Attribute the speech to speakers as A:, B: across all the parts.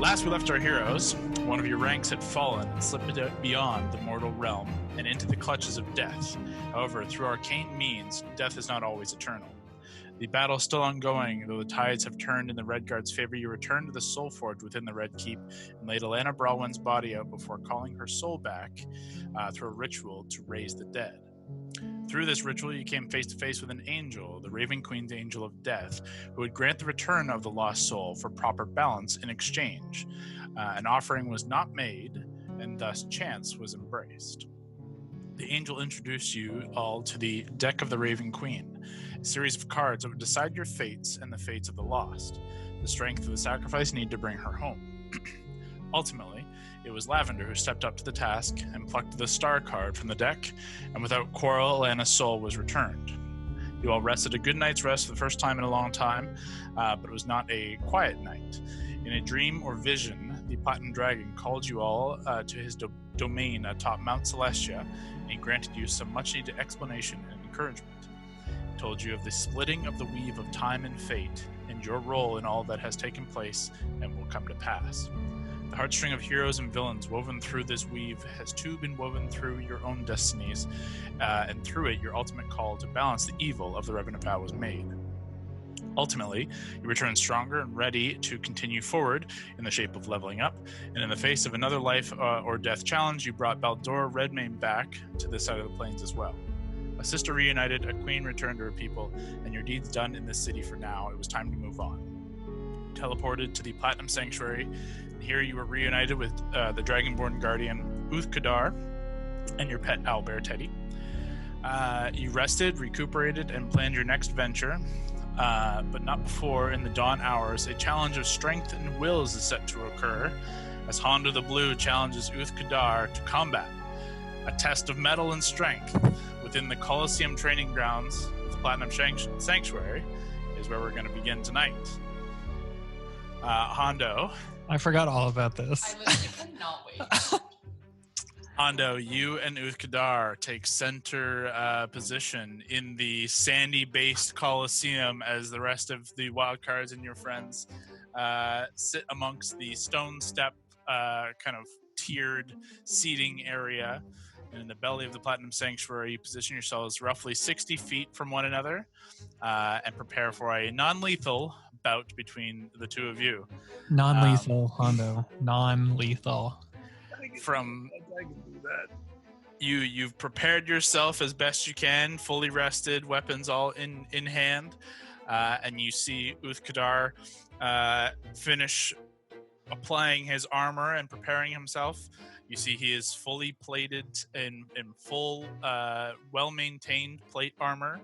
A: Last we left our heroes, one of your ranks had fallen and slipped beyond the mortal realm and into the clutches of death. However, through arcane means, death is not always eternal. The battle is still ongoing, though the tides have turned in the Red Guard's favor. You return to the Soul Forge within the Red Keep and laid Alana Brawwin's body out before calling her soul back through a ritual to raise the dead. Through this ritual, you came face to face with an angel, the Raven Queen's Angel of Death, who would grant the return of the lost soul for proper balance in exchange. An offering was not made, and thus chance was embraced. The angel introduced you all to the deck of the Raven Queen, a series of cards that would decide your fates and the fates of the lost, the strength of the sacrifice needed to bring her home. Ultimately, it was Lavender who stepped up to the task and plucked the star card from the deck, and without quarrel, Alana's soul was returned. You all rested a good night's rest for the first time in a long time, but it was not a quiet night. In a dream or vision, the Platinum Dragon called you all to his domain atop Mount Celestia, and he granted you some much-needed explanation and encouragement. He told you of the splitting of the weave of time and fate, and your role in all that has taken place and will come to pass. The heartstring of heroes and villains woven through this weave has too been woven through your own destinies, and through it, your ultimate call to balance the evil of the Revenant Vow was made. Ultimately, you return stronger and ready to continue forward in the shape of leveling up, and in the face of another life or death challenge, you brought Baldur Redmane back to this side of the plains as well. A sister reunited, a queen returned to her people, and your deeds done in this city for now, it was time to move on. You teleported to the Platinum Sanctuary, and here you were reunited with the Dragonborn Guardian Uthkadar and your pet owlbear Teddy. You rested, recuperated, and planned your next venture, but not before, in the dawn hours, a challenge of strength and wills is set to occur, as Hondo the Blue challenges Uthkadar to combat. A test of mettle and strength within the Colosseum training grounds of the Platinum Sanctuary is where we're going to begin tonight. Hondo.
B: I forgot all about this.
C: I literally cannot wait.
A: Hondo, you and Uthkadar take center position in the sandy-based Colosseum as the rest of the Wildcards and your friends sit amongst the stone step kind of tiered seating area. And in the belly of the Platinum Sanctuary, you position yourselves roughly 60 feet from one another and prepare for a non-lethal bout between the two of you.
B: Non-lethal, Hondo. Non-lethal.
A: From
D: I can do that.
A: You've prepared yourself as best you can, fully rested, weapons all in hand, and you see Uthkadar finish applying his armor and preparing himself. You see he is fully plated in full, well-maintained plate armor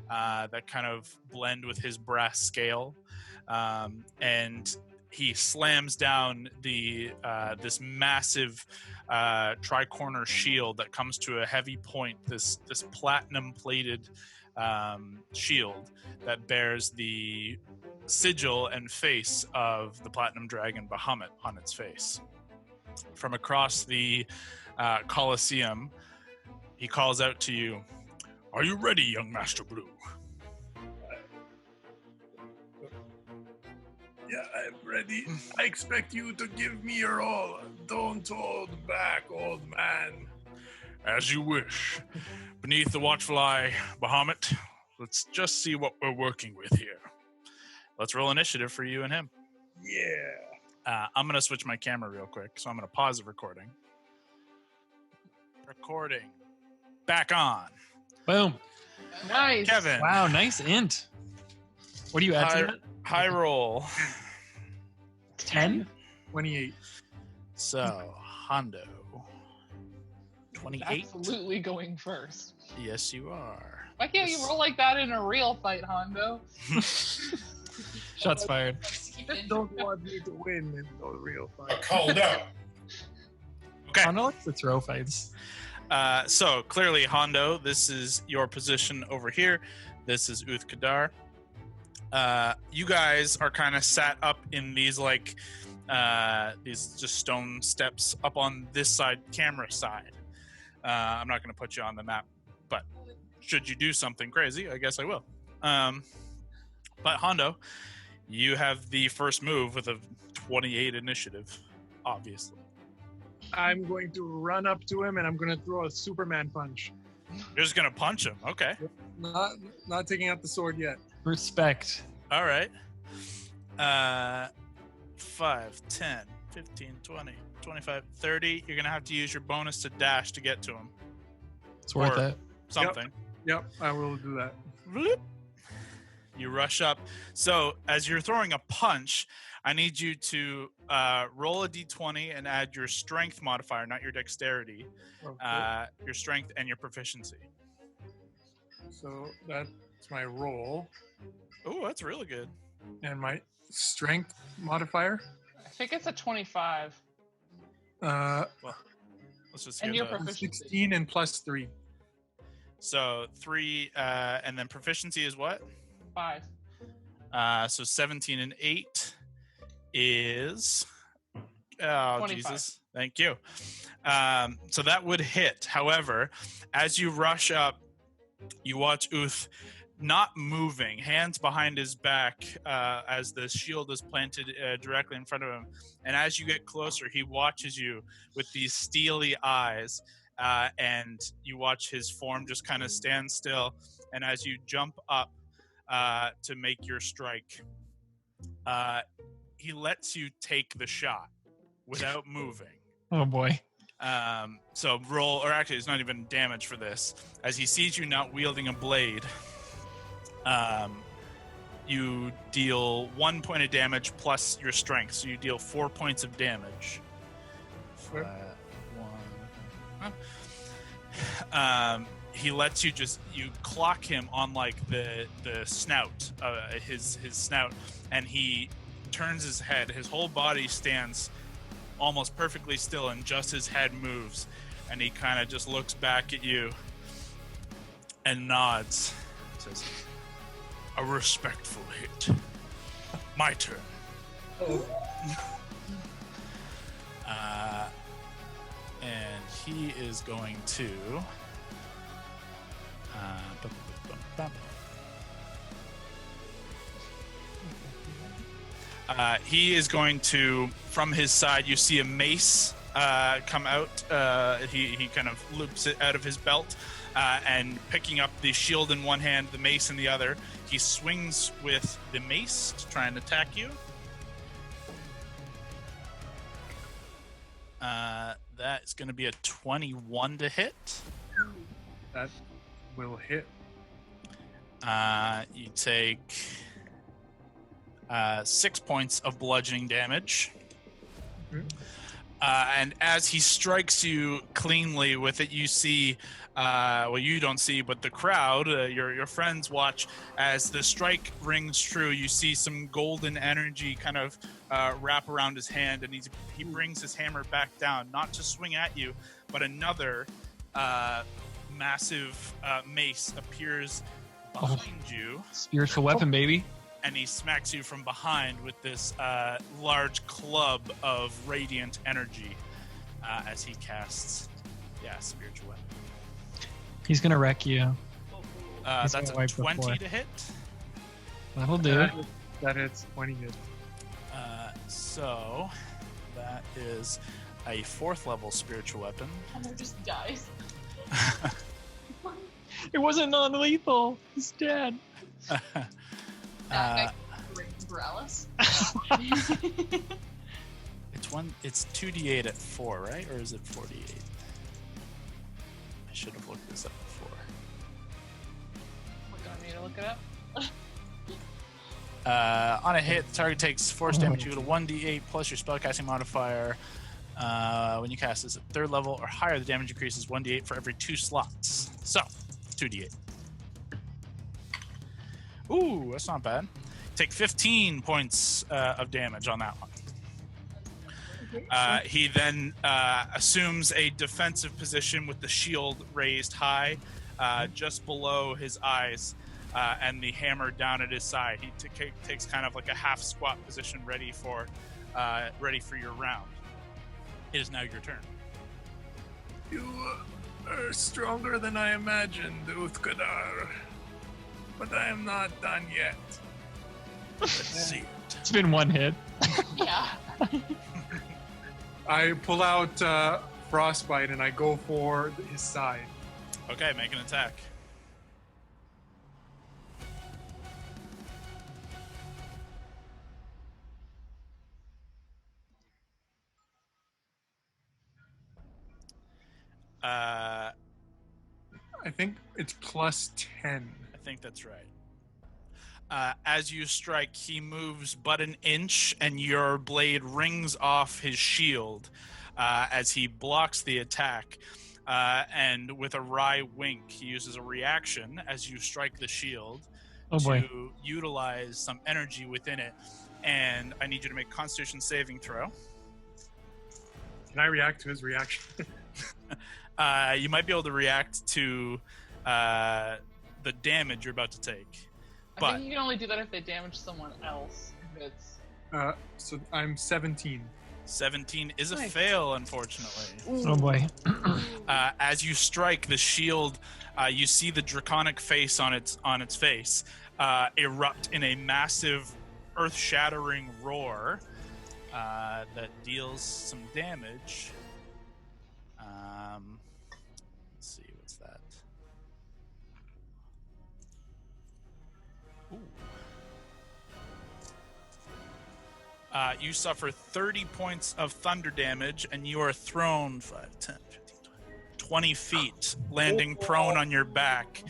A: that kind of blend with his brass scale, and he slams down this massive tri-corner shield that comes to a heavy point. This platinum-plated shield that bears the sigil and face of the Platinum Dragon Bahamut on its face. From across the Colosseum, he calls out to you, "Are you ready, young Master Blue?"
D: Yeah, I'm ready. I expect you to give me your all. Don't hold back, old man.
A: As you wish. Beneath the watchful eye, Bahamut, let's just see what we're working with here. Let's roll initiative for you and him.
D: Yeah.
A: I'm going to switch my camera real quick, so I'm going to pause the recording. Recording. Back on.
B: Boom.
C: Nice.
A: Kevin.
B: Wow, nice int. What do you add to that?
A: High roll.
B: 10?
D: 28.
A: So, Hondo. 28.
C: Absolutely going first.
A: Yes, you are.
C: Why can't you roll like that in a real fight, Hondo?
B: Shots fired.
D: Just don't want me to win in the real fight.
E: Hold up.
A: Okay.
B: Hondo likes to throw fights.
A: So, clearly, Hondo, this is your position over here. This is Uthkadar. You guys are kind of sat up in these these just stone steps up on this side, camera side. I'm not going to put you on the map, but should you do something crazy, I guess I will. But Hondo, You have the first move with a 28 initiative, obviously.
D: I'm going to run up to him and I'm going to throw a Superman punch.
A: You're just gonna punch him. Okay.
D: Not taking out the sword yet.
B: Respect.
A: All right. 5, 10, 15, 20, 25, 30. You're gonna have to use your bonus to dash to get to him.
B: It's worth
A: Or
B: it.
A: something.
D: Yep, I will do that.
A: Bloop. You rush up. So as you're throwing a punch, I need you to roll a d20 and add your strength modifier, not your dexterity.
D: Okay.
A: Your strength and your proficiency.
D: So that's my roll.
A: Oh, that's really good.
D: And my strength modifier.
C: I think it's a 25.
A: Let's just
C: And
A: hear
C: your
A: the-
C: proficiency.
D: 16 and plus 3.
A: So 3, and then proficiency is what?
C: 5.
A: So 17 and 8 is... Oh,
C: 25.
A: Jesus. Thank you. So that would hit. However, as you rush up, you watch Uth not moving, hands behind his back as the shield is planted directly in front of him. And as you get closer, he watches you with these steely eyes, and you watch his form just kind of stand still. And as you jump up to make your strike, he lets you take the shot without moving.
B: Oh boy.
A: So roll, or actually it's not even damage for this. As he sees you not wielding a blade, you deal 1 point of damage plus your strength. So you deal 4 points of damage.
D: Sure.
A: He lets you you clock him on like the snout, his snout, and he turns his head. His whole body stands almost perfectly still, and just his head moves, and he kind of just looks back at you and nods. Says, "A respectful hit. My turn." And he is going to. He is going to, from his side, you see a mace come out. He kind of loops it out of his belt, and picking up the shield in one hand, the mace in the other, he swings with the mace to try and attack you. That is going to be a 21 to hit.
D: That will hit.
A: You take 6 points of bludgeoning damage.
D: Mhm.
A: And as he strikes you cleanly with it, you see, well, you don't see, but the crowd, your friends watch as the strike rings true. You see some golden energy kind of wrap around his hand, and he brings his hammer back down, not to swing at you, but another massive mace appears behind you.
B: Spiritual weapon, baby.
A: And he smacks you from behind with this large club of radiant energy as he casts, spiritual weapon.
B: He's gonna wreck you. He's
A: That's
B: gonna
A: a
B: wipe the
A: 20
B: floor.
A: to hit.
B: That'll do.
D: That hits 20 hits.
A: So that is a 4th level spiritual weapon.
C: Hunter just dies.
B: It wasn't non-lethal. He's dead.
C: Gralis.
A: It's 2d8 at 4, right? Or is it 48? I should have looked this up before.
C: We're gonna need to look it up.
A: On a hit, the target takes force damage equal to 1d8 plus your spellcasting modifier. When you cast this at 3rd level or higher, the damage increases 1d8 for every 2 slots. So, 2d8. Ooh, that's not bad. Take 15 points of damage on that one. He then assumes a defensive position with the shield raised high, just below his eyes, and the hammer down at his side. He takes kind of like a half squat position, ready for your round. It is now your turn.
D: You are stronger than I imagined, Uthkadar. But I am not done yet.
A: Let's see it.
B: It's been one hit.
C: Yeah.
D: I pull out Frostbite and I go for his side.
A: Okay, make an attack.
D: I think it's plus 10.
A: I think that's right. As you strike, he moves but an inch, and your blade rings off his shield as he blocks the attack. And with a wry wink, he uses a reaction as you strike the shield to utilize some energy within it. And I need you to make Constitution saving throw.
D: Can I react to his reaction?
A: You might be able to react to the damage you're about to take.
C: I think you can only do that if they damage someone else. If it's...
D: So I'm 17.
A: 17 is a
C: Nice.
A: fail, unfortunately.
B: Oh boy.
A: As you strike the shield, you see the draconic face on its face erupt in a massive, earth-shattering roar that deals some damage. Let's see, what's that? Ooh. You suffer 30 points of thunder damage, and you are thrown 5, 10, 15, 20 feet, landing prone on your back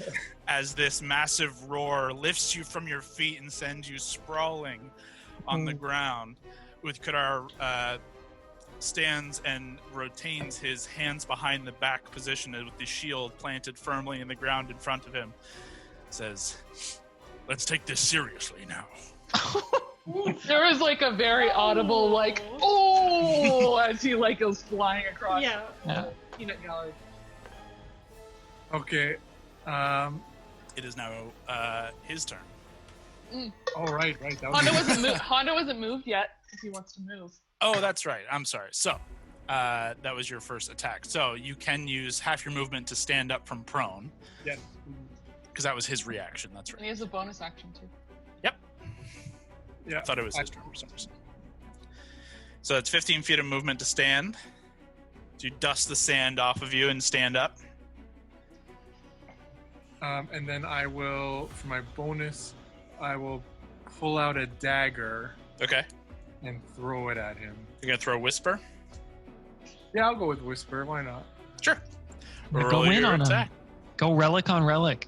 A: as this massive roar lifts you from your feet and sends you sprawling on the ground. Uthkadar stands and rotates his hands behind the back position with the shield planted firmly in the ground in front of him. Says, "Let's take this seriously now."
C: There was like a very audible like, oh, as he like goes flying across
E: Yeah.
C: the peanut gallery.
D: Okay.
A: It is now his turn.
D: Oh, right. That was
C: Honda wasn't moved yet if he wants to move.
A: Oh, that's right. I'm sorry. So, that was your first attack. So you can use half your movement to stand up from prone.
D: Yeah.
A: Because that was his reaction. That's
C: And
A: right.
C: he has a bonus action too.
A: Yep.
D: Yeah.
A: I thought it was his turn for some reason. So it's 15 feet of movement to stand. So you dust the sand off of you and stand up.
D: And then I will, for my bonus, I will pull out a dagger
A: Okay.
D: and throw it at him.
A: You're going to throw Whisper?
D: Yeah, I'll go with Whisper. Why not?
A: Sure.
B: Go
A: Roll
B: in
A: your
B: on
A: attack.
B: him. Go relic on relic.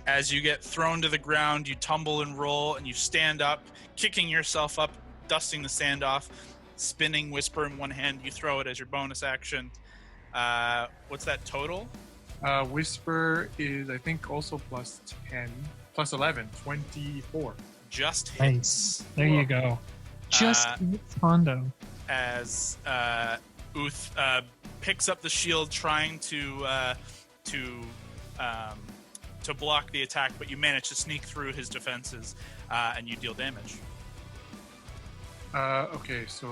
A: As you get thrown to the ground, you tumble and roll, and you stand up, kicking yourself up, dusting the sand off, spinning Whisper in one hand. You throw it as your bonus action. What's that total?
D: Whisper is, I think, also plus 10. Plus 11. 24.
A: Just hits.
B: Nice. There you go. Just Hondo.
A: As Uth picks up the shield, trying to block the attack, but you manage to sneak through his defenses, and you deal damage.
D: Okay, so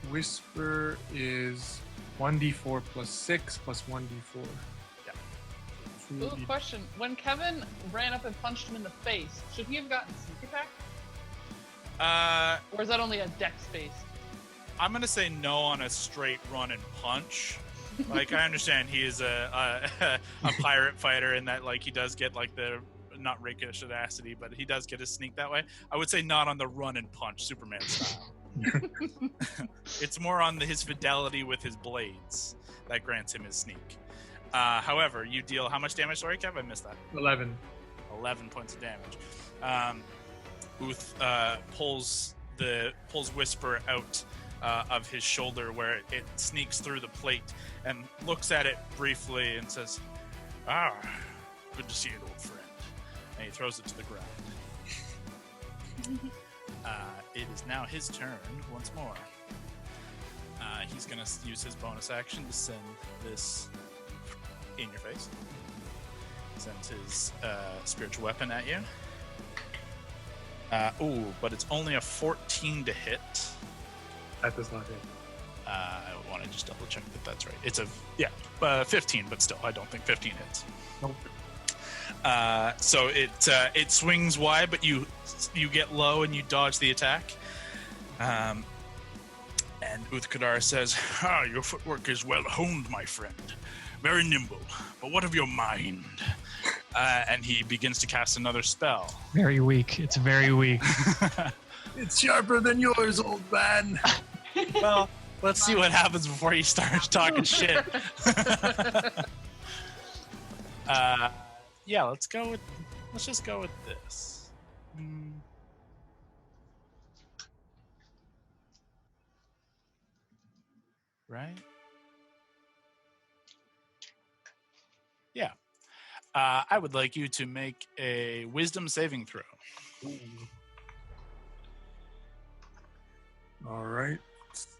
D: Whisper is 1d4 plus 6 plus 1d4.
A: Yeah.
C: Ooh, question. When Kevin ran up and punched him in the face, should he have gotten sneak attack? Or is that only a dex based?
A: I'm gonna say no on a straight run and punch. Like, I understand he is a pirate fighter, and that like he does get like the not ricochetacity, but he does get his sneak that way. I would say not on the run and punch, Superman style. It's more on his fidelity with his blades that grants him his sneak. However, you deal how much damage? Sorry, Kev, I missed that.
D: 11.
A: 11 points of damage. Uth pulls Whisper out of his shoulder where it sneaks through the plate and looks at it briefly and says, "Ah, good to see you, old friend." And he throws it to the ground. It is now his turn once more. He's going to use his bonus action to send this in your face. Sends his spiritual weapon at you. But it's only a 14 to hit.
D: That does not hit.
A: I want to just double check that that's right. It's 15, but still, I don't think 15 hits.
D: Nope.
A: So it swings wide, but you get low and you dodge the attack. And Uthkadar says, your footwork is well honed, my friend. Very nimble. But what of your mind? And he begins to cast another spell.
B: Very weak. It's very weak.
D: It's sharper than yours, old man.
A: Well, let's see what happens before he starts talking shit. Yeah, let's just go with this. Right? Yeah. I would like you to make a wisdom saving throw.
D: Ooh. All right. Let's see.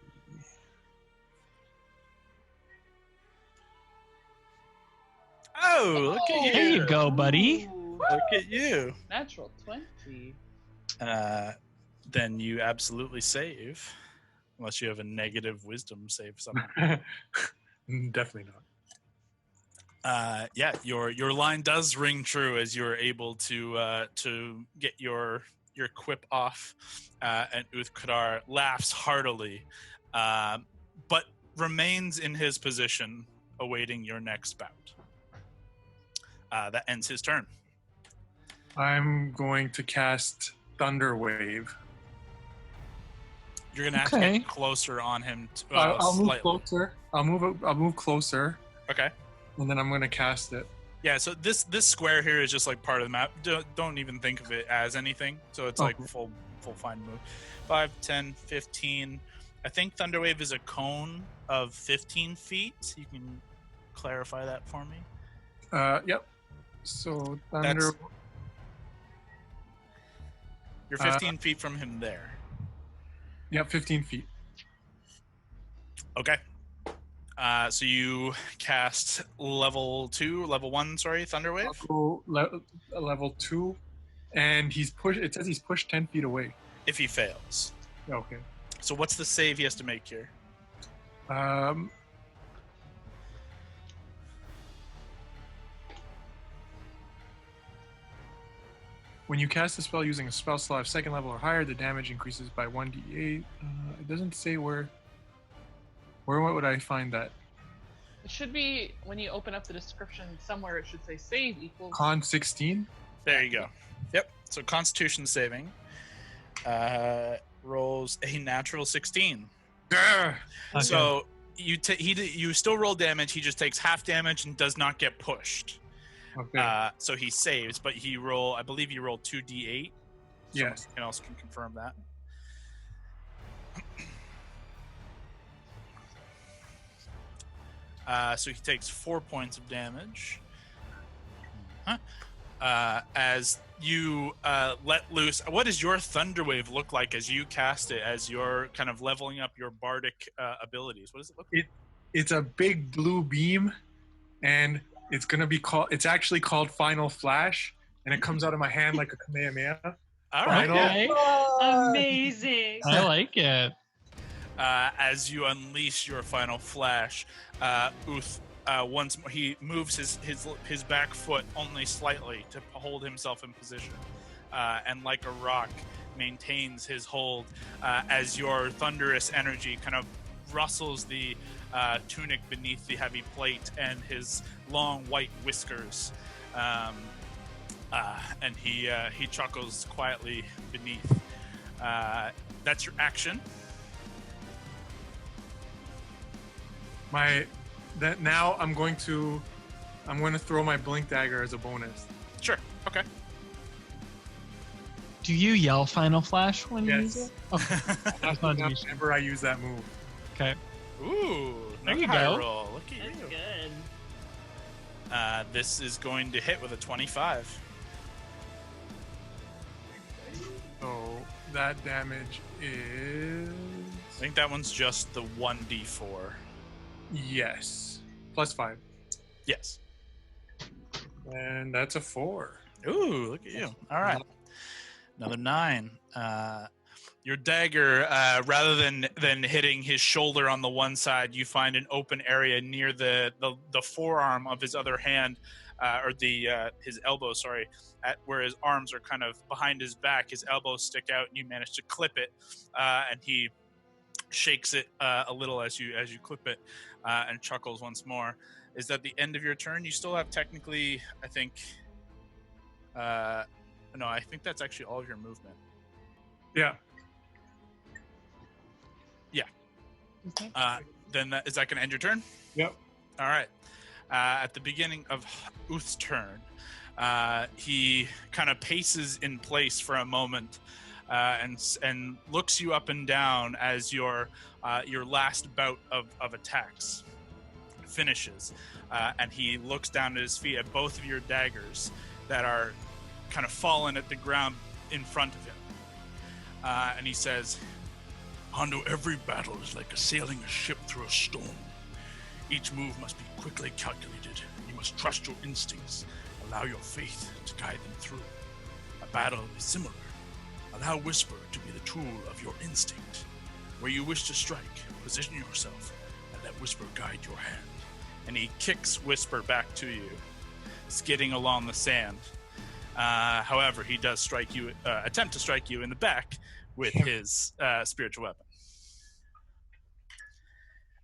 A: Oh, look at you.
B: There you go, buddy.
A: Look at you.
C: Natural 20.
A: Then you absolutely save. Unless you have a negative wisdom save somewhere.
D: Definitely not.
A: Yeah, your line does ring true as you're able to get your quip off, and Uthkadar laughs heartily, but remains in his position, awaiting your next bout. That ends his turn.
D: I'm going to cast Thunder Wave.
A: You're gonna have to get closer on him.
D: I'll move
A: slightly.
D: closer. I'll move closer,
A: Okay.
D: and then I'm going to cast it.
A: Yeah, so this square here is just like part of the map. Don't even think of it as anything. So it's like full fine move. 5, 10, 15. I think Thunderwave is a cone of 15 feet. You can clarify that for me.
D: Yep. So Thunder.
A: You're 15 feet from him there.
D: Yep, 15 feet.
A: Okay. So you cast level 1, Thunderwave?
D: I'll go level 2, and it says he's pushed 10 feet away.
A: If he fails.
D: Okay.
A: So what's the save he has to make here?
D: When you cast a spell using a spell slot of second level or higher, the damage increases by 1d8. It doesn't say where would I find that?
C: It should be, when you open up the description somewhere, it should say save equals...
D: Con 16?
A: There you go. Yep. So Constitution saving rolls a natural 16.
D: Okay.
A: So you still roll damage. He just takes half damage and does not get pushed.
D: Okay.
A: So he saves, but I believe he rolled 2d8.
D: Yes.
A: Someone else can confirm that. So he takes 4 points of damage. As you let loose. What does your Thunderwave look like as you cast it, as you're kind of leveling up your bardic abilities? What does it look like?
D: It's a big blue beam, and it's actually called Final Flash, and it comes out of my hand like a Kamehameha.
A: All right.
B: Okay.
E: Amazing.
B: I like it.
A: As you unleash your Final Flash, Uth once more he moves his back foot only slightly to hold himself in position, and like a rock maintains his hold as your thunderous energy kind of rustles the tunic beneath the heavy plate and his long white whiskers, and he chuckles quietly beneath. That's your action.
D: Now I'm going to throw my blink dagger as a bonus.
A: Sure. Okay.
B: Do you yell Final Flash when you use
D: Yes.
B: it? Okay. Just wanted to be sure.
D: Whenever I use that move.
B: Okay.
A: Ooh,
B: There you
A: high
B: go.
A: roll. Look at
E: That's
A: you.
E: good.
A: This is going to hit with a 25.
D: So that damage is
A: I think that one's just the 1d4.
D: yes, +5,
A: Yes.
D: and that's a 4.
A: Ooh, look at you. All right. Another 9. Your dagger, rather than hitting his shoulder on the one side, you find an open area near the forearm of his other hand, or his elbow, sorry, at where his arms are kind of behind his back. His elbows stick out, and you manage to clip it, and he shakes it a little as you clip it, and chuckles once more. Is that the end of your turn? You still have technically, I think. No, I think that's actually all of your movement.
D: Yeah.
A: Then is that going to end your turn?
D: Yep.
A: All right. At the beginning of Uth's turn, he kind of paces in place for a moment and looks you up and down as your last bout of attacks finishes. And he looks down at his feet at both of your daggers that are kind of fallen at the ground in front of him. And he says, Hondo, every battle is like sailing a ship through a storm. Each move must be quickly calculated. You must trust your instincts. Allow your faith to guide them through. A battle is similar. Allow Whisper to be the tool of your instinct. Where you wish to strike, position yourself and let Whisper guide your hand. And he kicks Whisper back to you, skidding along the sand. However, he does attempt to strike you in the back with his spiritual weapon.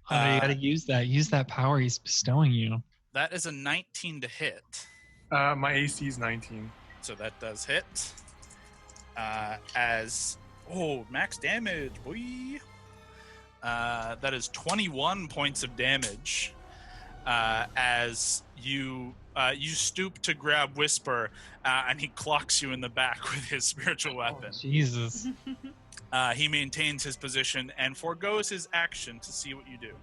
B: You gotta use that power he's bestowing you.
A: That is a 19 to hit.
D: My AC is 19.
A: So that does hit. Max damage, boy. That is 21 points of damage. As you stoop to grab Whisper, and he clocks you in the back with his spiritual weapon.
B: Oh, Jesus.
A: He maintains his position and forgoes his action to see what you do.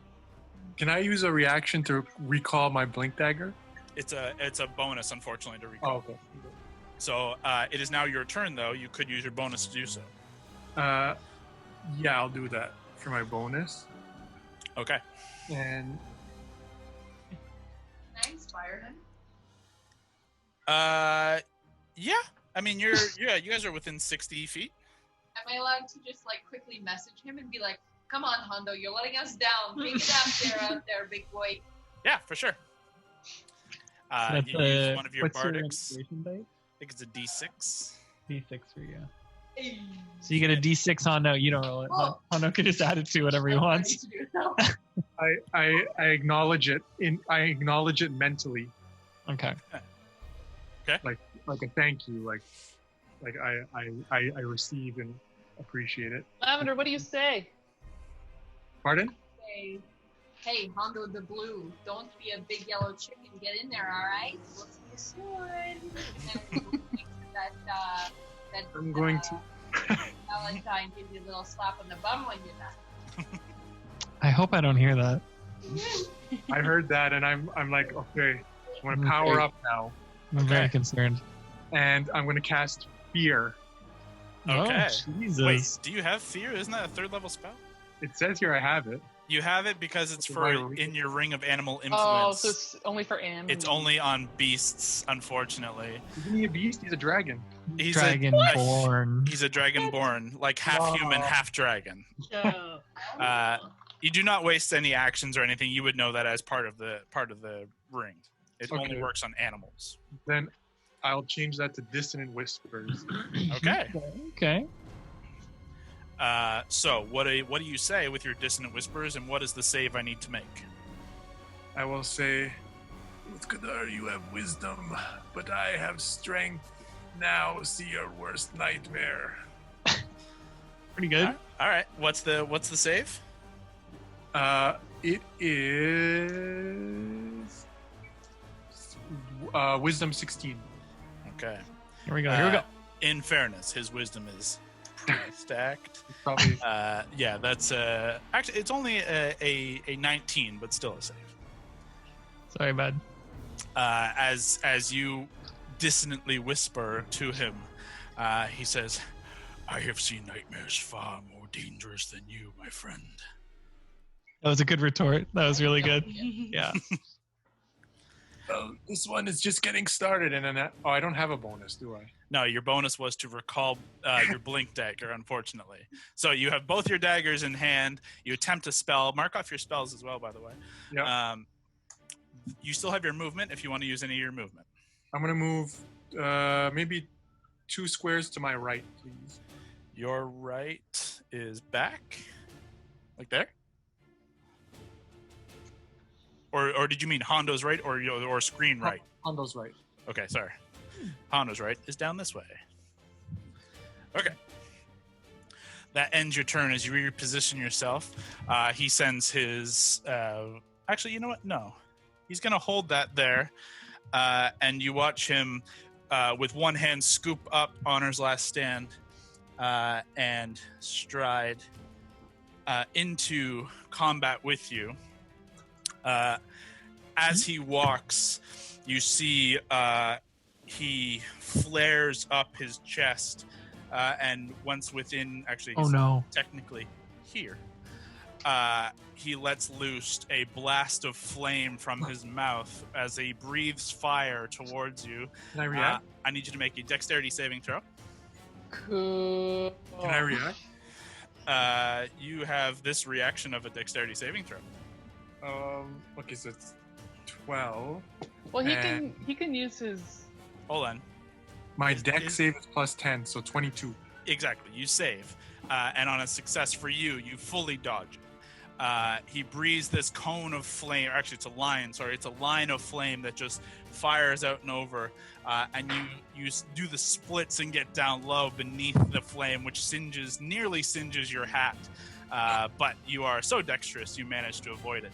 D: Can I use a reaction to recall my blink dagger?
A: It's a bonus, unfortunately, to recall.
D: Oh, okay.
A: So it is now your turn, though. You could use your bonus to do so.
D: Yeah, I'll do that for my bonus.
A: Okay.
D: And
C: Can I inspire him?
A: Yeah. I mean, you guys are within 60 feet.
C: Am I allowed to just like quickly message him and be like, "Come on, Hondo, you're letting us down. Make it out there, big boy."
A: Yeah, for sure. You use one of your bardics. I think it's a D6.
B: D6 for you. So you get a D6 Hondo. You don't roll it. Hondo can just add it to whatever he wants.
D: I acknowledge it. I acknowledge it mentally.
B: Okay.
D: Like a thank you. Like I receive and appreciate it.
C: Lavender, what do you say?
D: Pardon?
C: Hey, Hondo the Blue, don't be a big yellow chicken. Get in there, all right? We'll see you soon.
D: I'm going to.
C: Valentine gives you a little slap on the bum when you're done.
B: I hope I don't hear that.
D: I heard that, and I'm like, okay, I'm going to power up now.
B: I'm very concerned.
D: And I'm going to cast Fear.
A: Okay.
B: Oh, Jesus.
A: Wait, do you have Fear? Isn't that a 3rd level spell?
D: It says here I have it.
A: You have it because it's in your ring of animal influence.
C: Oh, so it's only for animals.
A: It's only on beasts, unfortunately.
D: Isn't he a beast? He's a dragon.
A: He's
B: Dragonborn.
A: He's a dragonborn, like half human, half dragon. You do not waste any actions or anything. You would know that as part of the ring. It only works on animals.
D: Then I'll change that to Dissonant Whispers.
A: Okay.
B: Okay.
A: So what do you say with your Dissonant Whispers, and what is the save I need to make?
D: I will say, Uthkadar, you have wisdom, but I have strength. Now see your worst nightmare.
B: Pretty good.
A: All right. What's the save?
D: It is wisdom 16.
A: Okay.
B: Here we go.
A: In fairness, his wisdom is pretty stacked.
D: Probably.
A: Yeah, that's actually it's only a 19, but still a save.
B: Sorry, bud.
A: As you dissonantly whisper to him, he says, "I have seen nightmares far more dangerous than you, my friend."
B: That was a good retort. That was really good. Yeah.
D: Well, this one is just getting started, and then I don't have a bonus, do I?
A: No, your bonus was to recall your blink dagger, unfortunately. So you have both your daggers in hand. You attempt a spell. Mark off your spells as well, by the way.
D: Yeah.
A: You still have your movement if you want to use any of your movement.
D: I'm gonna move maybe 2 squares to my right, please.
A: Your right is back, like there. Or did you mean Hondo's right or screen right?
D: Hondo's right.
A: Okay, sorry. Hondo's right is down this way. Okay. That ends your turn as you reposition yourself. He sends his... actually, you know what? No. He's going to hold that there. And you watch him, with one hand, scoop up Honor's Last Stand and stride into combat with you. As he walks, you see he flares up his chest, and once within, actually, he's technically here, he lets loose a blast of flame from his mouth as he breathes fire towards you.
D: Can I react?
A: I need you to make a dexterity saving throw.
E: Cool.
D: Can I react?
A: You have this reaction of a dexterity saving throw.
D: Okay, so it's 12.
E: Well, he can use his.
A: Hold on.
D: My dex save is plus 10, so 22.
A: Exactly. You save. And on a success for you, you fully dodge it. He breathes this cone of flame. Actually, it's a line. Sorry. It's a line of flame that just fires out and over. And you do the splits and get down low beneath the flame, which nearly singes your hat. But you are so dexterous, you manage to avoid it.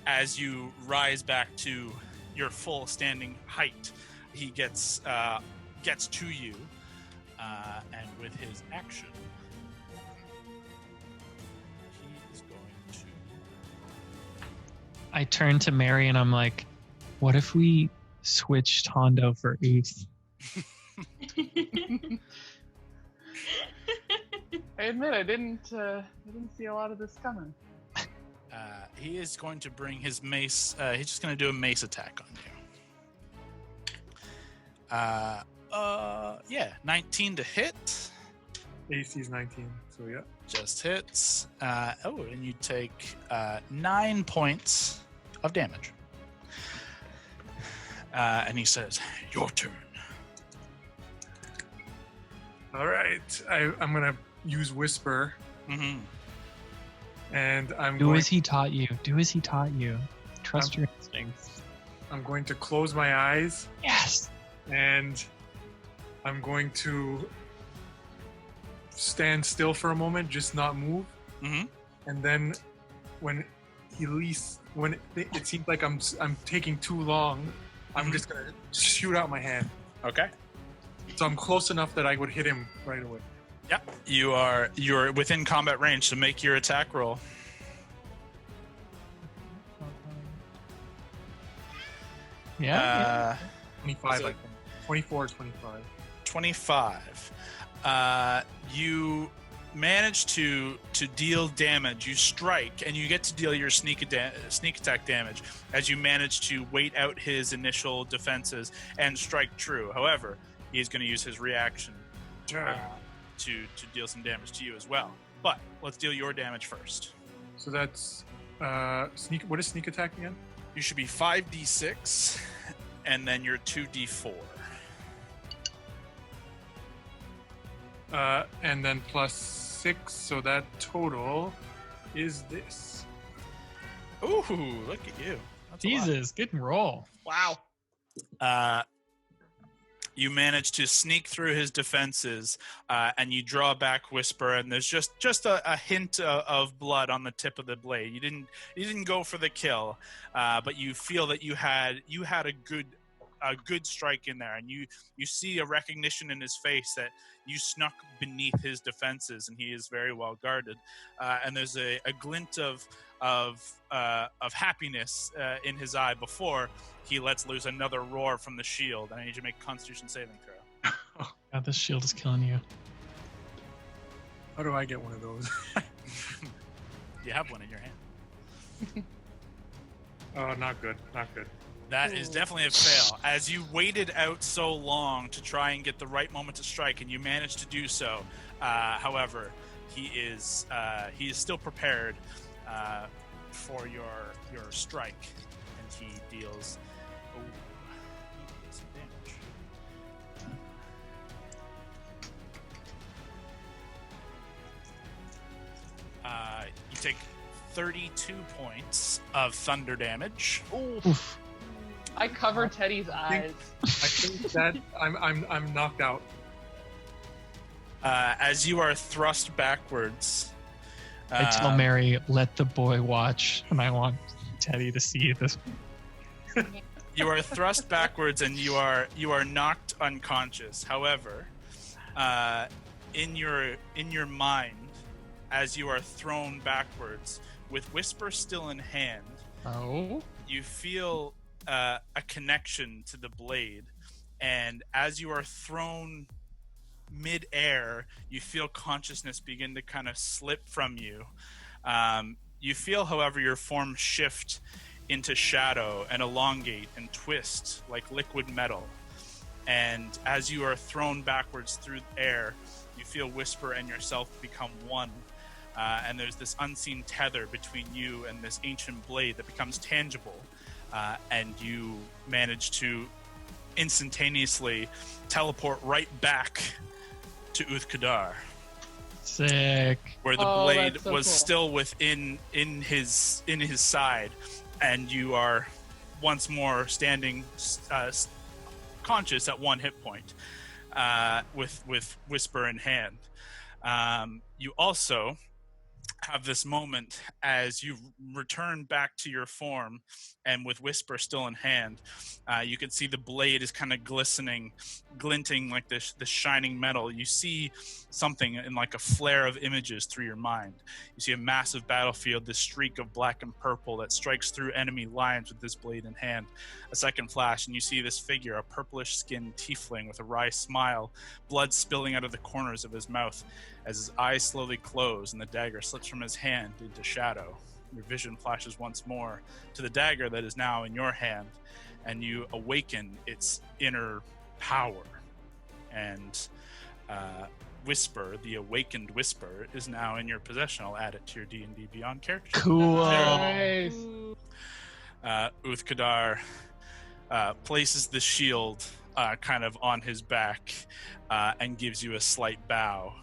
A: As you rise back to your full standing height, he gets to you, and with his action, he is going to...
B: I turn to Mary and I'm like, what if we switched Hondo for Ace?
E: I admit I didn't see a lot of this coming.
A: He is going to bring his mace. He's just going to do a mace attack on you. 19 to hit.
D: AC is 19, so yeah.
A: Just hits. And you take 9 points of damage. And he says, "Your turn."
D: All right, I'm gonna use Whisper.
A: Mm-hmm.
D: And I'm
B: Do
D: going,
B: as he taught you. Do as he taught you. Trust your instincts.
D: I'm going to close my eyes.
B: Yes.
D: And I'm going to stand still for a moment, just not move.
A: Mm-hmm.
D: And then when it seems like I'm taking too long, I'm just gonna shoot out my hand.
A: Okay.
D: So I'm close enough that I would hit him right away.
A: Yep. You're within combat range, so make your attack roll.
B: Yeah.
D: 25, I think. 24 or 25.
A: 25. You manage to deal damage. You strike, and you get to deal your sneak attack damage as you manage to wait out his initial defenses and strike true. However, he's going to use his reaction to deal some damage to you as well. But let's deal your damage first.
D: So that's sneak. What is sneak attack again?
A: You should be 5d6, and then your 2d4.
D: And then plus 6, so that total is this.
A: Ooh, look at you. That's
B: Jesus, good roll.
A: Wow. You manage to sneak through his defenses, and you draw back Whisper, and there's just a hint of blood on the tip of the blade. You didn't go for the kill, but you feel that you had a good strike in there, and you see a recognition in his face that you snuck beneath his defenses, and he is very well guarded. And there's a glint of happiness in his eye before he lets loose another roar from the shield. I need you to make a Constitution saving throw.
B: Oh God, this shield is killing you.
D: How do I get one of those?
A: You have one in your hand.
D: Oh, not good. Not good.
A: That is definitely a fail. As you waited out so long to try and get the right moment to strike, and you managed to do so. However, he is still prepared. for your strike, and he deals. Oh, he deals some damage. You take 32 points of thunder damage.
E: Oof. I cover Teddy's eyes.
D: I think that I'm knocked out.
A: As you are thrust backwards.
B: I tell Mary, let the boy watch, and I want Teddy to see this.
A: You are thrust backwards, and you are knocked unconscious. However, in your mind, as you are thrown backwards, with Whisper still in hand, you feel a connection to the blade, and as you are thrown mid-air, you feel consciousness begin to kind of slip from you. You feel, however, your form shift into shadow and elongate and twist like liquid metal. And as you are thrown backwards through the air, you feel Whisper and yourself become one. And there's this unseen tether between you and this ancient blade that becomes tangible. And you manage to instantaneously teleport right back to Uthkadar.
B: Sick.
A: Where the blade
E: that's so
A: was
E: cool.
A: still within his side, and you are once more standing conscious at 1 hit point, with Whisper in hand. You also have this moment as you return back to your form, and with Whisper still in hand, you can see the blade is kind of glinting like this shining metal. You see something in like a flare of images through your mind. You see a massive battlefield, this streak of black and purple that strikes through enemy lines with this blade in hand. A second flash, and you see this figure, a purplish-skinned tiefling with a wry smile, blood spilling out of the corners of his mouth as his eyes slowly close and the dagger slips from his hand into shadow. Your vision flashes once more to the dagger that is now in your hand, and you awaken its inner power. And Whisper, the awakened Whisper, is now in your possession. I'll add it to your D&D Beyond character sheet.
B: Cool.
E: Nice.
A: Uthkadar places the shield kind of on his back and gives you a slight bow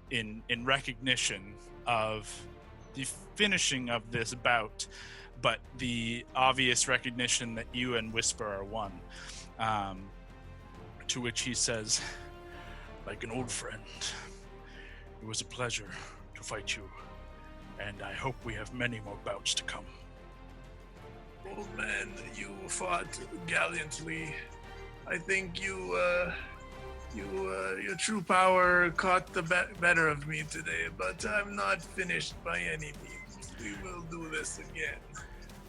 A: in recognition of the finishing of this bout, but the obvious recognition that you and Whisper are one. To which he says, like an old friend, it was a pleasure to fight you, and I hope we have many more bouts to come.
D: Old man, you fought gallantly. I think your true power caught the better of me today, but I'm not finished by any means. We will do this again.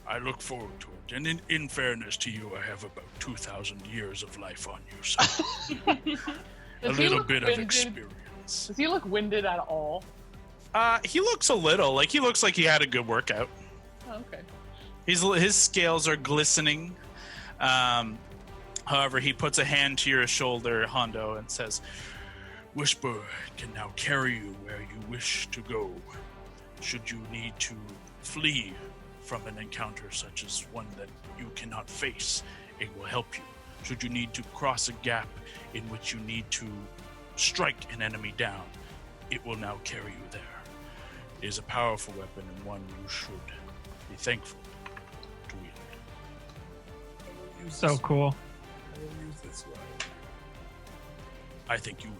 A: I look forward to it, and in fairness to you, I have about 2,000 years of life on you, so a
E: Does he
A: little
E: look
A: bit of
E: winded?
A: experience.
E: Does he look winded at all?
A: He looks a little, like he looks like he had a good workout.
E: Oh, okay.
A: His scales are glistening. However, he puts a hand to your shoulder, Hondo, and says, Whisper can now carry you where you wish to go. Should you need to flee from an encounter such as one that you cannot face, it will help you. Should you need to cross a gap in which you need to strike an enemy down, it will now carry you there. It is a powerful weapon and one you should be thankful to wield.
D: I will use
B: So
D: this-
B: cool.
D: I will use this one.
A: I think you will.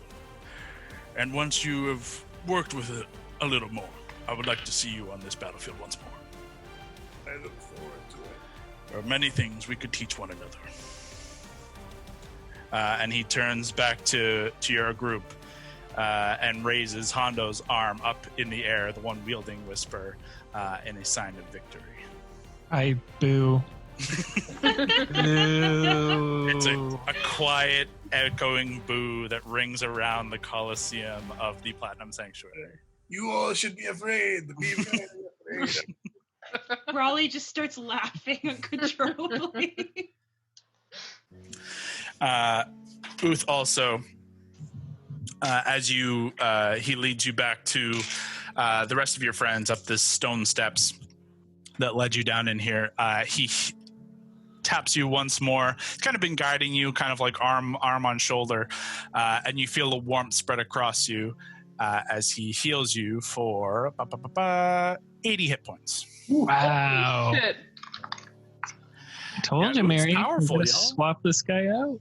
A: And once you have worked with it a little more, I would like to see you on this battlefield once more.
D: I look forward to it.
A: There are many things we could teach one another. And he turns back to your group and raises Hondo's arm up in the air, the one wielding Whisper, in a sign of victory.
B: I boo.
A: It's a quiet, echoing boo that rings around the Colosseum of the Platinum Sanctuary.
D: You all should be afraid. Be very afraid.
F: Raleigh just starts laughing uncontrollably.
A: Booth also, as he leads you back to the rest of your friends up this stone steps that led you down in here. He taps you once more. He's kind of been guiding you, kind of like arm on shoulder, and you feel a warmth spread across you as he heals you for 80 hit points.
B: Wow.
E: Shit.
B: I told you,
A: Who's
B: Mary.
A: powerful,
B: We're gonna
A: y'all.
B: swap this guy out.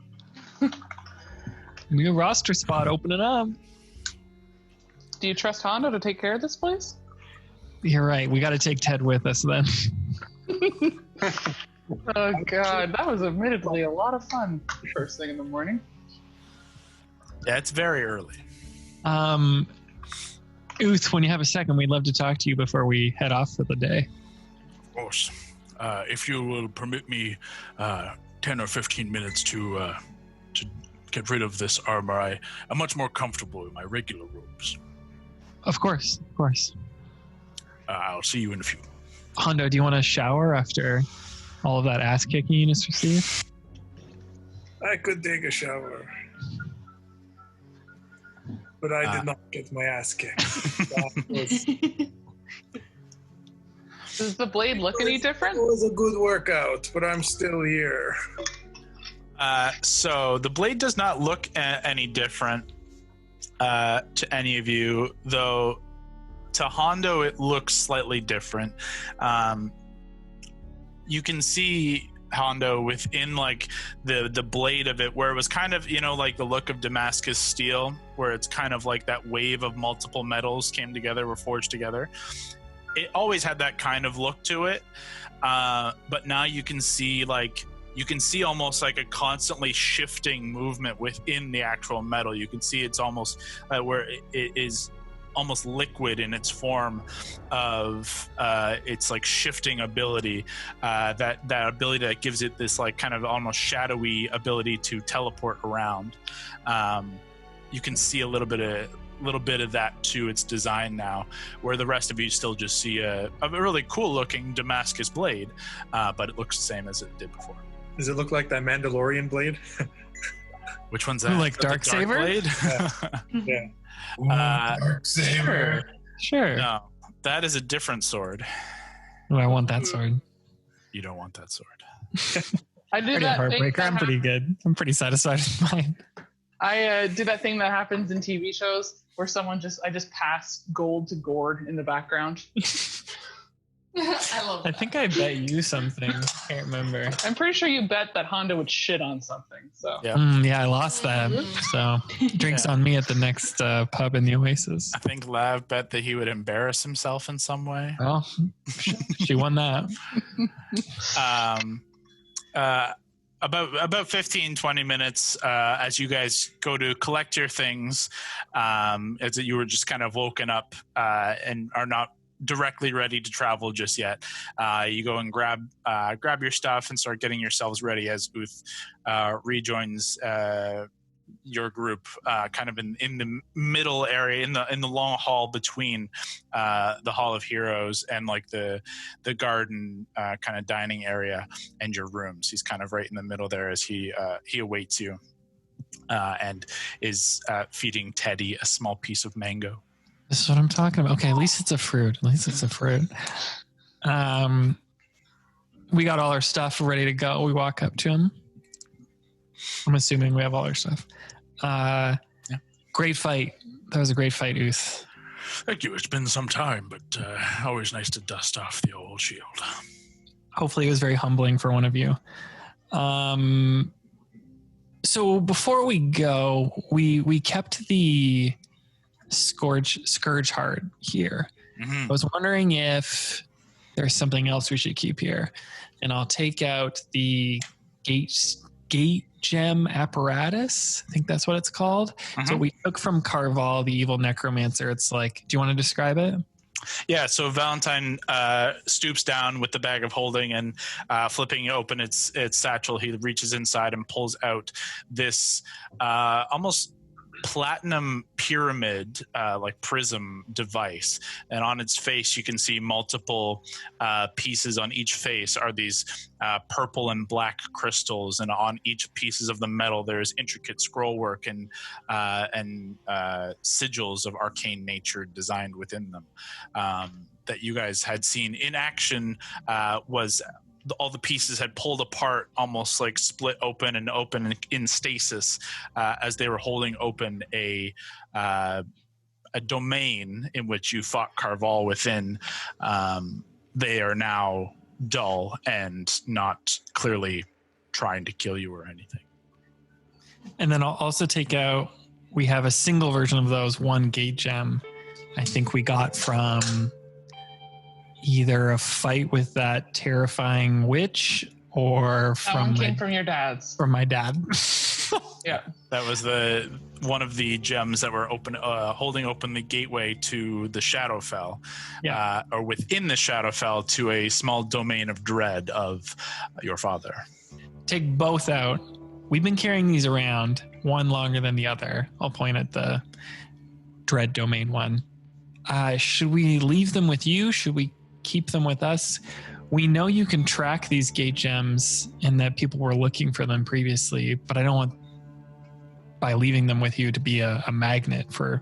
B: New roster spot opening up.
E: Do you trust Hondo to take care of this place?
B: You're right. We got to take Ted with us then.
E: Oh god, that was admittedly a lot of fun first thing in the morning.
A: Yeah, it's very early.
B: Uth, when you have a second, we'd love to talk to you before we head off for the day.
A: Of course. If you will permit me 10 or 15 minutes to get rid of this armor, I'm much more comfortable in my regular robes.
B: Of course, of course.
A: I'll see you in a few.
B: Hondo, do you want to shower after all of that ass kicking you just received?
D: I could take a shower. But I did not get my ass kicked. That was,
E: Does the blade look any different?
D: it was a good workout, but I'm still here.
A: So the blade does not look any different to any of you, though to Hondo it looks slightly different. You can see Hondo within like the blade of it, where it was kind of, you know, like the look of Damascus steel, where it's kind of like that wave of multiple metals came together, were forged together. It always had that kind of look to it, but now you can see almost like a constantly shifting movement within the actual metal. You can see it's almost where it is almost liquid in its form of its like shifting ability, that ability that gives it this like kind of almost shadowy ability to teleport around. You can see a little bit of that to its design now, where the rest of you still just see a really cool looking Damascus blade, but it looks the same as it did before.
D: Does it look like that Mandalorian blade?
A: Which one's that?
B: Like
A: Is that the
B: Darksaber?
A: blade?
D: Yeah.
G: Dark Saber.
B: Sure.
A: No, that is a different sword.
B: Oh, I want that sword.
A: You don't want that sword.
E: I did
B: Pretty
E: that thing.
B: heartbreaker. I'm pretty good. I'm pretty satisfied with mine.
E: I did that thing that happens in TV shows where I just pass gold to gourd in the background.
C: I love
B: I
C: that.
B: think I bet you something. I can't remember.
E: I'm pretty sure you bet that Honda would shit on something. So
A: Yeah.
B: Yeah, I lost that. So drinks on me at the next pub in the Oasis.
A: I think Lav bet that he would embarrass himself in some way.
B: Well, she won that.
A: About 15, 20 minutes as you guys go to collect your things, as you were just kind of woken up and are not directly ready to travel just yet. You go and grab your stuff and start getting yourselves ready as Uth rejoins your group, kind of in the middle area, in the long hall between the Hall of Heroes and like the garden kind of dining area and your rooms. He's kind of right in the middle there as he awaits you and is feeding Teddy a small piece of mango.
B: This is what I'm talking about. Okay, at least it's a fruit. We got all our stuff ready to go. We walk up to him. I'm assuming we have all our stuff.
A: Yeah.
B: Great fight. That was a great fight, Uth.
A: Thank you. It's been some time, but always nice to dust off the old shield.
B: Hopefully it was very humbling for one of you. So before we go, we kept the Scourge Heart here.
A: Mm-hmm.
B: I was wondering if there's something else we should keep here. And I'll take out the gate gem apparatus. I think that's what it's called. So we took from Carval, the evil necromancer. It's like, do you want to describe it?
A: Yeah, so Valentine stoops down with the bag of holding and flipping open its satchel. He reaches inside and pulls out this almost platinum pyramid, like prism device, and on its face you can see multiple pieces. On each face are these purple and black crystals, and on each pieces of the metal there's intricate scroll work and sigils of arcane nature designed within them. That you guys had seen in action was all the pieces had pulled apart, almost like split open and open in stasis as they were holding open a domain in which you fought Carval within. They are now dull and not clearly trying to kill you or anything.
B: And then I'll also take out, we have a single version of those, one gate gem. I think we got from either a fight with that terrifying witch or
E: That one came from your dad's.
B: From my dad.
E: Yeah.
A: That was one of the gems that were open, holding open the gateway to the Shadowfell, or within the Shadowfell to a small domain of dread of your father.
B: Take both out. We've been carrying these around, one longer than the other. I'll point at the dread domain one. Should we leave them with you? Should we keep them with us? We know you can track these gate gems and that people were looking for them previously, but I don't want, by leaving them with you, to be a magnet for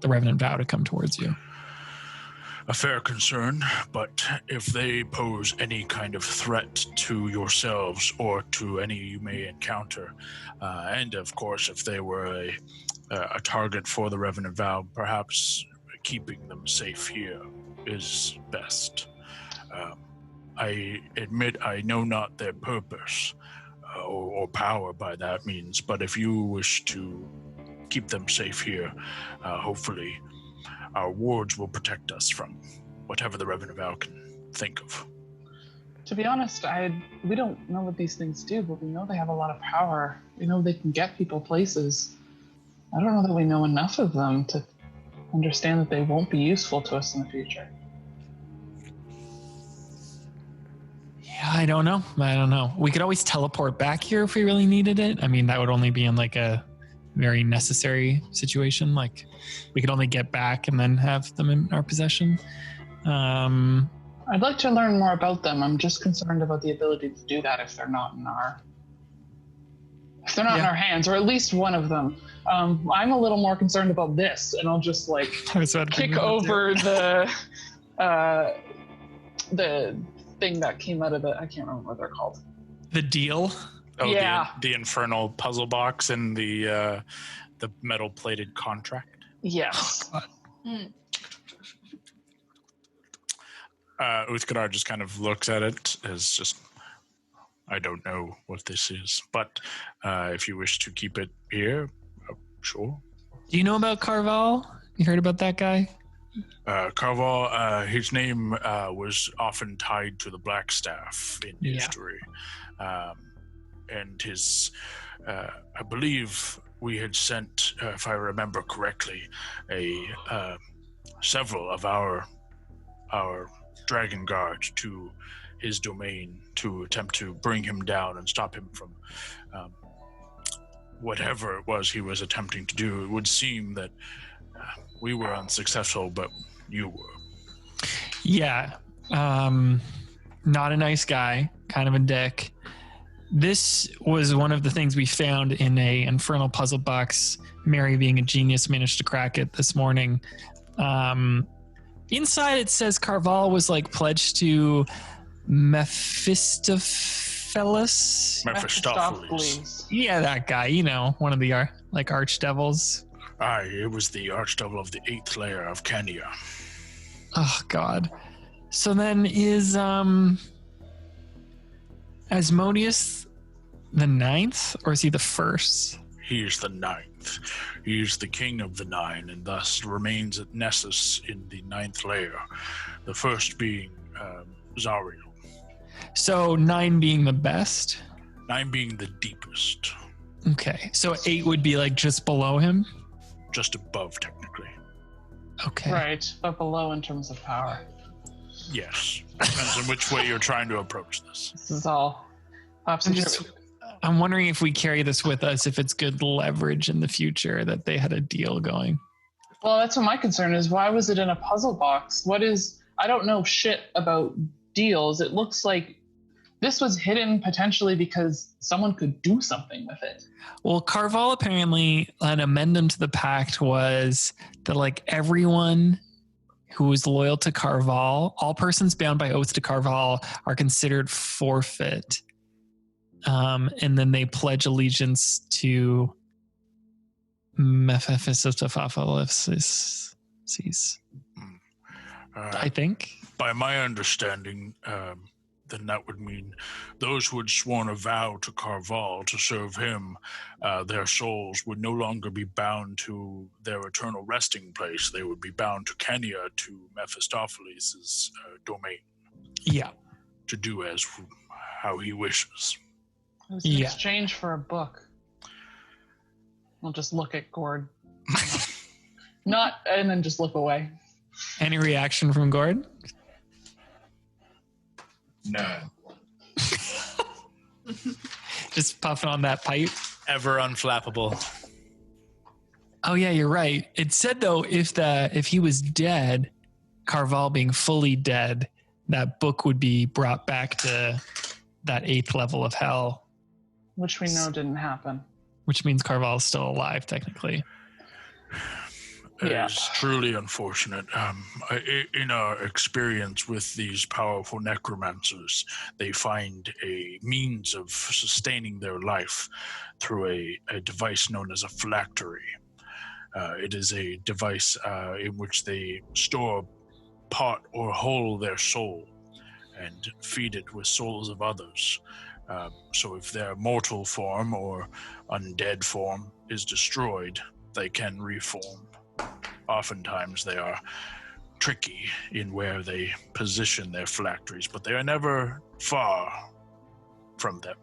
B: the Revenant Vow to come towards you.
A: A fair concern, but if they pose any kind of threat to yourselves or to any you may encounter, and of course if they were a target for the Revenant Vow, perhaps keeping them safe here is best. I admit I know not their purpose or power by that means, but if you wish to keep them safe here, hopefully our wards will protect us from whatever the Revenant Vow can think of.
E: To be honest, we don't know what these things do, but we know they have a lot of power. We know they can get people places. I don't know that we know enough of them to understand that they won't be useful to us in the future.
B: Yeah, I don't know. We could always teleport back here if we really needed it. I mean, that would only be in like a very necessary situation. Like we could only get back and then have them in our possession.
E: I'd like to learn more about them. I'm just concerned about the ability to do that if they're not in our in our hands, or at least one of them. I'm a little more concerned about this, and I'll just like kick over the thing that came out of I can't remember what they're called.
B: The deal?
A: Oh,
E: yeah.
A: The infernal puzzle box and the metal plated contract.
E: Yes.
A: Uthgadar just kind of looks at it as just, I don't know what this is, but if you wish to keep it here, sure.
B: Do you know about Carval? You heard about that guy?
A: Carval, his name was often tied to the Black Staff in history. And his, I believe we had sent, if I remember correctly, several of our Dragon Guard to his domain to attempt to bring him down and stop him from whatever it was he was attempting to do. It would seem that we were unsuccessful, but you were.
B: Yeah. Not a nice guy, kind of a dick. This was one of the things we found in a infernal puzzle box. Mary, being a genius, managed to crack it this morning. Inside it says Carval was like pledged to Mephistopheles. Yeah, that guy. You know, one of the archdevils.
A: Aye, it was the archdevil of the 8th layer of Kenya.
B: Oh God. So then is Asmodeus the 9th, or is he the 1st?
A: He is the 9th. He is the king of the 9, and thus remains at Nessus in the 9th layer. The 1st being Zariel.
B: So 9 being the best?
A: 9 being the deepest.
B: Okay, so 8 would be like just below him?
A: Just above, technically.
B: Okay.
E: Right, but below in terms of power.
A: Yes. Depends on which way you're trying to approach this.
E: This is all
B: I'm wondering if we carry this with us, if it's good leverage in the future that they had a deal going.
E: Well, that's what my concern is. Why was it in a puzzle box? I don't know shit about deals. It looks like this was hidden potentially because someone could do something with it.
B: Well, Carval apparently, an amendment to the pact was that like everyone who was loyal to Carval, all persons bound by oath to Carval are considered forfeit. And then they pledge allegiance to Mephistopheles. I think.
H: By my understanding, then that would mean those who had sworn a vow to Carval to serve him, their souls would no longer be bound to their eternal resting place. They would be bound to Kenya, to Mephistopheles' domain.
B: Yeah.
H: To do how he wishes.
E: It was in exchange for a book. We'll just look at Gord. And then just look away.
B: Any reaction from Gord?
G: None.
B: Just puffing on that pipe.
A: Ever unflappable.
B: Oh yeah, you're right. It said though, if he was dead, Carval being fully dead, that book would be brought back to that 8th level of hell.
E: Which we know didn't happen.
B: Which means Carval is still alive, technically.
H: It's truly unfortunate. In our experience with these powerful necromancers, they find a means of sustaining their life through a device known as a phylactery. It is a device in which they store part or whole their soul and feed it with souls of others. So if their mortal form or undead form is destroyed, they can reform. Oftentimes they are tricky in where they position their phylacteries, but they are never far from them.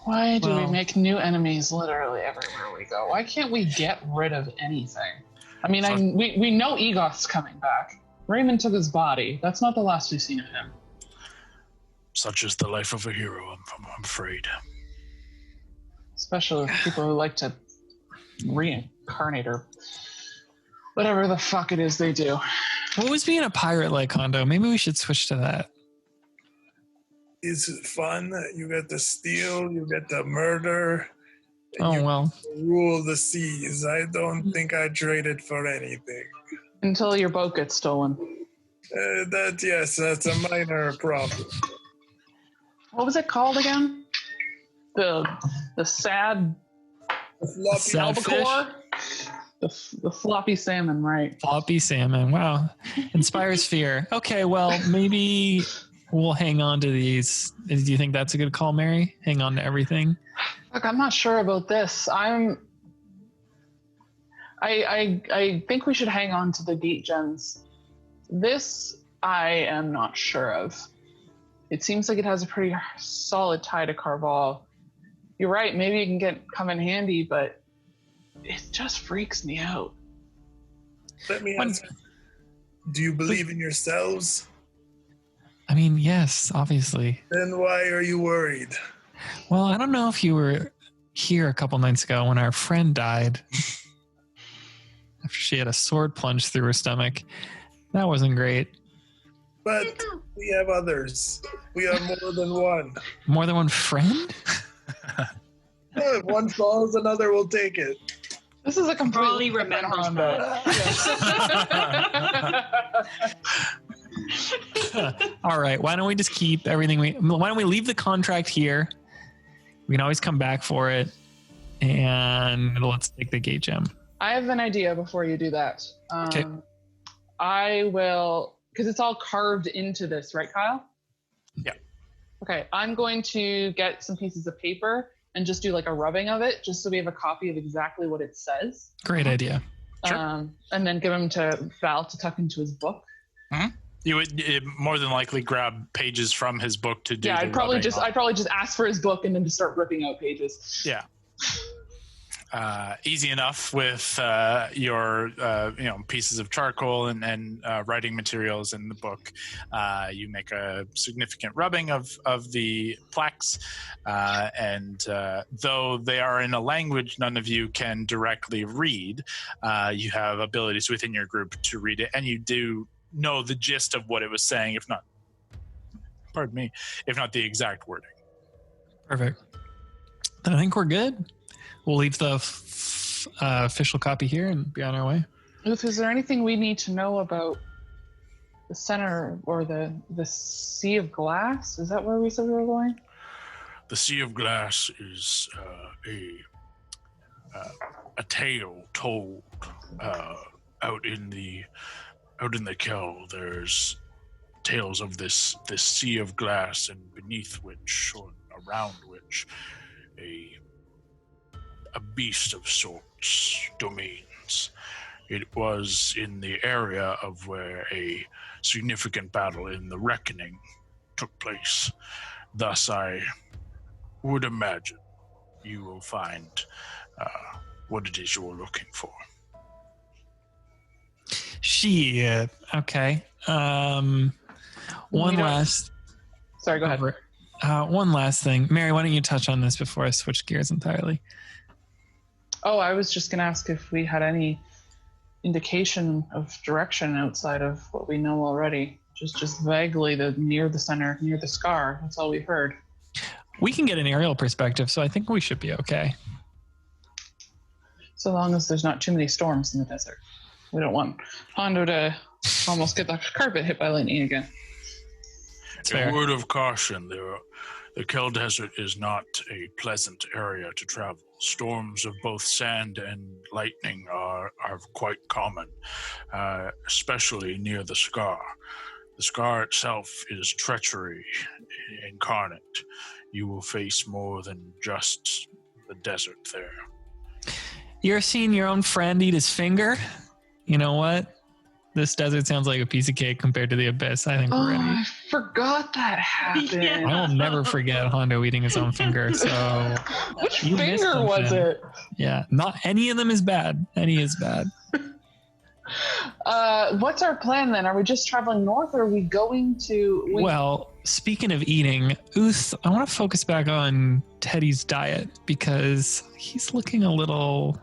E: Why do we make new enemies literally everywhere we go? Why can't we get rid of anything? I mean, we know Egoth's coming back. Raymond took his body. That's not the last we've seen of him.
H: Such is the life of a hero, I'm afraid.
E: Especially with people who like to reincarnate or whatever the fuck it is they do.
B: What was being a pirate like, Hondo? Maybe we should switch to that.
D: It's fun. You get to steal, you get to murder.
B: Oh, well.
D: Rule the seas. I don't think I trade it for anything.
E: Until your boat gets stolen.
D: That's a minor problem.
E: What was it called again? The sad albacore? The floppy salmon, right?
B: Floppy salmon. Wow. Inspires fear. Okay, well, maybe we'll hang on to these. Do you think that's a good call, Mary? Hang on to everything?
E: Look, I'm not sure about this. I think we should hang on to the gate gems. This I am not sure of. It seems like it has a pretty solid tie to Carval. You're right, maybe it can come in handy, but it just freaks me out.
D: Let me ask, do you believe in yourselves?
B: I mean, yes, obviously.
D: Then why are you worried?
B: Well, I don't know if you were here a couple nights ago when our friend died after she had a sword plunge through her stomach. That wasn't great.
D: But we have others. We have more than one.
B: More than one friend?
D: If one falls, another will take it.
E: This is a completely
F: remembers
B: All right. Why don't we just keep everything? Why don't we leave the contract here? We can always come back for it, and let's take the gate gem.
E: I have an idea before you do that.
B: Okay.
E: I will, because it's all carved into this, right, Kyle?
A: Yeah.
E: Okay. I'm going to get some pieces of paper and just do like a rubbing of it, just so we have a copy of exactly what it says.
B: Great idea.
A: Sure.
E: And then give them to Val to tuck into his book.
A: Mm-hmm. You would more than likely grab pages from his book to do.
E: Yeah, I'd probably just ask for his book and then just start ripping out pages.
A: Yeah. easy enough with your pieces of charcoal and writing materials in the book. You make a significant rubbing of the plaques, and though they are in a language none of you can directly read, you have abilities within your group to read it, and you do know the gist of what it was saying, if not the exact wording.
B: Perfect. Then I think we're good. We'll leave the official copy here and be on our way.
E: Luke, is there anything we need to know about the center or the Sea of Glass? Is that where we said we were going?
H: The Sea of Glass is a tale told out in the Kell. There's tales of this Sea of Glass, and beneath which, or around which, a beast of sorts domains. It was in the area of where a significant battle in the Reckoning took place. Thus, I would imagine you will find what it is you're looking for.
B: Shit. Okay. Sorry, go
E: ahead.
B: One last thing. Mary, why don't you touch on this before I switch gears entirely?
E: Oh, I was just going to ask if we had any indication of direction outside of what we know already. Just vaguely near the center, near the scar. That's all we heard.
B: We can get an aerial perspective, so I think we should be okay.
E: So long as there's not too many storms in the desert. We don't want Hondo to almost get the carpet hit by lightning again.
H: A word of caution, the Kell Desert is not a pleasant area to travel. Storms of both sand and lightning are quite common, especially near the scar. The scar itself is treachery incarnate. You will face more than just the desert there.
B: You're seeing your own friend eat his finger? You know what? This desert sounds like a piece of cake compared to the abyss. I think we're ready.
E: I forgot that happened.
F: Yeah.
B: I will never forget Hondo eating his own finger. So
E: Which finger was it?
B: Yeah, not any of them is bad. Any is bad.
E: What's our plan then? Are we just traveling north, or are we going to?
B: Well, speaking of eating, Uth, I want to focus back on Teddy's diet because he's looking a little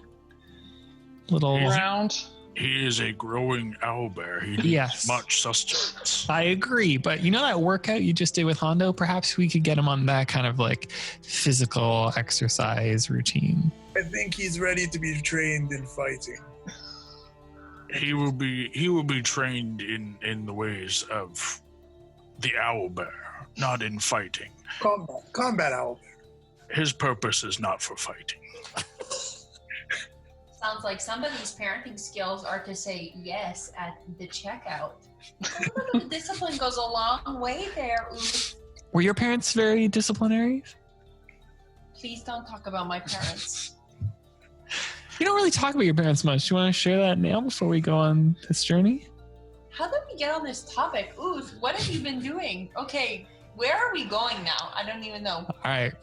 E: round.
H: He is a growing owlbear. He needs much sustenance.
B: I agree, but you know that workout you just did with Hondo? Perhaps we could get him on that kind of like physical exercise routine.
D: I think he's ready to be trained in fighting.
H: He will be trained in the ways of the owlbear, not in fighting.
D: Combat owlbear.
H: His purpose is not for fighting.
C: Sounds like somebody's parenting skills are to say yes at the checkout. A little discipline goes a long way there. Ooh.
B: Were your parents very disciplinary?
C: Please don't talk about my parents.
B: You don't really talk about your parents much. Do you want to share that now before we go on this journey?
C: How did we get on this topic? Ooh, what have you been doing? Okay, where are we going now? I don't even know.
B: All right.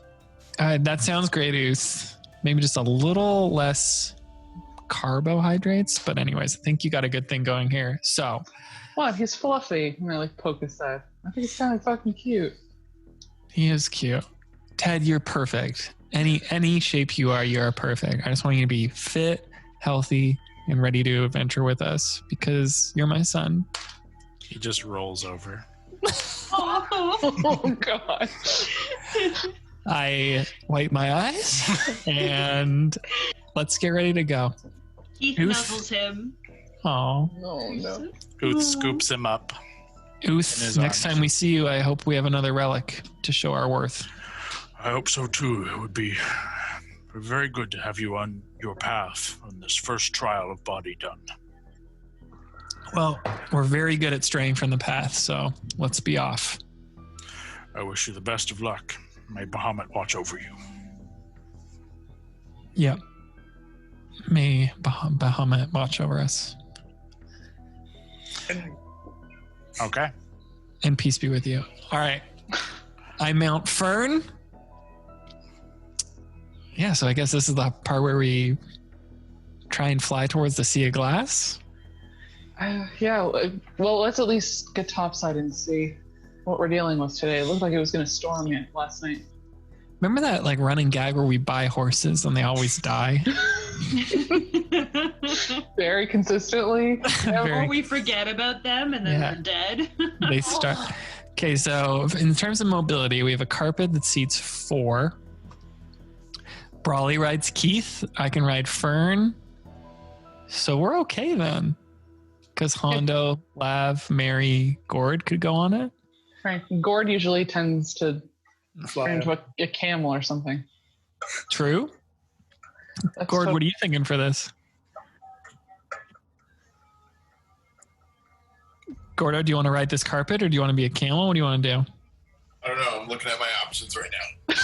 B: That sounds great, Oos. Maybe just a little less carbohydrates, but anyways, I think you got a good thing going here. So,
E: what? He's fluffy. And I like poke his side. I think he's kind of fucking cute.
B: He is cute. Ted, you're perfect. Any shape you are perfect. I just want you to be fit, healthy, and ready to adventure with us because you're my son.
A: He just rolls over.
E: Oh God.
B: I wipe my eyes and let's get ready to go.
F: He nuzzles him.
B: Oh.
E: Oh no.
A: Uth scoops him up.
B: Uth, next time we see you, I hope we have another relic to show our worth.
H: I hope so too. It would be very good to have you on your path on this first trial of body done.
B: Well, we're very good at straying from the path, so let's be off.
H: I wish you the best of luck. May Bahamut watch over you.
B: Yep. May Bahamut watch over us.
A: Okay.
B: And peace be with you. All right. I mount Fern. Yeah, so I guess this is the part where we try and fly towards the Sea of Glass.
E: Yeah, well, let's at least get topside and see what we're dealing with today. It looked like it was going to storm yet last night.
B: Remember that like running gag where we buy horses and they always die?
E: Very consistently.
F: Or we forget about them and then they're dead.
B: They start. Okay, so in terms of mobility, we have a carpet that seats 4. Brawley rides Keith. I can ride Fern. So we're okay then. Because Hondo, Lav, Mary, Gord could go on it.
E: Right. Gord usually tends to turn into a camel or something.
B: True. Gord, what are you thinking for this? Gordo, do you want to ride this carpet or do you want to be a camel? What do you want to do?
G: I don't know. I'm looking at my options right now.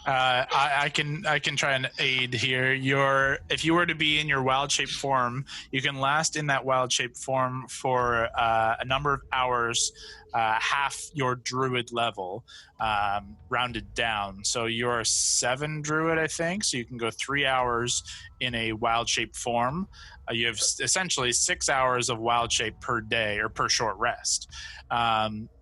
A: I can try and aid here. If you were to be in your wild shape form, you can last in that wild shape form for a number of hours, half your druid level, rounded down. So you're a 7 druid, I think. So you can go 3 hours in a wild shape form. You have essentially 6 hours of wild shape per day or per short rest.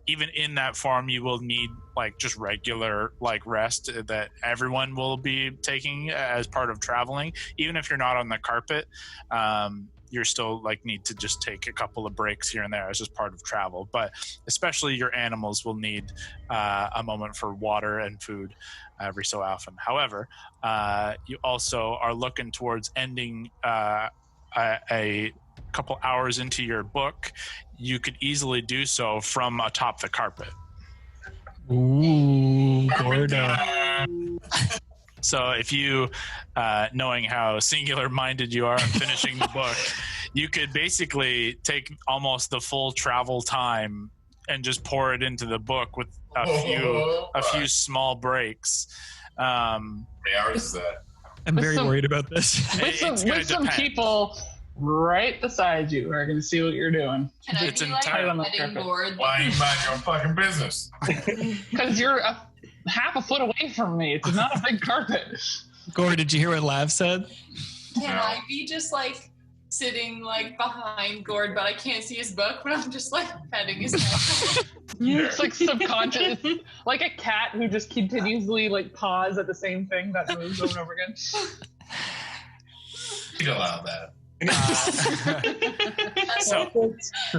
A: Even in that form, you will need like just regular like rest that everyone will be taking as part of traveling. Even if you're not on the carpet, you're still like need to just take a couple of breaks here and there as just part of travel. But especially your animals will need a moment for water and food every so often. However, you also are looking towards ending a couple hours into your book. You could easily do so from atop the carpet.
B: Ooh, Gordo.
A: So if you, knowing how singular-minded you are in finishing the book, you could basically take almost the full travel time and just pour it into the book with a few small breaks.
G: How many hours is that?
B: I'm very worried about this.
E: With some people right beside you who are going to see what you're doing.
C: Can I be like heading board?
G: Why you mind your fucking business?
E: Because you're half a foot away from me. It's not a big carpet.
B: Gore, did you hear what Lav said?
C: Can I be just like sitting like behind Gord, but I can't see his book, but I'm just like petting his neck?
E: It's like subconscious, like a cat who just continuously like paws at the same thing that moves over and over again.
G: You allow that.
A: So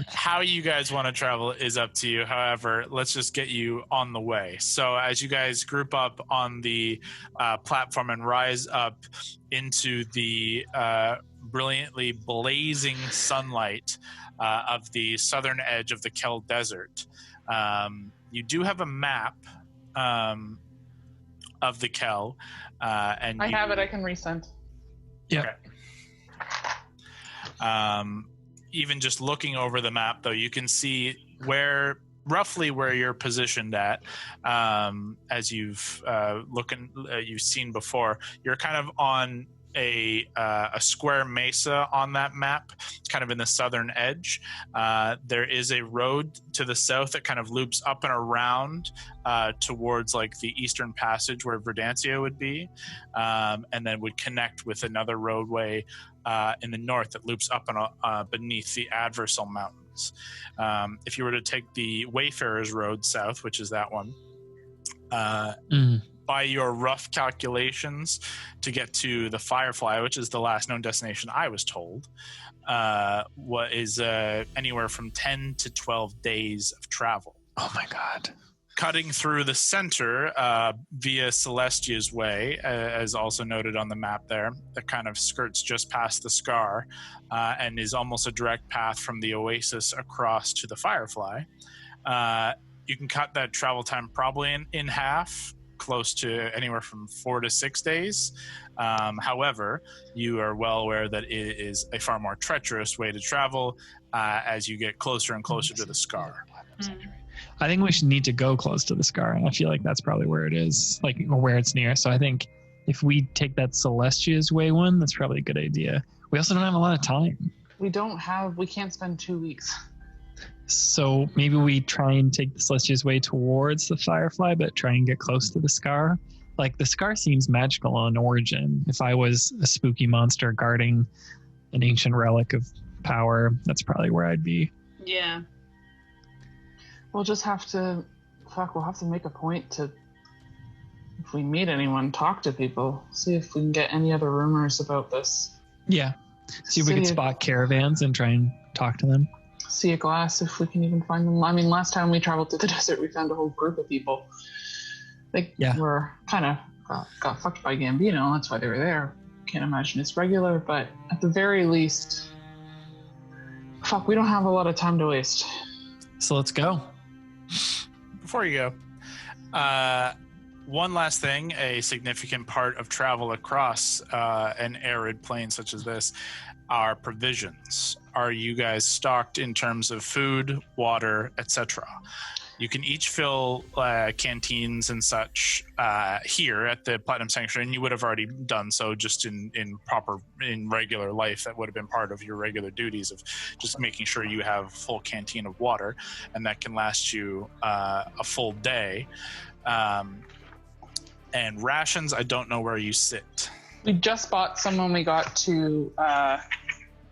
A: how you guys want to travel is up to you. However, let's just get you on the way. So as you guys group up on the platform and rise up into the brilliantly blazing sunlight of the southern edge of the Kel Desert, you do have a map of the Kel. And
E: I have it. I can resend.
B: Yeah.
A: Okay. Even just looking over the map, though, you can see roughly where you're positioned at. As you've you've seen before, you're kind of on a square mesa on that map. It's kind of in the southern edge. There is a road to the south that kind of loops up and around towards like the eastern passage where Verdantia would be, and then would connect with another roadway in the north that loops up and beneath the Adversal Mountains. If you were to take the Wayfarers Road south, which is that one, by your rough calculations, to get to the Firefly, which is the last known destination I was told, what is anywhere from 10 to 12 days of travel.
B: Oh my God.
A: Cutting through the center via Celestia's Way, as also noted on the map there, that kind of skirts just past the Scar and is almost a direct path from the Oasis across to the Firefly. You can cut that travel time probably in half, close to anywhere from 4 to 6 days. However, you are well aware that it is a far more treacherous way to travel as you get closer and closer to the Scar.
B: I think we should need to go close to the Scar, and I feel like that's probably where it is, like, or where it's near. So I think if we take that Celestia's Way one, that's probably a good idea. We also don't have a lot of time.
E: We can't spend 2 weeks.
B: So maybe we try and take the Celestia's Way towards the Firefly, but try and get close to the Scar, Like, the scar seems magical in origin. If I was a spooky monster guarding an ancient relic of power, that's probably where I'd be.
F: Yeah.
E: We'll just have to... we'll have to make a point to... If we meet anyone, talk to people. See if we can get any other rumors about this.
B: Yeah. See if we can spot caravans and try and talk to them.
E: See a glass if we can even find them. I mean, last time we traveled to the desert, we found a whole group of people. They were kind of got fucked by Gambino. That's why they were there. Can't imagine it's regular, but at the very least, we don't have a lot of time to waste.
B: So let's go.
A: Before you go, one last thing, a significant part of travel across an arid plain such as this are provisions. Are you guys stocked in terms of food, water, etc.? You can each fill canteens and such here at the Platinum Sanctuary, and you would have already done so just in regular life. That would have been part of your regular duties of just making sure you have a full canteen of water, and that can last you a full day. And rations, I don't know where you sit.
E: We just bought some when we got to...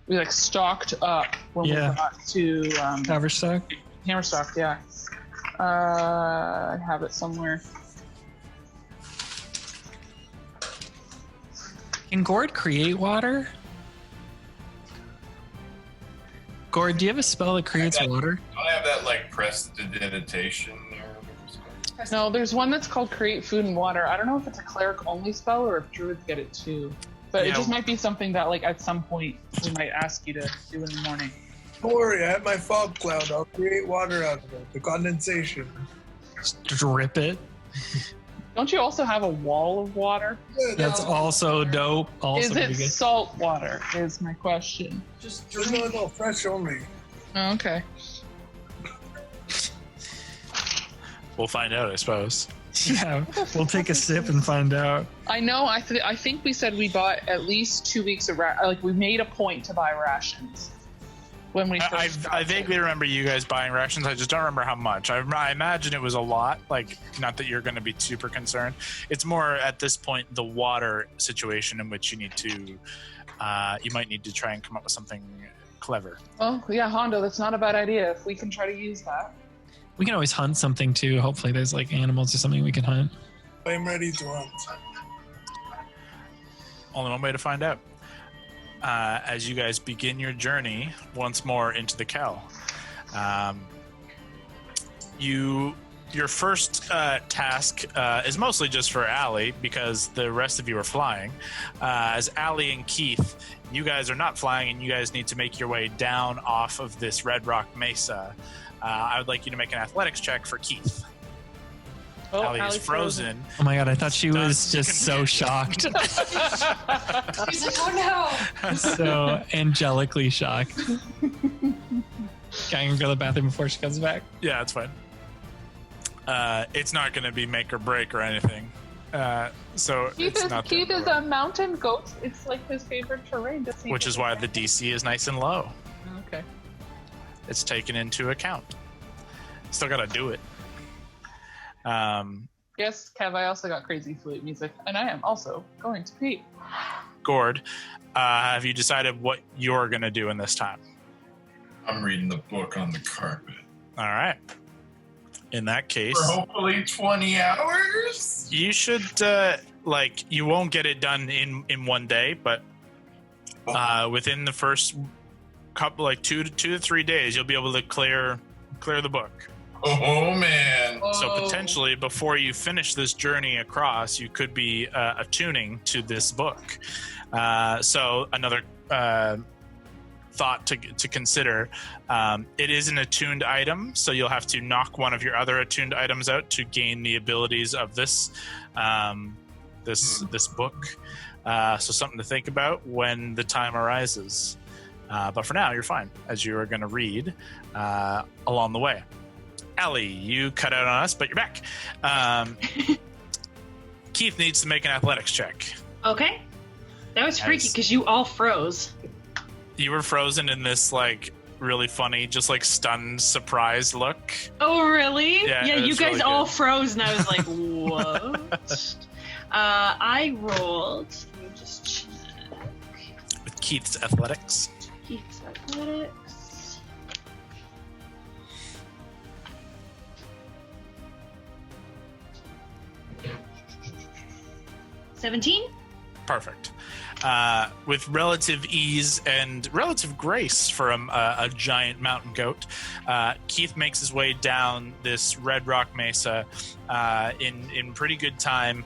E: we stocked up when we got to...
B: Haverstock?
E: Hammerstock, yeah. I have it somewhere.
B: Can Gord create water? Gord, do you have a spell that creates water?
G: I have that prestidigitation.
E: No, there's one that's called Create Food and Water. I don't know if it's a cleric only spell or if druids get it too. But it just might be something that at some point we might ask you to do in the morning.
D: Don't worry, I have my fog cloud. I'll create water out of it. The condensation.
B: Just drip it.
E: Don't you also have a wall of water?
D: Yeah,
B: that's also dope. Also
E: is it salt water? Is my question.
D: Just drink. No, fresh only.
E: Oh, okay.
A: We'll find out, I suppose.
B: Yeah, we'll take a sip and find out.
E: I know. I think we said we bought at least 2 weeks of we made a point to buy rations. When we first
A: I vaguely remember you guys buying rations. I just don't remember how much. I imagine it was a lot. Not that you're going to be super concerned. It's more at this point the water situation in which you need to. You might need to try and come up with something clever.
E: Oh yeah, Hondo, that's not a bad idea. If we can try to use that.
B: We can always hunt something too. Hopefully, there's animals or something we can hunt.
D: I'm ready to hunt.
A: Only one way to find out. As you guys begin your journey once more into the Kel, your first task is mostly just for Allie because the rest of you are flying. As Allie and Keith, you guys are not flying and you guys need to make your way down off of this Red Rock Mesa. I would like you to make an athletics check for Keith.
E: Oh,
A: Allie is frozen.
B: Oh my god, I thought she was just so shocked.
C: She's like, oh no!
B: So angelically shocked. Can I go to the bathroom before she comes back?
A: Yeah, that's fine. It's not going to be make or break or anything. So
E: Keith is a mountain goat. It's his favorite terrain.
A: Which is why the DC is nice and low.
E: Okay.
A: It's taken into account. Still got to do it.
E: Yes, Kev, I also got crazy flute music, and I am also going to pee.
A: Gord, have you decided what you're going to do in this time?
G: I'm reading the book on the carpet.
A: All right. In that case...
G: For hopefully 20 hours?
A: You should, you won't get it done in one day, but within the first couple, 2 to 3 days, you'll be able to clear the book.
G: Oh, man.
A: So potentially, before you finish this journey across, you could be attuning to this book. So another thought to consider, it is an attuned item, so you'll have to knock one of your other attuned items out to gain the abilities of this this book. So something to think about when the time arises. But for now, you're fine, as you are going to read along the way. Allie, you cut out on us, but you're back. Keith needs to make an athletics check.
F: Okay. That was freaky because you all froze.
A: You were frozen in this, really funny, just, stunned, surprised look.
F: Oh, really?
A: Yeah,
F: you guys
A: really
F: all
A: good.
F: froze, and I was like, what? I rolled. Let me just check.
A: With Keith's athletics.
F: Keith's athletics. $17.
A: Perfect. With relative ease and relative grace from a giant mountain goat, Keith makes his way down this red rock mesa in pretty good time,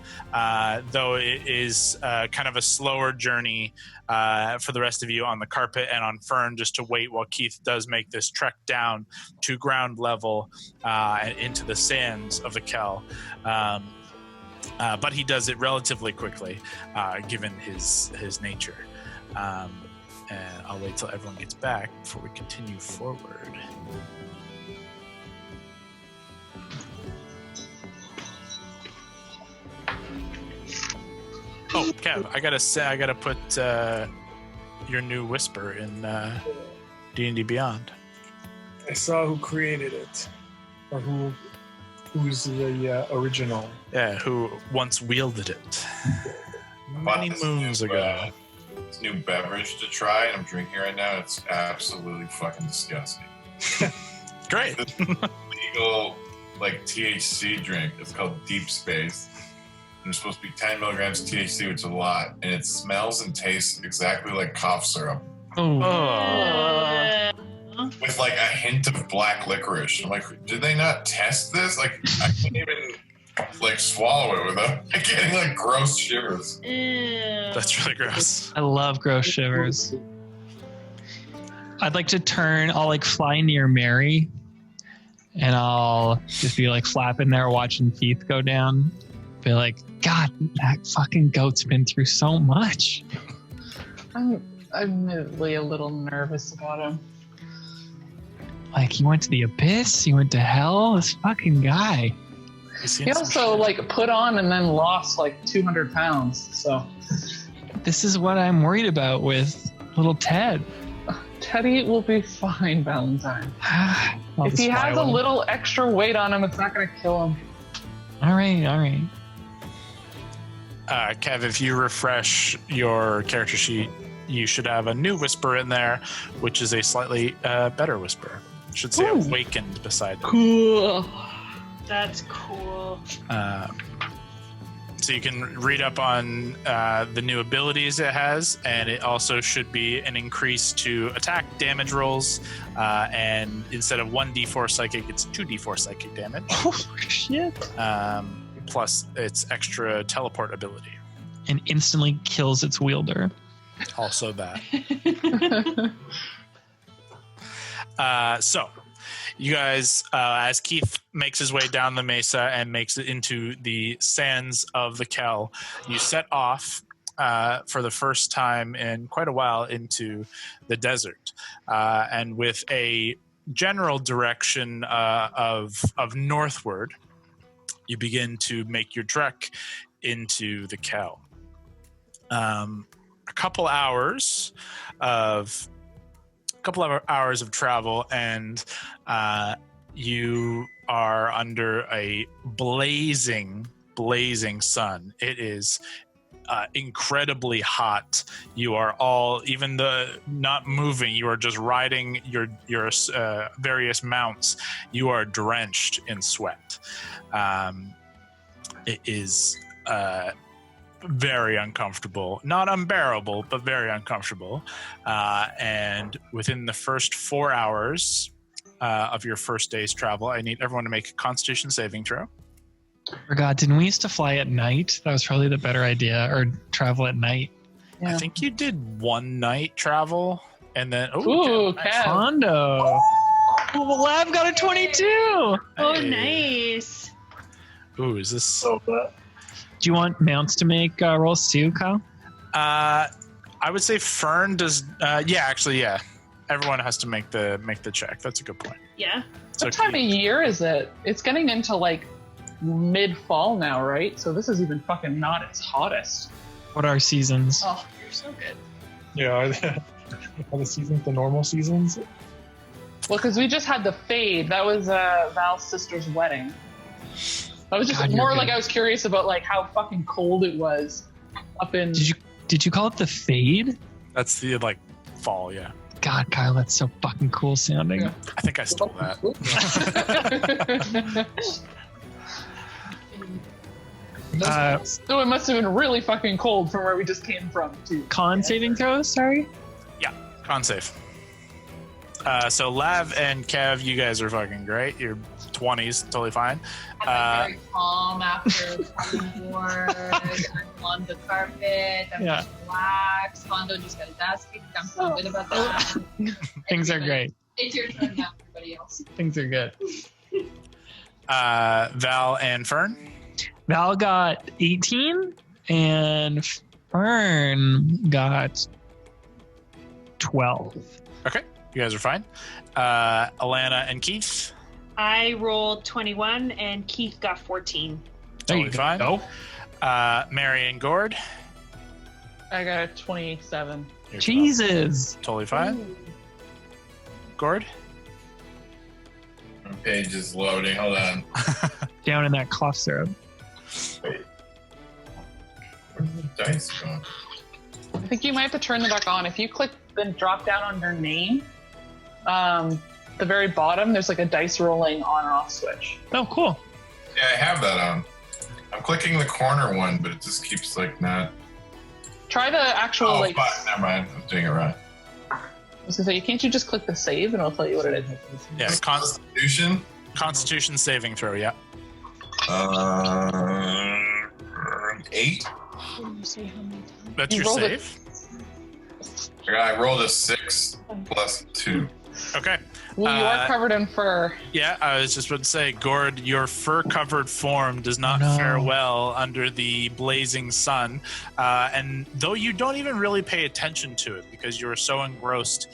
A: though it is kind of a slower journey for the rest of you on the carpet and on Fern, just to wait while Keith does make this trek down to ground level and into the sands of the Kell. But he does it relatively quickly, given his nature. And I'll wait till everyone gets back before we continue forward. Oh, Kev, I gotta put your new whisper in D&D Beyond.
I: I saw who created it, or who's the original.
A: Yeah, who once wielded it many moons ago.
G: This new beverage to try, and I'm drinking right now. It's absolutely fucking disgusting.
A: Great.
G: This legal, THC drink. It's called Deep Space. And there's supposed to be 10 milligrams of THC, which is a lot, and it smells and tastes exactly like cough syrup. With a hint of black licorice. I'm like, did they not test this? I can't even swallow it without getting gross shivers.
F: Ew.
A: That's really gross.
B: I love gross shivers. I'd like to turn, I'll fly near Mary, and I'll just be flapping there watching Keith go down. Be like, God, that fucking goat's been through so much.
E: I'm admittedly a little nervous about him.
B: He went to the abyss, he went to hell, this fucking guy.
E: He also put on and then lost 200 pounds, so.
B: This is what I'm worried about with little Ted.
E: Teddy will be fine, Valentine. If he has a little extra weight on him, it's not going to kill him.
B: All right.
A: Kev, if you refresh your character sheet, you should have a new whisper in there, which is a slightly better whisper. Should say awakened beside it.
F: Cool. That's cool.
A: So you can read up on the new abilities it has, and it also should be an increase to attack damage rolls, and instead of 1d4 psychic, it's 2d4 psychic damage.
B: Oh, shit.
A: Plus its extra teleport ability.
B: And instantly kills its wielder.
A: Also that. So, you guys, as Keith makes his way down the mesa and makes it into the sands of the Kell, you set off for the first time in quite a while into the desert. And with a general direction of northward, you begin to make your trek into the Kell. A couple of hours of travel, and you are under a blazing sun. It is incredibly hot. You are all, even not moving, you are just riding your various mounts. You are drenched in sweat. It is very uncomfortable, not unbearable, but very uncomfortable. And within the first 4 hours of your first day's travel, I need everyone to make a Constitution saving throw.
B: Forgot, didn't we used to fly at night? That was probably the better idea, or travel at night.
E: Yeah.
A: I think you did one night travel, and then
B: Hondo. Oh, Lab got a 22.
F: Oh, nice.
A: Ooh, is this
I: So
B: Do you want mounts to make rolls too, Kyle?
A: I would say Fern does. Yeah. Everyone has to make the check. That's a good point.
F: Yeah.
A: So
E: What time of year is it? It's getting into mid-fall now, right? So this is even fucking not its hottest.
B: What are seasons?
F: Oh, you're so good.
I: yeah, are the seasons the normal seasons?
E: Well, because we just had the fade. That was Val's sister's wedding. I was just
B: God,
E: more
B: you're
E: like
B: good.
E: I was curious about like how fucking cold it was up in.
B: Did you call it the fade?
A: That's the like fall, yeah.
B: God, Kyle, that's so fucking cool sounding.
E: Yeah.
A: I think I stole that.
E: So it must have been really fucking cold from where we just came from, too.
B: Con saving throws, sorry?
A: Con save. So Lav and Kev, you guys are fucking great. You're 20s, totally fine.
C: I'm very calm after coming work. I'm on the carpet. I'm just relaxed. Hondo just got his ass kicked. I'm so good about that.
B: Things are great.
C: It's your turn now, everybody else.
B: Things are good.
A: Val and Fern.
B: Val got 18 and Fern got 12.
A: Okay, you guys are fine. Alana and Keith.
F: I rolled 21 and Keith got 14.
A: Totally fine.
B: Go.
A: Mary and Gord.
E: I got a 27.
A: You're
B: Jesus.
A: totally fine. Gord.
G: My page is loading. Hold on.
B: Down in that cough syrup.
G: Wait. Where's the dice going?
E: I think you might have to turn them back on. If you click the drop down on your name, the very bottom, there's like a dice rolling on and off switch.
B: Oh, cool.
G: Yeah, I have that on. I'm clicking the corner one, but it just keeps like not.
E: Try the actual
G: Oh,
E: like.
G: fuck, never mind. I'm doing it right.
E: I was gonna say, can't you just click the save and it'll tell you what it is?
A: Yeah,
G: Constitution.
A: Constitution saving throw, yeah.
G: 8.
A: That's
E: You
A: your
E: rolled it.
A: save?
G: I rolled a 6 plus 2.
A: Okay.
E: Well, you are covered in fur.
A: Yeah, I was just about to say, Gord, your fur-covered form does not fare well under the blazing sun. And though you don't even really pay attention to it because you're so engrossed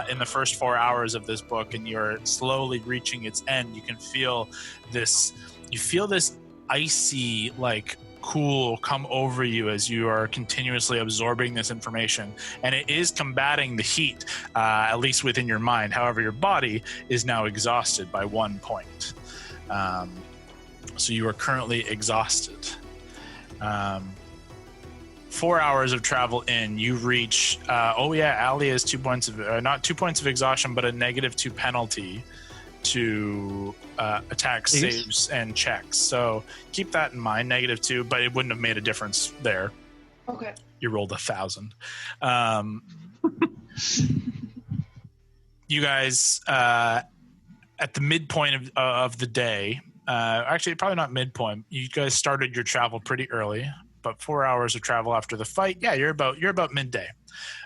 A: in the first 4 hours of this book and you're slowly reaching its end, you can feel this, icy, like, cool come over you as you are continuously absorbing this information, and it is combating the heat, at least within your mind. However, your body is now exhausted by 1 point, so you are currently exhausted. 4 hours of travel in, you reach Ali has 2 points of not 2 points of exhaustion, but a -2 penalty to attack saves and checks. So keep that in mind, -2, but it wouldn't have made a difference there.
F: Okay.
A: You rolled 1,000. You guys, at the midpoint of the day, actually probably not midpoint, you guys started your travel pretty early, but 4 hours of travel after the fight, yeah, you're about midday.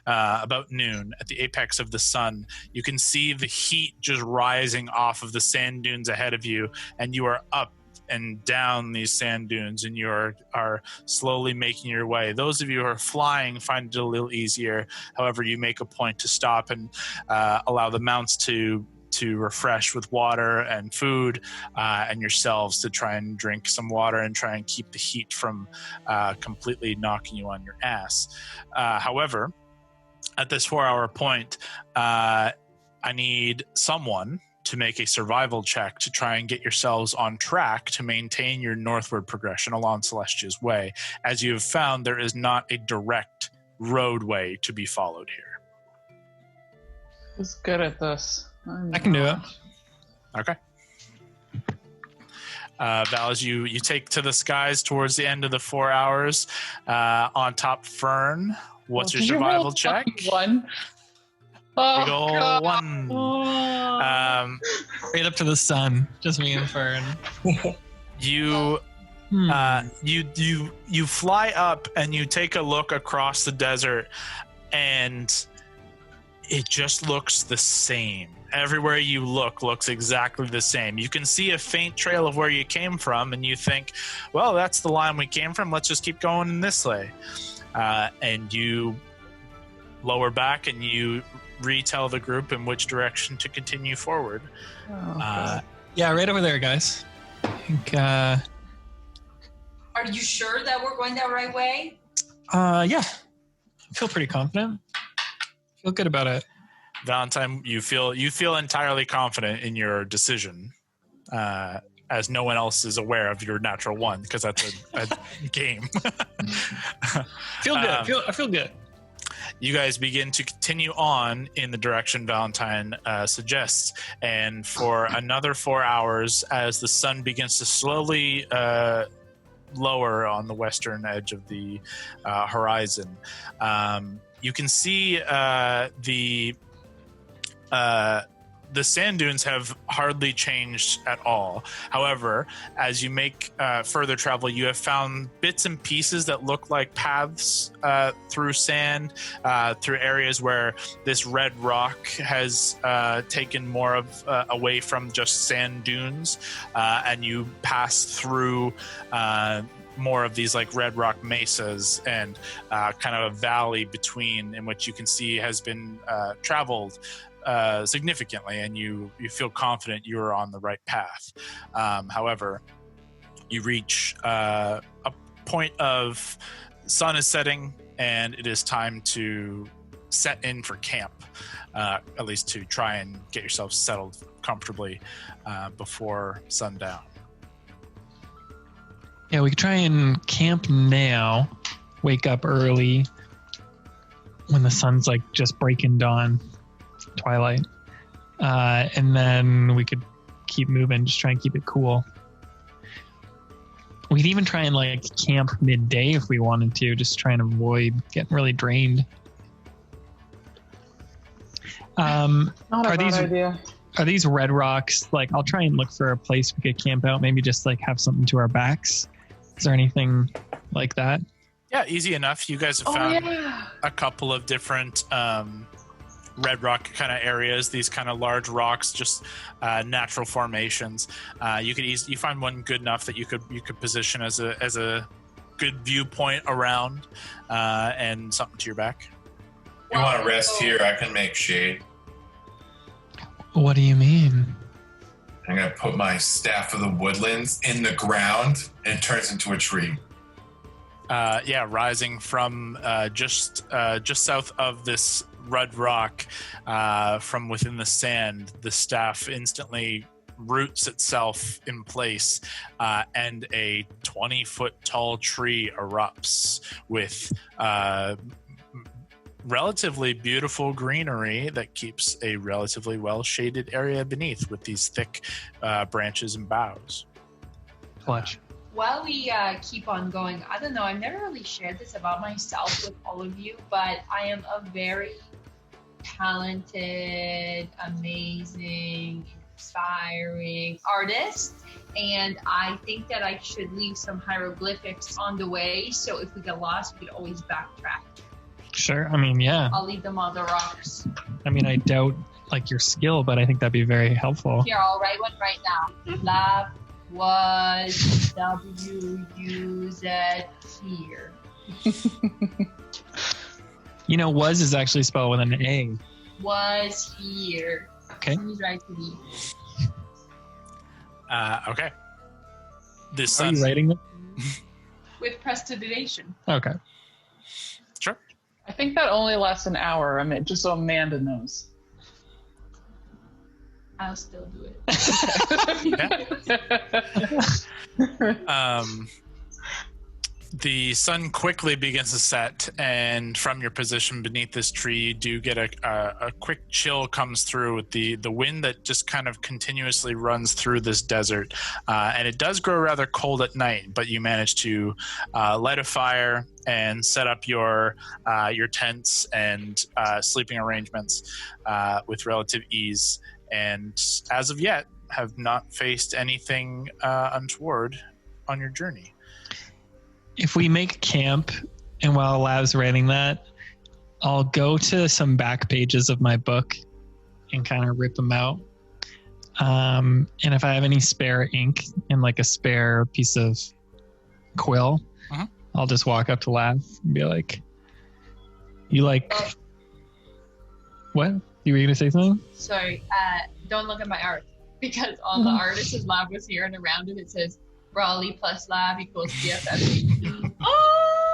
A: About noon, at the apex of the sun, you can see the heat just rising off of the sand dunes ahead of you, and you are up and down these sand dunes, and you are slowly making your way. Those of you who are flying find it a little easier. However, you make a point to stop and allow the mounts to refresh with water and food, and yourselves to try and drink some water and try and keep the heat from completely knocking you on your ass. However, at this 4-hour point, I need someone to make a survival check to try and get yourselves on track to maintain your northward progression along Celestia's Way. As you have found, there is not a direct roadway to be followed here.
E: Who's good at this?
B: I can do it.
A: Okay. Val, as you take to the skies towards the end of the 4 hours, on top Fern, what's your survival check?
E: One. Oh,
A: Big ol'
E: God.
A: 1.
B: Straight up to the sun. Just me and Fern.
A: You fly up and you take a look across the desert, and it just looks the same. Everywhere you look looks exactly the same. You can see a faint trail of where you came from, and you think, well, that's the line we came from. Let's just keep going in this way. And you lower back and you retell the group in which direction to continue forward.
B: Yeah, right over there, guys. I think,
C: Are you sure that we're going the right way?
B: yeah. I feel pretty confident. Feel good about it.
A: Valentine, you feel entirely confident in your decision. as no one else is aware of your natural one because that's a game.
B: Feel good. I feel good.
A: You guys begin to continue on in the direction Valentine suggests, and for another 4 hours, as the sun begins to slowly lower on the western edge of the horizon, you can see the sand dunes have hardly changed at all. However, as you make further travel, you have found bits and pieces that look like paths through sand, through areas where this red rock has taken more of away from just sand dunes, and you pass through more of these like red rock mesas and kind of a valley between, in which you can see has been traveled significantly, and you feel confident you're on the right path. However, you reach a point of sun is setting, and it is time to set in for camp, at least to try and get yourself settled comfortably before sundown.
B: Yeah, we could try and camp now, wake up early when the sun's like just breaking dawn, twilight, and then we could keep moving, just try and keep it cool. We could even try and like camp midday if we wanted to, just try and avoid getting really drained.
E: Not a bad idea.
B: Are these red rocks? Like, I'll try and look for a place we could camp out, maybe just like have something to our backs. Is there anything like that?
A: Yeah, easy enough. You guys have found a couple of different red rock kind of areas, these kind of large rocks, just natural formations. You find one good enough that you could position as a good viewpoint around, and something to your back.
G: You want to rest here? I can make shade.
B: What do you mean?
G: I'm gonna put my staff of the woodlands in the ground, and it turns into a tree.
A: Rising from just south of this red rock, from within the sand, the staff instantly roots itself in place, and a 20-foot tall tree erupts with relatively beautiful greenery that keeps a relatively well-shaded area beneath with these thick branches and boughs.
B: Clutch.
C: While we keep on going, I don't know, I've never really shared this about myself with all of you, but I am a very talented, amazing, inspiring artist, and I think that I should leave some hieroglyphics on the way, so if we get lost, we could always backtrack.
B: Sure. I mean, yeah.
C: I'll leave them on the rocks.
B: I mean, I doubt like your skill, but I think that'd be very helpful.
C: Here, I'll write one right now. Lab was W-U-Z here.
B: You know, was is actually spelled with an A.
C: Was here.
B: Okay.
C: Please write to me.
A: Okay. This
B: Are you writing it?
C: With prestidigitation.
B: Okay.
A: Sure.
E: I think that only lasts an hour, just so Amanda knows.
C: I'll still do it.
A: The sun quickly begins to set, and from your position beneath this tree, you do get a quick chill comes through with the wind that just kind of continuously runs through this desert. And it does grow rather cold at night, but you manage to light a fire and set up your tents and sleeping arrangements with relative ease. And as of yet, have not faced anything untoward on your journey.
B: If we make camp, and while Lav's writing that, I'll go to some back pages of my book and kind of rip them out. And if I have any spare ink and like a spare piece of quill, I'll just walk up to Lav and be like, "You like what? You were going to say something?"
C: Sorry, don't look at my art, because on the artist's lab was here, and around it says Raleigh plus lab equals BFF.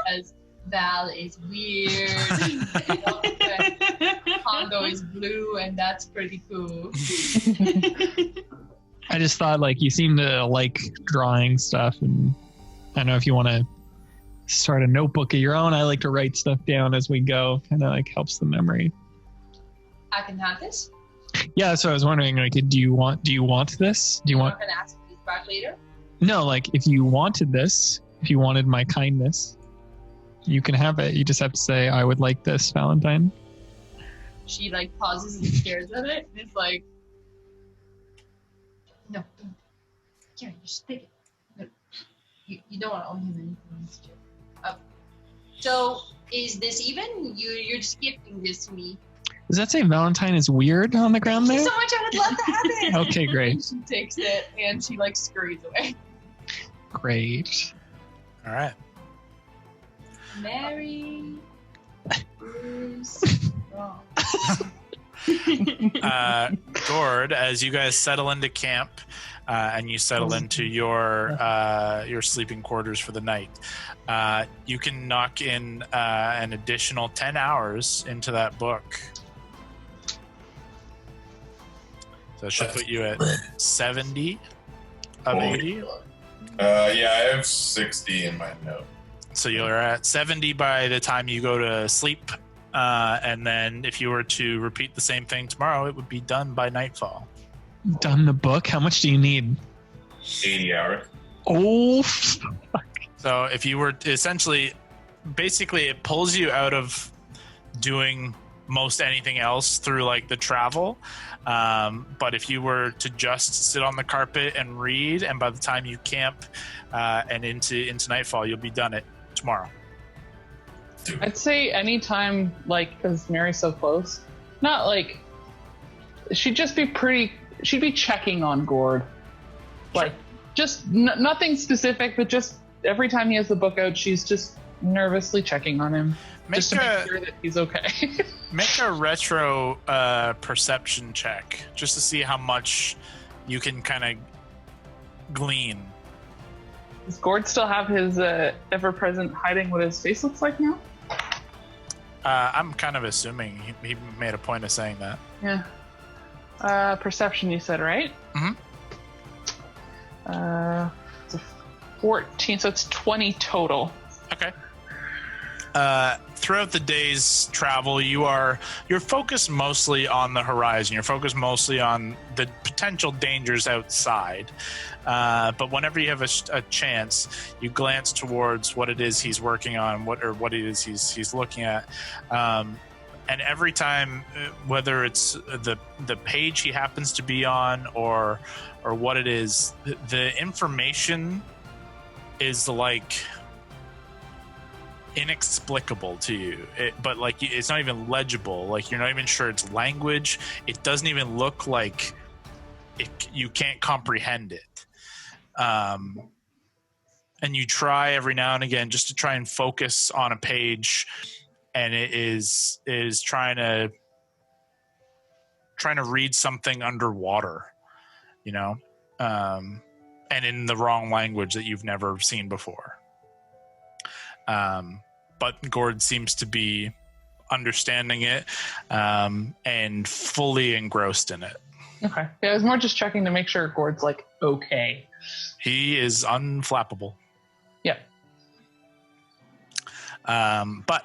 C: Because Val is weird. Hondo is blue, and that's pretty cool.
B: I just thought like you seem to like drawing stuff, and I don't know if you want to start a notebook of your own. I like to write stuff down as we go. Kind of like helps the memory.
C: I can have this.
B: Yeah, so I was wondering, like, do you want this? Do you want?
C: I'm gonna ask you back later.
B: No, like if you wanted this, if you wanted my kindness, you can have it. You just have to say, "I would like this, Valentine."
C: She like pauses and stares at it, and it's like, no, don't. Here, you should take it. No, you don't want to own him anything. So is this even? You're just gifting this to me.
B: Does that say Valentine is weird on the ground
C: Thank
B: there?
C: you so much. I would love to have it.
B: Okay, great.
C: And she takes it and she like scurries away.
B: Great.
A: All right.
C: Mary. Bruce. Wrong.
A: Gord, as you guys settle into camp and you settle into your sleeping quarters for the night, you can knock in an additional 10 hours into that book. So it should put you at 70 of 80.
G: Yeah, I have 60 in my note.
A: So you're at 70 by the time you go to sleep. And then if you were to repeat the same thing tomorrow, it would be done by nightfall.
B: Done the book? How much do you need?
G: 80 hours.
B: Oh, fuck.
A: So if you were essentially, basically it pulls you out of doing most anything else through like the travel. But if you were to just sit on the carpet and read, and by the time you camp and into nightfall, you'll be done it tomorrow.
E: I'd say anytime, like, because Mary's so close, not like, she'd be checking on Gord. Like, just nothing specific, but just every time he has the book out, she's just nervously checking on him. Just to make sure that he's okay.
A: Make a retro perception check, just to see how much you can kind of glean.
E: Does Gord still have his ever-present hiding what his face looks like now?
A: I'm kind of assuming he made a point of saying that.
E: Yeah. Perception, you said, right?
A: Mm-hmm.
E: It's a 14, so it's 20 total.
A: Okay. Throughout the day's travel, you're focused mostly on the horizon. You're focused mostly on the potential dangers outside. But whenever you have a chance, you glance towards what it is he's working on, what it is he's looking at. And every time, whether it's the page he happens to be on or what it is, the information is like inexplicable to you, but like it's not even legible. Like you're not even sure it's language. It doesn't even look like you can't comprehend it. And you try every now and again just to try and focus on a page, and it is trying to read something underwater, and in the wrong language that you've never seen before. But Gord seems to be understanding it and fully engrossed in it.
E: Okay. Yeah, I was more just checking to make sure Gord's like okay.
A: He is unflappable.
E: Yeah.
A: But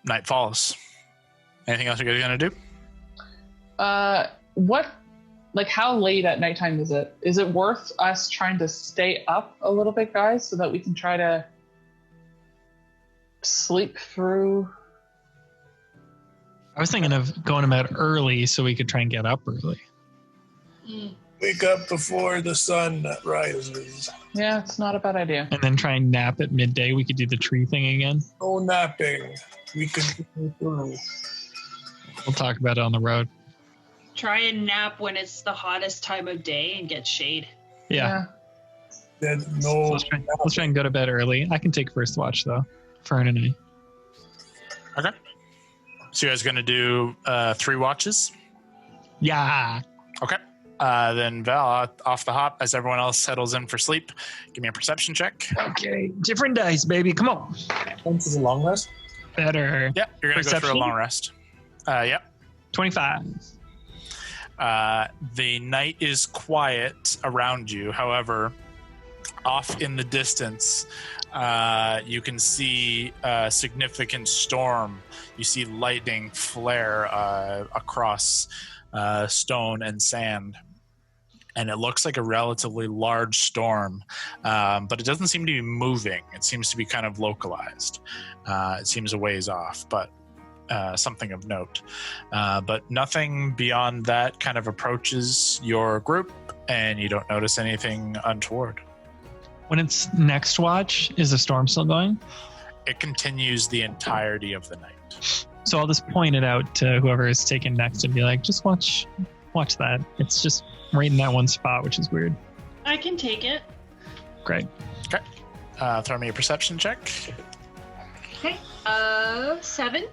A: night falls. Anything else you guys are gonna do?
E: How late at nighttime is it? Is it worth us trying to stay up a little bit, guys, so that we can try to sleep through?
B: I was thinking of going to bed early so we could try and get up early.
I: Wake up before the sun rises.
E: Yeah, it's not a bad idea.
B: And then try and nap at midday. We could do the tree thing again.
I: No napping. We can go through.
B: We'll talk about it on the road.
F: Try and nap when it's the hottest time of day and get shade.
B: Yeah.
I: Then
B: So let's try and go to bed early. I can take first watch though. Fern and I.
A: Okay. So you guys going to do 3 watches?
B: Yeah.
A: Okay. Then Val, off the hop, as everyone else settles in for sleep, give me a perception check.
B: Okay. Different dice, baby. Come on.
I: This is a long rest.
B: Better.
A: Yep. You're going to go through a long rest. Yep.
B: 25.
A: The night is quiet around you. However, off in the distance, you can see a significant storm. You see lightning flare across stone and sand. And it looks like a relatively large storm, but it doesn't seem to be moving. It seems to be kind of localized. It seems a ways off, but something of note. But nothing beyond that kind of approaches your group, and you don't notice anything untoward.
B: When it's next watch, is the storm still going?
A: It continues the entirety of the night.
B: So I'll just point it out to whoever is taken next and be like, just watch that. It's just right in that one spot, which is weird.
F: I can take it.
B: Great.
A: Okay. Throw me a perception check.
C: Okay. 7.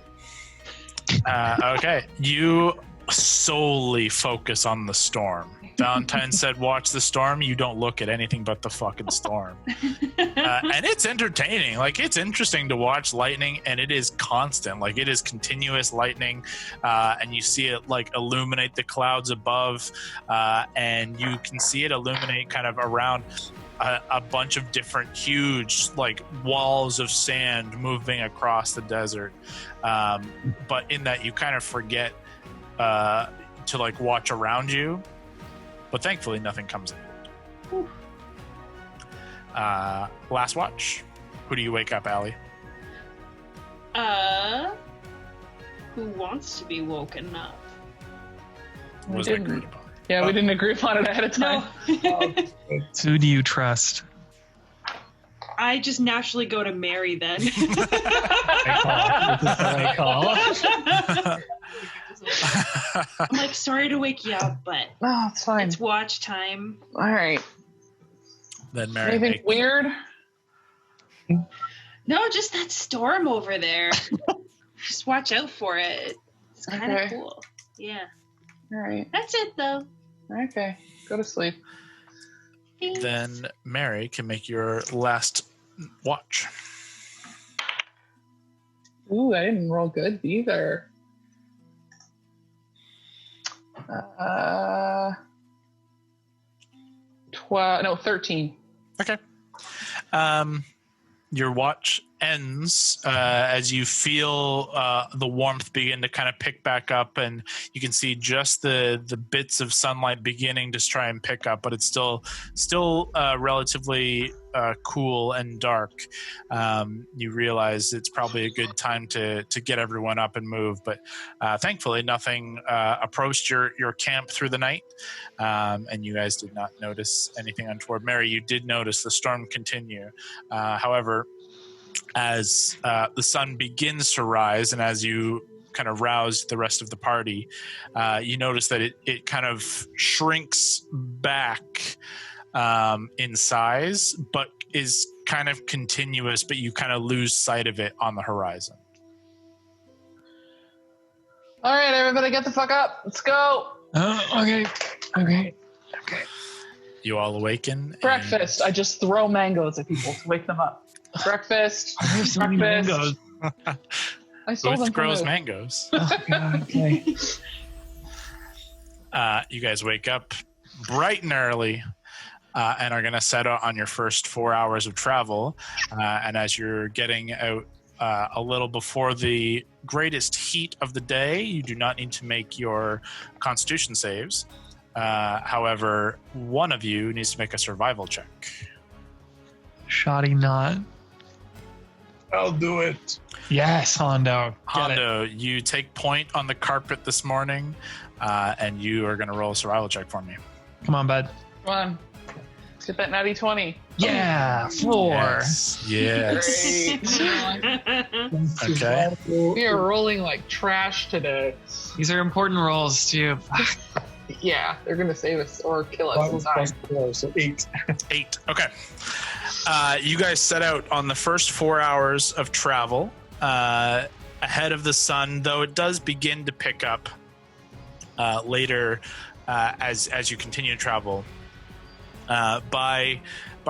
A: Okay. You solely focus on the storm. Valentine said, watch the storm. You don't look at anything but the fucking storm. And it's entertaining. Like, it's interesting to watch lightning, and it is constant. Like, it is continuous lightning, and you see it, like, illuminate the clouds above, and you can see it illuminate kind of around a bunch of different huge, like, walls of sand moving across the desert. But in that, you kind of forget to, like, watch around you. But thankfully, nothing comes in it. Last watch. Who do you wake up, Allie?
F: Who wants to be woken up?
A: Was it agreed upon?
E: Yeah, we didn't agree upon it ahead of time.
B: Who do you trust?
F: I just naturally go to Mary then.
B: I call.
F: I'm like, sorry to wake you up, but
E: Oh, it's fine.
F: it's watch time.
E: All right.
A: Then Mary.
E: Anything weird?
F: No, just that storm over there. Just watch out for it. It's kind of
E: Okay.
F: cool. Yeah.
E: All right.
F: That's it, though.
E: Okay. Go to sleep.
F: Thanks.
A: Then Mary can make your last watch.
E: Ooh, I didn't roll good either. 13.
A: Okay. Your watch ends as you feel the warmth begin to kind of pick back up, and you can see just the bits of sunlight beginning to try and pick up, but it's still relatively cool and dark. You realize it's probably a good time to get everyone up and move, but thankfully nothing approached your camp through the night, and you guys did not notice anything untoward. Mary, you did notice the storm continue. However, as the sun begins to rise and as you kind of rouse the rest of the party, you notice that it kind of shrinks back in size, but is kind of continuous, but you kind of lose sight of it on the horizon.
E: All right, everybody get the fuck up. Let's go.
B: Okay.
A: You all awaken.
E: Breakfast. I just throw mangoes at people to wake them up. Breakfast.
B: I have so many mangoes.
E: I stole them
A: Booth
E: from
A: grows
E: you.
A: mangoes.
B: Oh, God, okay.
A: You guys wake up bright and early and are going to set out on your first 4 hours of travel. And as you're getting out a little before the greatest heat of the day, you do not need to make your constitution saves. However, one of you needs to make a survival check.
B: Shoddy not.
I: I'll do it.
B: Yes, Hondo. Get it.
A: Hondo, you take point on the carpet this morning, and you are going to roll a survival check for me.
B: Come on, bud.
E: Come on. Let's get that natty 20.
B: Yeah, 4.
A: Yes.
E: Great.
A: Okay.
E: We are rolling like trash today.
B: These are important rolls, too.
E: Yeah, they're going to save us or kill us
I: 5
E: sometime.
I: plus 4, so 8.
A: 8. Okay. You guys set out on the first 4 hours of travel ahead of the sun, though it does begin to pick up later as you continue to travel. By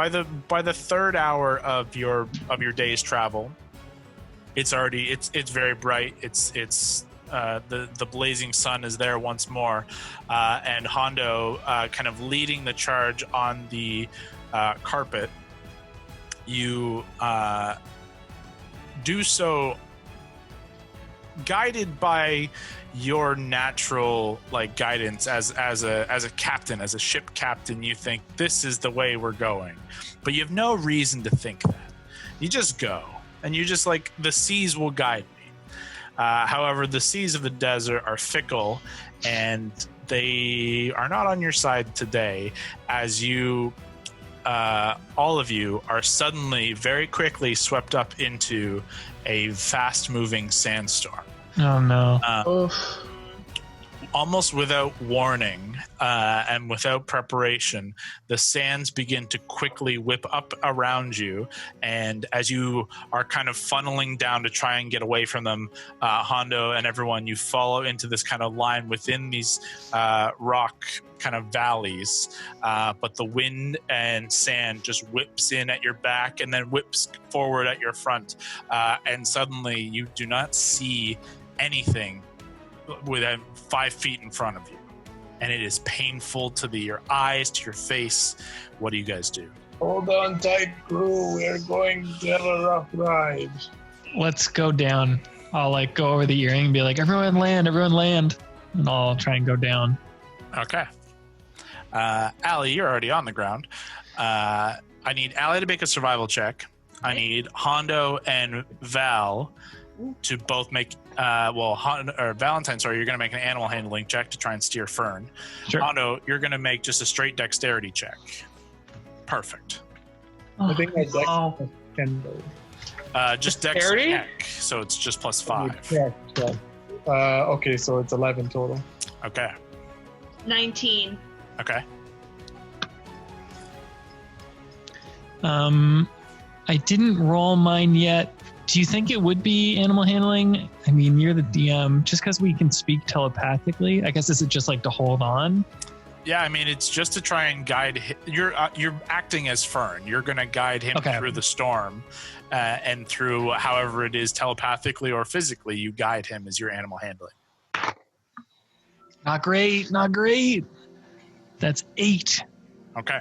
A: the third hour of your day's travel, it's very bright. It's the blazing sun is there once more, and Hondo kind of leading the charge on the carpet. You do so guided by your natural guidance as a captain, as a ship captain. You think this is the way we're going, but you have no reason to think that. You just go, and you just the seas will guide me. However, the seas of the desert are fickle, and they are not on your side today, as you all of you are suddenly very quickly swept up into a fast-moving sandstorm.
B: Oh no.
A: Almost without warning and without preparation, the sands begin to quickly whip up around you, and as you are kind of funneling down to try and get away from them, Hondo and everyone, you follow into this kind of line within these rock kind of valleys, but the wind and sand just whips in at your back and then whips forward at your front, and suddenly you do not see anything within 5 feet in front of you, and it is painful to your eyes, to your face. What do you guys do?
I: Hold on tight, crew. We're going to have a rough ride.
B: Let's go down. I'll go over the earring and be like, everyone land, and I'll try and go down.
A: Okay. Allie, you're already on the ground. I need Allie to make a survival check. I need Hondo and Val to both make Valentine, sorry, you're going to make an animal handling check to try and steer Fern.
B: Sure.
A: Hondo, you're going to make just a straight dexterity check. Perfect.
I: I think my dex is 10 though.
A: Just
E: Dexterity?
A: check, so it's just plus 5.
I: Yeah. Okay, so it's 11 total.
A: Okay.
F: 19.
A: Okay.
B: I didn't roll mine yet. Do you think it would be animal handling? I mean, you're the DM. Just because we can speak telepathically, I guess is it just to hold on?
A: Yeah, I mean, it's just to try and guide him. You're acting as Fern. You're going to guide him through the storm, and through however it is, telepathically or physically, you guide him as your animal handling.
B: Not great. That's 8.
A: Okay.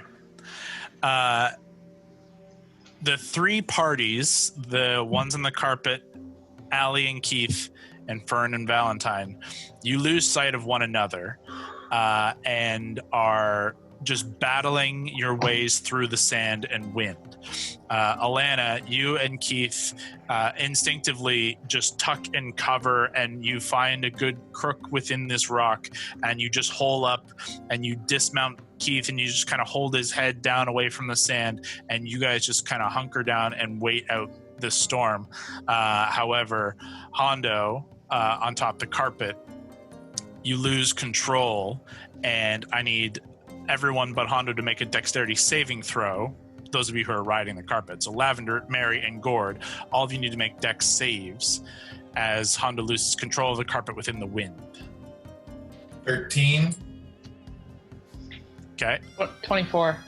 A: The 3 parties, the ones on the carpet, Allie and Keith, and Fern and Valentine, you lose sight of one another and are just battling your ways through the sand and wind. Alana, you and Keith instinctively just tuck and cover, and you find a good crook within this rock, and you just hole up and you dismount Keith, and you just kind of hold his head down away from the sand, and you guys just kind of hunker down and wait out the storm. However, Hondo, on top of the carpet, you lose control, and I need everyone but Hondo to make a dexterity saving throw, those of you who are riding the carpet. So Lavender, Mary, and Gord, all of you need to make dex saves as Hondo loses control of the carpet within the wind.
G: 13.
A: Okay.
E: 24.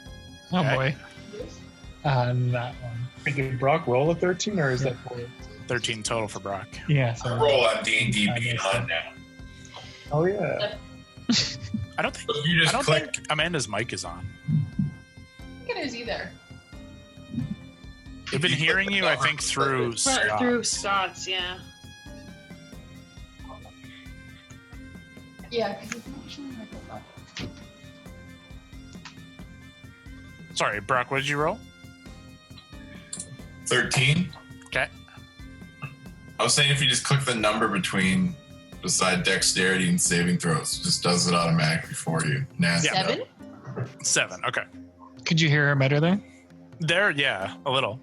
B: Oh
A: Okay.
B: boy. That one.
I: Did Brock roll a 13 or is that
A: 13 total for Brock.
B: Yeah.
G: I roll on D&D Beyond now.
I: Oh yeah.
A: I don't think
G: You just click.
A: think Amanda's mic is on.
C: I think it is either.
A: We've been hearing you, I think, through Scott.
F: Through Scott's, yeah.
C: Yeah, because it's actually like a lot.
A: Sorry, Brock, what did you roll?
G: 13.
A: Okay.
G: I was saying if you just click the number beside dexterity and saving throws, it just does it automatically for you. Nasty.
A: Yeah.
C: 7?
A: 7, okay.
B: Could you hear her better there?
A: There, yeah, a little.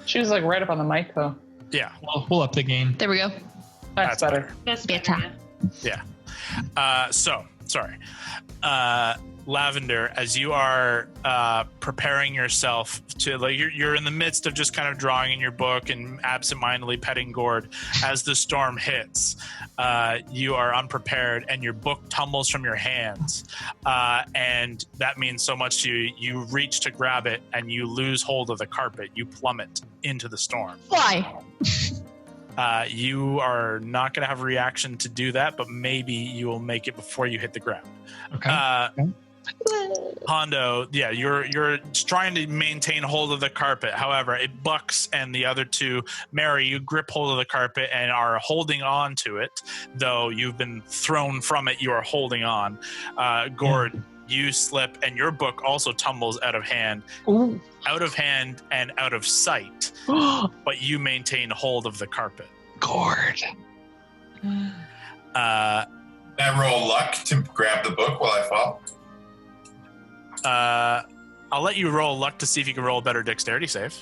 E: She was right up on the mic though.
A: Yeah,
B: We'll up the gain.
C: There we go.
E: That's better.
F: That's
C: Better.
F: better. Yeah.
A: Sorry. Lavender, as you are preparing yourself to, you're in the midst of just kind of drawing in your book and absentmindedly petting Gord as the storm hits. You are unprepared and your book tumbles from your hands, and that means so much to you. You reach to grab it and you lose hold of the carpet. You plummet into the storm.
C: Why?
A: You are not going to have a reaction to do that, but maybe you will make it before you hit the ground.
B: Okay.
A: Hondo, yeah, you're trying to maintain hold of the carpet. However, it bucks, and the other two, Mary, you grip hold of the carpet and are holding on to it. Though you've been thrown from it, you are holding on. Gord, you slip, and your book also tumbles out of hand.
B: Ooh.
A: Out of hand and out of sight, but you maintain hold of the carpet.
B: Gord.
G: I roll luck to grab the book while I fall.
A: I'll let you roll luck to see if you can roll a better dexterity save.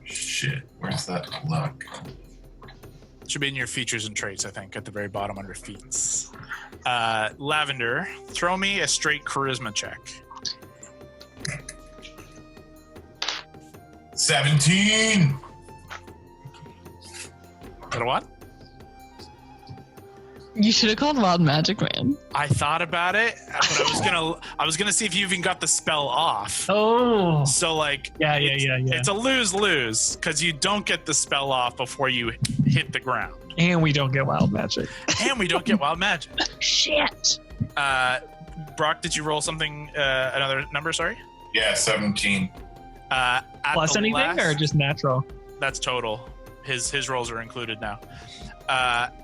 G: Shit. Where's that luck?
A: Should be in your features and traits, I think, at the very bottom under feats. Lavender, throw me a straight charisma check.
G: 17.
A: Got a what?
J: You should have called Wild Magic Man.
A: I thought about it, but I was gonna see if you even got the spell off.
B: Oh.
A: So like,
B: Yeah.
A: It's a lose-lose because you don't get the spell off before you hit the ground,
B: And we don't get Wild Magic.
A: and we don't get wild magic.
J: Shit.
A: Brock, did you roll something? Another number? Sorry.
G: Yeah, 17.
B: Plus anything or just natural?
A: That's total. His rolls are included now.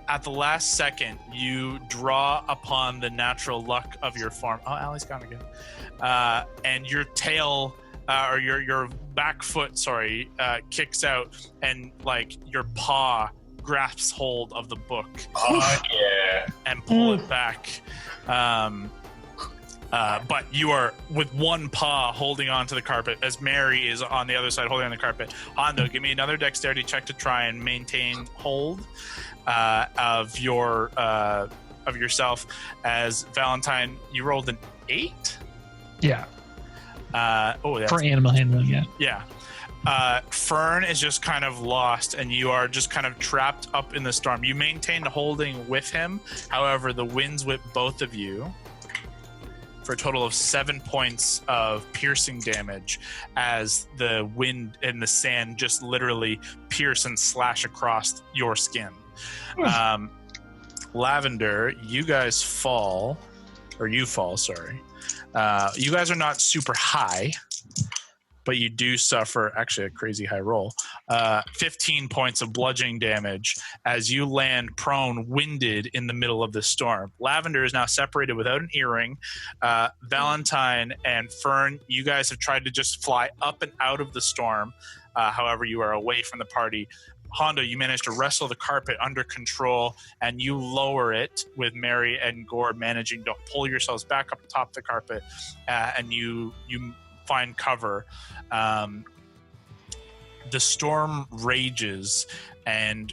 A: At the last second, you draw upon the natural luck of your form. Oh, Allie's gone again. And your tail, or your back foot, kicks out, and like your paw grasps hold of the book.
G: Oh, yeah.
A: And pull it back. But you are with one paw holding onto the carpet as Mary is on the other side holding on the carpet. Hondo, give me another dexterity check to try and maintain hold of yourself. As Valentine, you rolled an 8?
B: Yeah.
A: That's
B: For animal handling, yeah.
A: Yeah. Fern is just kind of lost, and you are just kind of trapped up in the storm. You maintain holding with him. However, the winds whip both of you for a total of 7 points of piercing damage as the wind and the sand just literally pierce and slash across your skin. Lavender, you guys fall, sorry. You guys are not super high, but you do suffer, actually a crazy high roll, 15 points of bludgeoning damage as you land prone, winded in the middle of the storm. Lavender is now separated without an earring. Valentine and Fern, you guys have tried to just fly up and out of the storm. However, you are away from the party. Hondo, you managed to wrestle the carpet under control, and you lower it with Mary and Gord managing to pull yourselves back up atop the carpet, and you find cover. The storm rages, and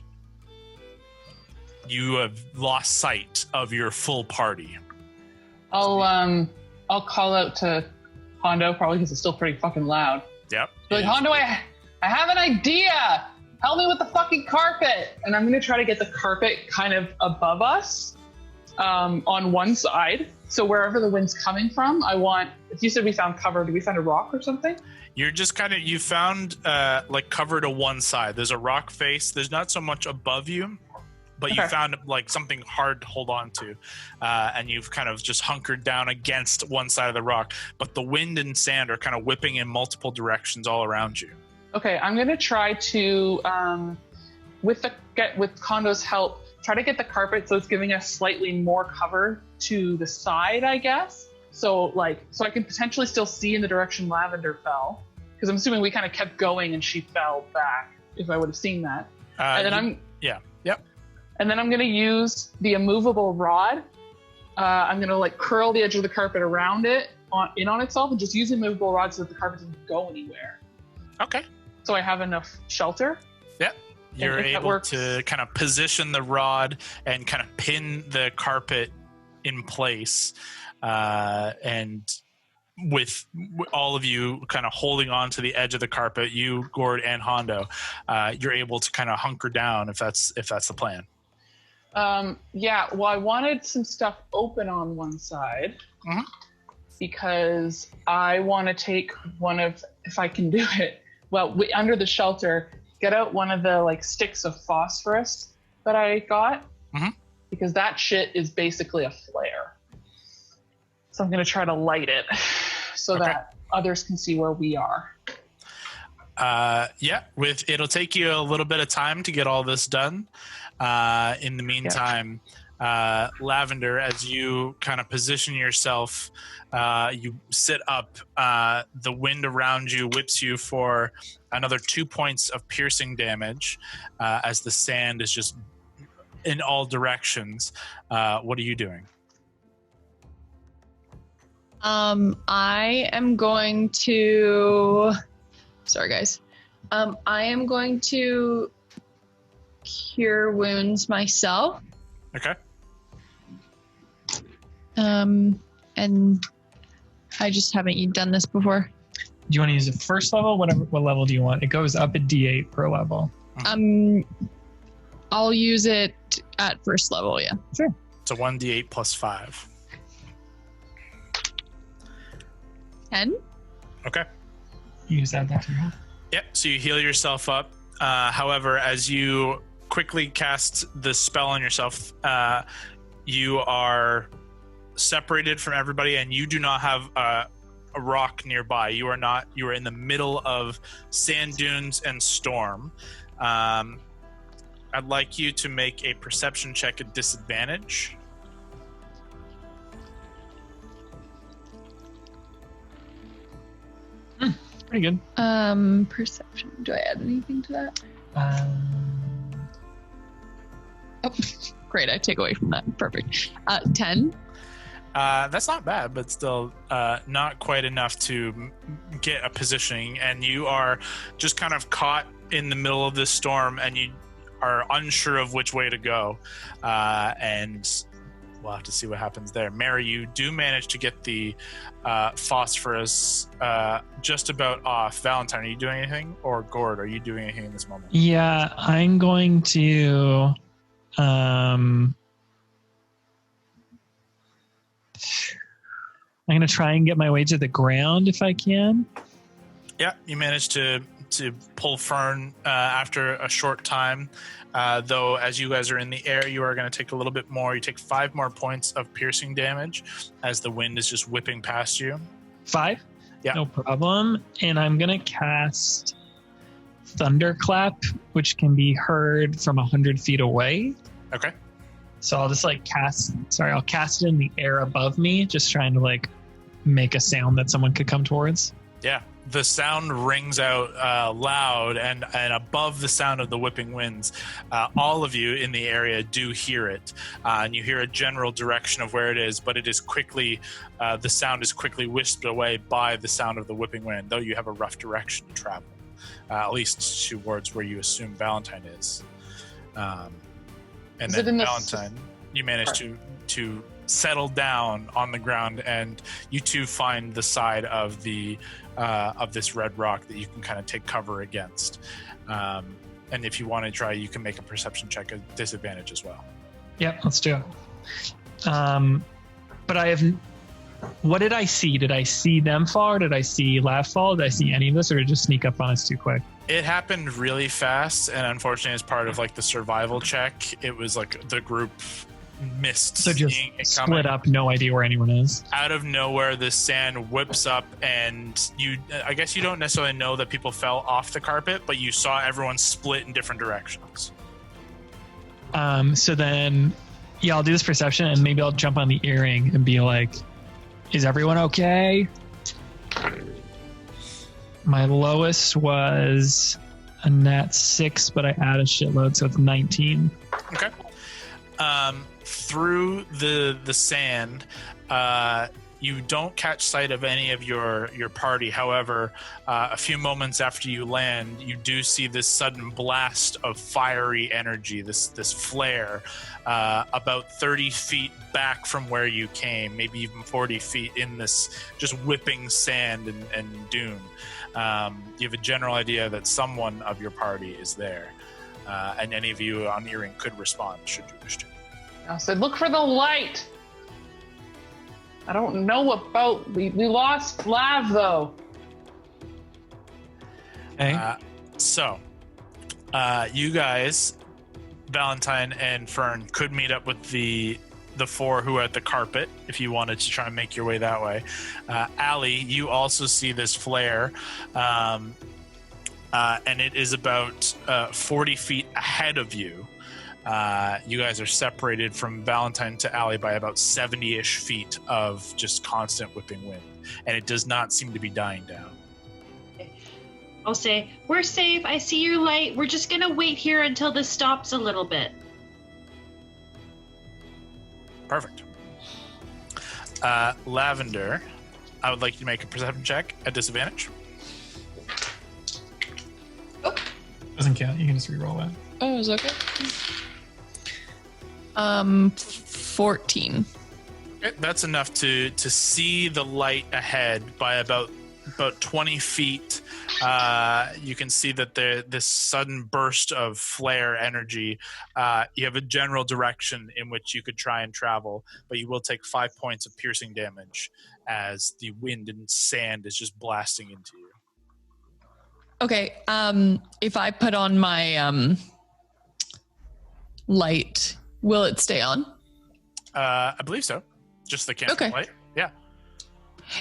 A: you have lost sight of your full party.
E: I'll call out to Hondo, probably because it's still pretty fucking loud.
A: Yep.
E: Be like, Hondo, I have an idea. Help me with the fucking carpet. And I'm going to try to get the carpet kind of above us on one side. So wherever the wind's coming from, if you said we found cover, did we find a rock or something?
A: You're just you found like cover to one side. There's a rock face. There's not so much above you, but you found like something hard to hold on to. And you've kind of just hunkered down against one side of the rock. But the wind and sand are kind of whipping in multiple directions all around you.
E: Okay, I'm going to try to, with Hondo's help, try to get the carpet so it's giving us slightly more cover to the side, I guess. So I can potentially still see in the direction Lavender fell, because I'm assuming we kind of kept going and she fell back. If I would have seen that, And then I'm going to use the immovable rod. I'm going to curl the edge of the carpet around it on itself, and just use the immovable rod so that the carpet doesn't go anywhere.
A: Okay.
E: So I have enough shelter.
A: Yep. You're able to kind of position the rod and kind of pin the carpet in place. And with all of you kind of holding on to the edge of the carpet, you, Gord, and Hondo, you're able to kind of hunker down if that's the plan.
E: Yeah. Well, I wanted some stuff open on one side because I want to take if I can do it, under the shelter, get out one of the like sticks of phosphorus that I got, because that shit is basically a flare. So I'm gonna try to light it so that others can see where we are.
A: It'll take you a little bit of time to get all this done. In the meantime, Lavender, as you kind of position yourself, you sit up, the wind around you whips you for another 2 points of piercing damage, as the sand is just in all directions. What are you doing?
J: I am going to... Sorry, guys. I am going to cure wounds myself.
A: Okay.
J: And I just haven't done this before.
B: Do you want to use it first level? What level do you want? It goes up a D8 per level.
J: I'll use it at first level, yeah.
B: Sure.
A: It's a 1d8 plus 5.
J: 10?
A: Okay.
B: You use that back to your health.
A: Yep, so you heal yourself up. However, as you quickly cast the spell on yourself, you are separated from everybody, and you do not have a rock nearby. You are in the middle of sand dunes and storm. I'd like you to make a perception check at disadvantage.
B: Pretty good.
J: Perception. Do I add anything to that? Oh, great. I take away from that. Perfect. 10.
A: That's not bad, but still not quite enough to get a positioning. And you are just kind of caught in the middle of this storm, and you are unsure of which way to go. And we'll have to see what happens there. Mary, you do manage to get the phosphorus just about off. Valentine, are you doing anything? Or Gord, are you doing anything in this moment?
B: Yeah, I'm going to... I'm going to try and get my way to the ground if I can.
A: Yeah, you managed to pull Fern after a short time. Though, as you guys are in the air, you are going to take a little bit more. You take 5 more points of piercing damage as the wind is just whipping past you.
B: 5?
A: Yeah.
B: No problem. And I'm going to cast Thunderclap, which can be heard from 100 feet away.
A: Okay.
B: So I'll just I'll cast it in the air above me, just trying to make a sound that someone could come towards.
A: Yeah. The sound rings out loud, and above the sound of the whipping winds, all of you in the area do hear it. And you hear a general direction of where it is, but it is quickly, the sound is quickly whisked away by the sound of the whipping wind, though you have a rough direction to travel, at least towards where you assume Valentine is. And
E: Is
A: then
E: it in
A: Valentine, you manage to settle down on the ground, and you two find the side of the of this red rock that you can kind of take cover against. And if you want to try, you can make a perception check at disadvantage as well.
B: Yep, let's do it. But what did I see? Did I see them fall, or did I see Lav fall? Did I see any of this, or did it just sneak up on us too quick?
A: It happened really fast, and unfortunately, as part of the survival check, it was the group missed.
B: So just
A: seeing it
B: split
A: coming.
B: up, no idea where anyone is.
A: Out of nowhere, the sand whips up, and I guess you don't necessarily know that people fell off the carpet, but you saw everyone split in different directions.
B: So then, I'll do this perception, and maybe I'll jump on the earring and be like, is everyone okay? My lowest was a nat 6, but I add a shitload, so it's 19.
A: Okay. Through the sand, you don't catch sight of any of your party. However, a few moments after you land, you do see this sudden blast of fiery energy, this flare, about 30 feet back from where you came, maybe even 40 feet in this just whipping sand and dune. You have a general idea that someone of your party is there, and any of you on Earring could respond should you wish to.
E: I said, look for the light. I don't know about... We lost Lav, though.
B: Okay.
A: So, you guys, Valentine and Fern, could meet up with the four who are at the carpet if you wanted to try and make your way that way. Allie, you also see this flare, and it is about 40 feet ahead of you. You guys are separated from Valentine to Allie by about 70-ish feet of just constant whipping wind, and it does not seem to be dying down.
F: I'll say, we're safe. I see your light. We're just going to wait here until this stops a little bit.
A: Perfect. Lavender, I would like you to make a perception check at disadvantage.
B: Doesn't count. You can just re-roll that.
J: Oh, is okay. 14.
A: Okay, that's enough to see the light ahead by about 20 feet. You can see that this sudden burst of flare energy. You have a general direction in which you could try and travel, but you will take 5 points of piercing damage as the wind and sand is just blasting into you.
J: Okay, if I put on my light, will it stay on?
A: I believe so. Just the candle light. Yeah.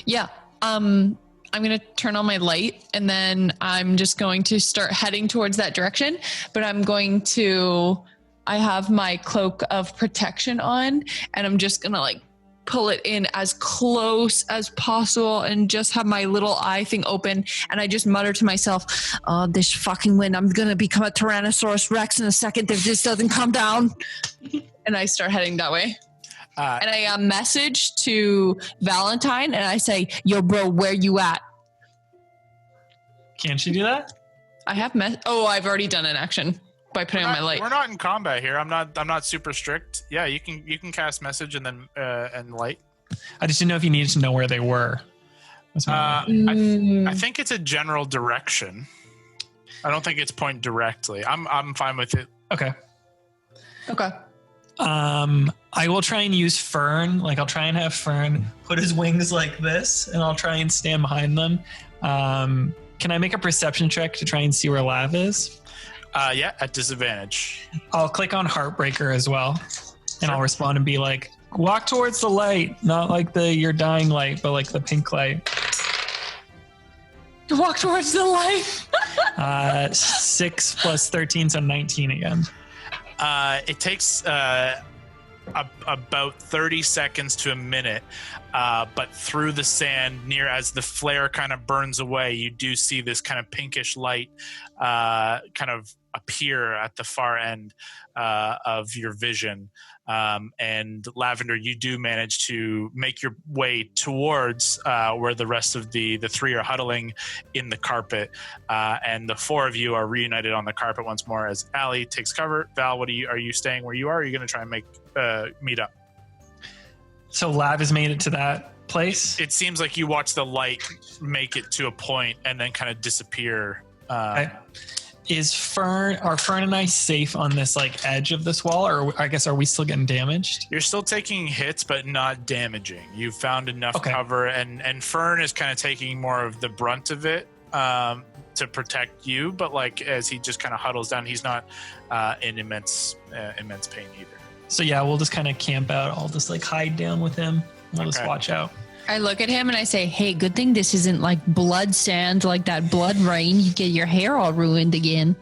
J: Yeah. I'm going to turn on my light, and then I'm just going to start heading towards that direction. But I have my cloak of protection on, and I'm just going to pull it in as close as possible and just have my little eye thing open. And I just mutter to myself, oh, this fucking wind, I'm going to become a Tyrannosaurus Rex in a second if this doesn't come down. And I start heading that way. And I message to Valentine, and I say, yo, bro, where you at?
B: Can't she do that?
J: I have I've already done an action by putting on my light.
A: We're not in combat here. I'm not super strict. Yeah, you can cast message and then and light.
B: I just didn't know if you needed to know where they were.
A: I think it's a general direction. I don't think it's point directly. I'm fine with it.
B: Okay.
J: Okay.
B: I will try and use Fern. I'll try and have Fern put his wings like this, and I'll try and stand behind them. Can I make a perception check to try and see where Lav is?
A: Yeah, at disadvantage.
B: I'll click on Heartbreaker as well, and I'll respond and be like, walk towards the light, not like your dying light, but like the pink light.
J: Walk towards the light.
B: 6 plus 13, so 19 again.
A: It takes about 30 seconds to a minute, but through the sand, as the flare kind of burns away, you do see this kind of pinkish light kind of appear at the far end of your vision. And Lavender, you do manage to make your way towards where the rest of the three are huddling in the carpet, and the four of you are reunited on the carpet once more as Allie takes cover. Val, are you staying where you are? Or are you going to try and meet up?
B: So Lav has made it to that place?
A: It seems like you watch the light make it to a point and then kind of disappear.
B: Okay. Are Fern and I safe on this edge of this wall, or I guess are we still getting damaged?
A: You're still taking hits, but not damaging. You've found enough cover, and Fern is kind of taking more of the brunt of it to protect you. But as he just kind of huddles down, he's not in immense pain either. So
B: yeah, we'll just kind of camp out. I'll just hide down with him. We'll just watch out.
J: I look at him and I say, hey, good thing this isn't blood sand, like that blood rain. You get your hair all ruined again.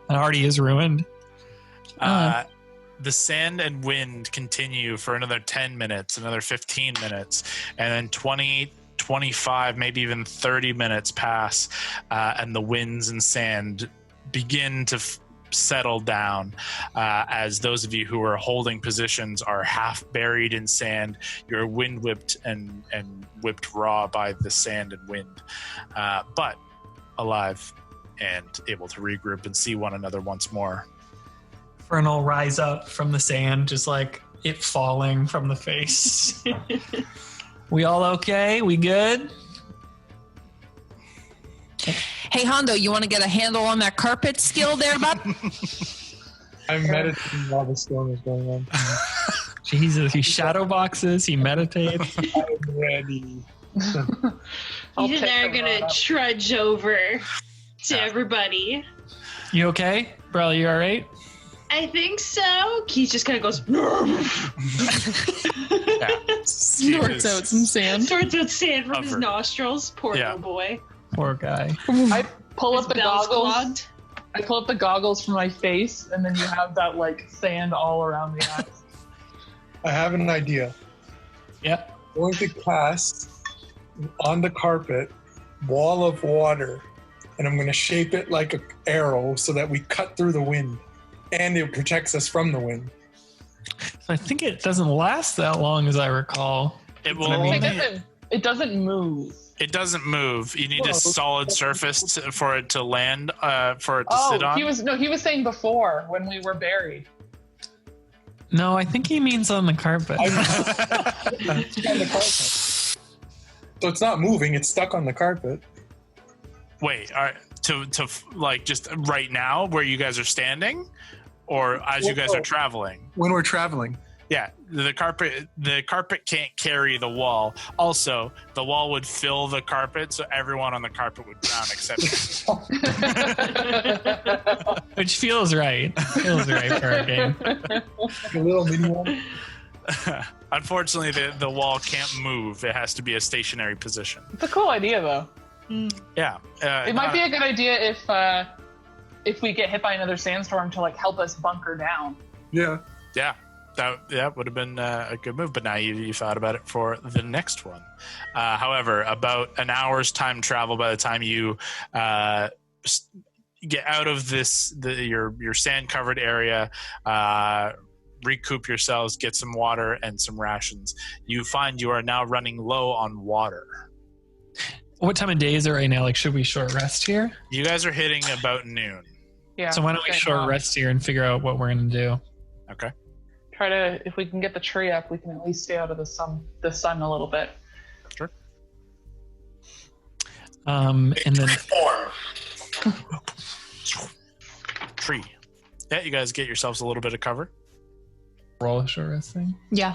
B: It already is ruined.
A: The sand and wind continue for another 10 minutes, another 15 minutes, and then 20, 25, maybe even 30 minutes pass, and the winds and sand begin to settle down as those of you who are holding positions are half buried in sand. You're wind whipped and whipped raw by the sand and wind, but alive and able to regroup and see one another once more.
B: Fern will rise up from the sand, just it falling from the face. We all okay? We good?
J: Hey, Hondo, you want to get a handle on that carpet skill there, bub?
I: I'm meditating while the storm is going on.
B: Jesus, he shadow boxes, he meditates.
I: I'm ready.
F: He's in there gonna trudge over. to everybody.
B: You okay? Bro, you all right?
F: I think so. Keith just kind of goes.
J: Snorts out some sand.
F: Snorts out sand from his nostrils. Poor little boy.
B: Poor guy.
E: I pull up the
F: Bells
E: goggles.
F: clogged.
E: I pull up the goggles from my face, and then you have that like sand all around the eyes.
I: I have an idea.
B: Yeah.
I: I'm going to cast on the carpet wall of water, and I'm going to shape it like an arrow so that we cut through the wind, and it protects us from the wind.
B: I think it doesn't last that long, as I recall.
A: It will.
E: It doesn't move.
A: It doesn't move. You need a solid surface for it to land, for it to sit on.
E: He was saying before when we were buried.
B: No, I think he means on the carpet.
I: It's on the carpet. So it's not moving, it's stuck on the carpet.
A: Wait, to like just right now where you guys are standing, or as you guys are traveling?
I: When we're traveling.
A: Yeah, the carpet can't carry the wall. Also, the wall would fill the carpet, so everyone on the carpet would drown except
B: Which feels right. Feels right for a game.
I: A little mini one.
A: Unfortunately, the wall can't move. It has to be a stationary position.
E: It's a cool idea, though.
A: Yeah.
E: It might be a good idea if we get hit by another sandstorm to like help us bunker down.
I: Yeah.
A: Yeah. That would have been a good move, but now you thought about it for the next one. However, about an hour's time travel by the time you get out of your sand-covered area, recoup yourselves, get some water and some rations. You find you are now running low on water.
B: What time of day is it right now? Like, should we short rest here?
A: You guys are hitting about noon.
E: Yeah.
B: So why don't we short rest here and figure out what we're going to do?
A: Okay.
E: If we can get the tree up, we can at least stay out of the sun a little bit.
A: Sure.
B: And then
A: tree. Yeah, you guys get yourselves a little bit of cover.
B: Roll a short rest thing.
J: Yeah.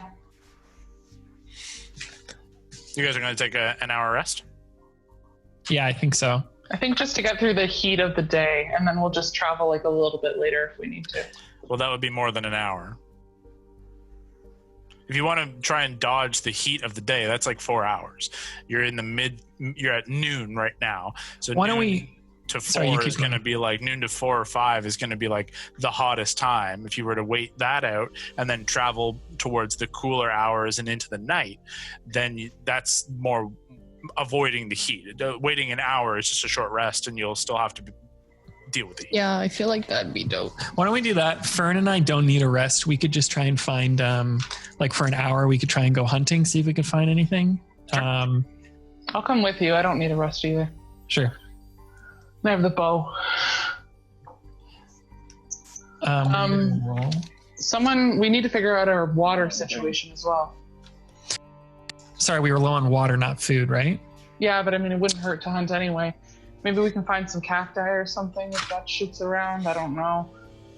A: You guys are going to take an hour rest?
B: Yeah, I think so.
E: I think just to get through the heat of the day, and then we'll just travel like a little bit later if we need to.
A: Well, that would be more than an hour. If you want to try and dodge the heat of the day, that's like 4 hours. You're at noon right now. So
B: why don't we
A: to 4 is going to be like noon to 4 or 5 is going to be like the hottest time. If you were to wait that out and then travel towards the cooler hours and into the night, then that's more avoiding the heat. Waiting an hour is just a short rest, and you'll still have to deal with it.
J: Yeah, I feel like that'd be dope.
B: Why don't we do that? Fern and I don't need a rest. We could just try and find, like for an hour, we could try and go hunting, see if we could find anything.
A: Sure.
E: I'll come with you. I don't need a rest either.
B: Sure.
E: I have the bow.
B: Roll.
E: We need to figure out our water situation as well.
B: Sorry, we were low on water, not food, right?
E: Yeah, but I mean, it wouldn't hurt to hunt anyway. Maybe we can find some cacti or something if that shoots around. I don't know.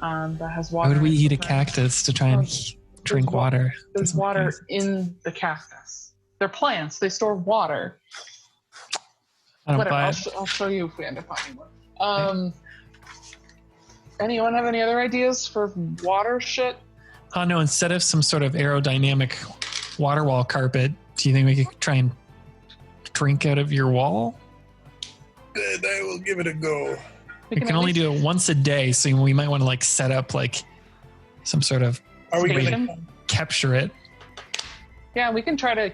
E: That has water.
B: Why would we eat a cactus to try and drink water?
E: There's water in the cactus. They're plants. They store water.
B: I don't
E: Whatever.
B: buy it.
E: I'll show you if we end up finding one. Anyone have any other ideas for water shit?
B: Oh no! Instead of some sort of aerodynamic water wall carpet, do you think we could try and drink out of your wall?
I: Then I will give it a go.
B: We can only do it once a day, so we might want to like set up like some sort of way to capture it.
E: Yeah, we can try to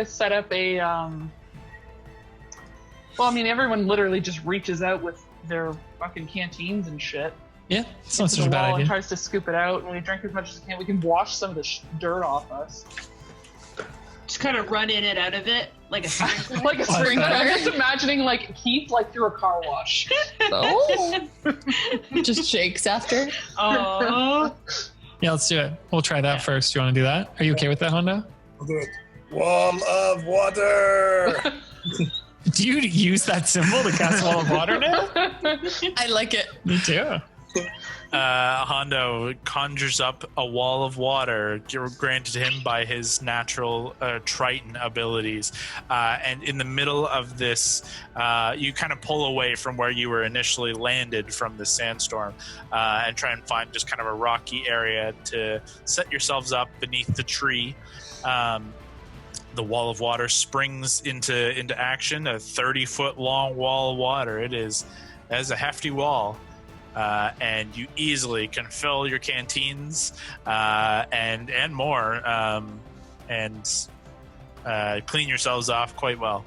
E: set up a well, I mean, everyone literally just reaches out with their fucking canteens and shit.
B: Yeah, it's not such a bad idea.
E: And tries to scoop it out, and we drink as much as we can. We can wash some of the dirt off us.
F: Just kind of run in and out of it like a sprinkler.
E: Like a sprinkler. I'm just imagining like Keith like through a car wash.
J: Oh. Just shakes after.
F: Oh.
B: Yeah, let's do it. We'll try that first. Do you want to do that? Are you okay with that, Hondo?
I: I'll do it. Wall of water.
B: Do you use that symbol to cast wall of water now?
J: I like it.
B: Me too.
A: Hondo conjures up a wall of water granted him by his natural Triton abilities. And in the middle of this, you kind of pull away from where you were initially landed from the sandstorm and try and find just kind of a rocky area to set yourselves up beneath the tree. The wall of water springs into action, a 30-foot long wall of water. That is a hefty wall. And you easily can fill your canteens and more and clean yourselves off quite well.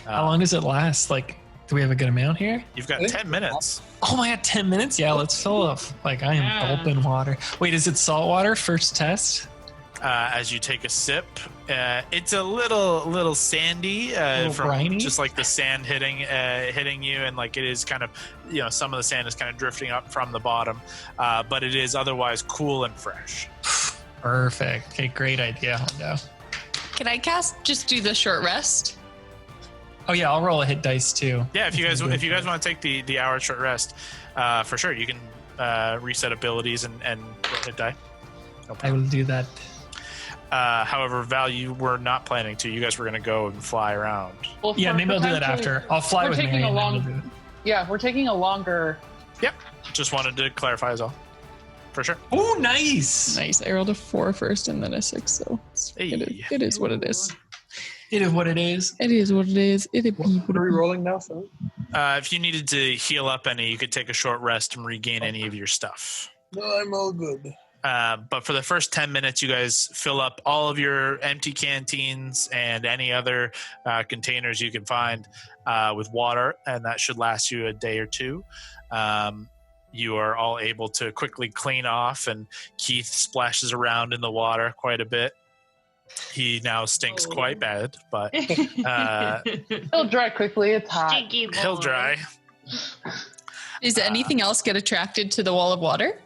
B: How long does it last? Like, do we have a good amount here?
A: You've got 10 minutes.
B: Oh my god, 10 minutes? Yeah, let's fill up. Like, I am gulping water. Wait, is it salt water? First test?
A: As you take a sip, it's a little sandy from
B: briny?
A: just like the sand hitting you, and like it is kind of, some of the sand is kind of drifting up from the bottom, but it is otherwise cool and fresh.
B: Perfect. Okay, great idea, Hondo.
J: Can I just do the short rest?
B: Oh yeah, I'll roll a hit dice too.
A: Yeah, if you guys want to take the hour short rest, for sure you can reset abilities and roll a die. No
B: I will do that.
A: However, Val, you were not planning to. You guys were going to go and fly around.
E: Well,
B: Yeah, maybe I'll do that after. I'll fly with Mary.
E: We're taking a longer.
A: Yep. Just wanted to clarify as well. For sure.
B: Oh, nice.
J: Nice. I rolled a 4 first and then a 6, so it is what it is.
B: It is what it is.
J: It is what it is.
I: What are we rolling now, son?
A: If you needed to heal up any, you could take a short rest and regain any of your stuff.
I: No, I'm all good.
A: But for the first 10 minutes, you guys fill up all of your empty canteens and any other containers you can find with water, and that should last you a day or two. You are all able to quickly clean off, and Keith splashes around in the water quite a bit. He now stinks quite bad, but
E: He'll dry quickly. It's hot.
A: he'll dry.
J: Does anything else get attracted to the wall of water?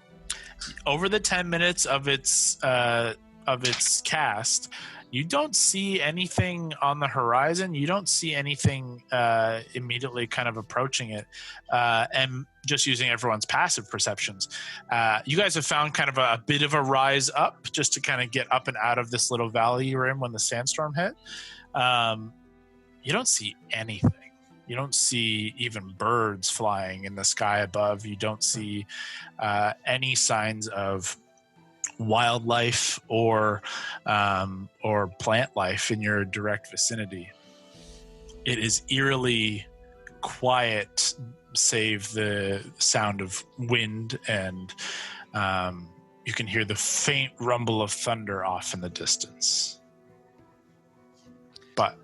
A: Over the 10 minutes of its cast, you don't see anything on the horizon. You don't see anything immediately kind of approaching it. And just using everyone's passive perceptions, you guys have found kind of a bit of a rise up just to kind of get up and out of this little valley you're in when the sandstorm hit. You don't see anything. You don't see even birds flying in the sky above. You don't see any signs of wildlife or plant life in your direct vicinity. It is eerily quiet, save the sound of wind, and you can hear the faint rumble of thunder off in the distance. But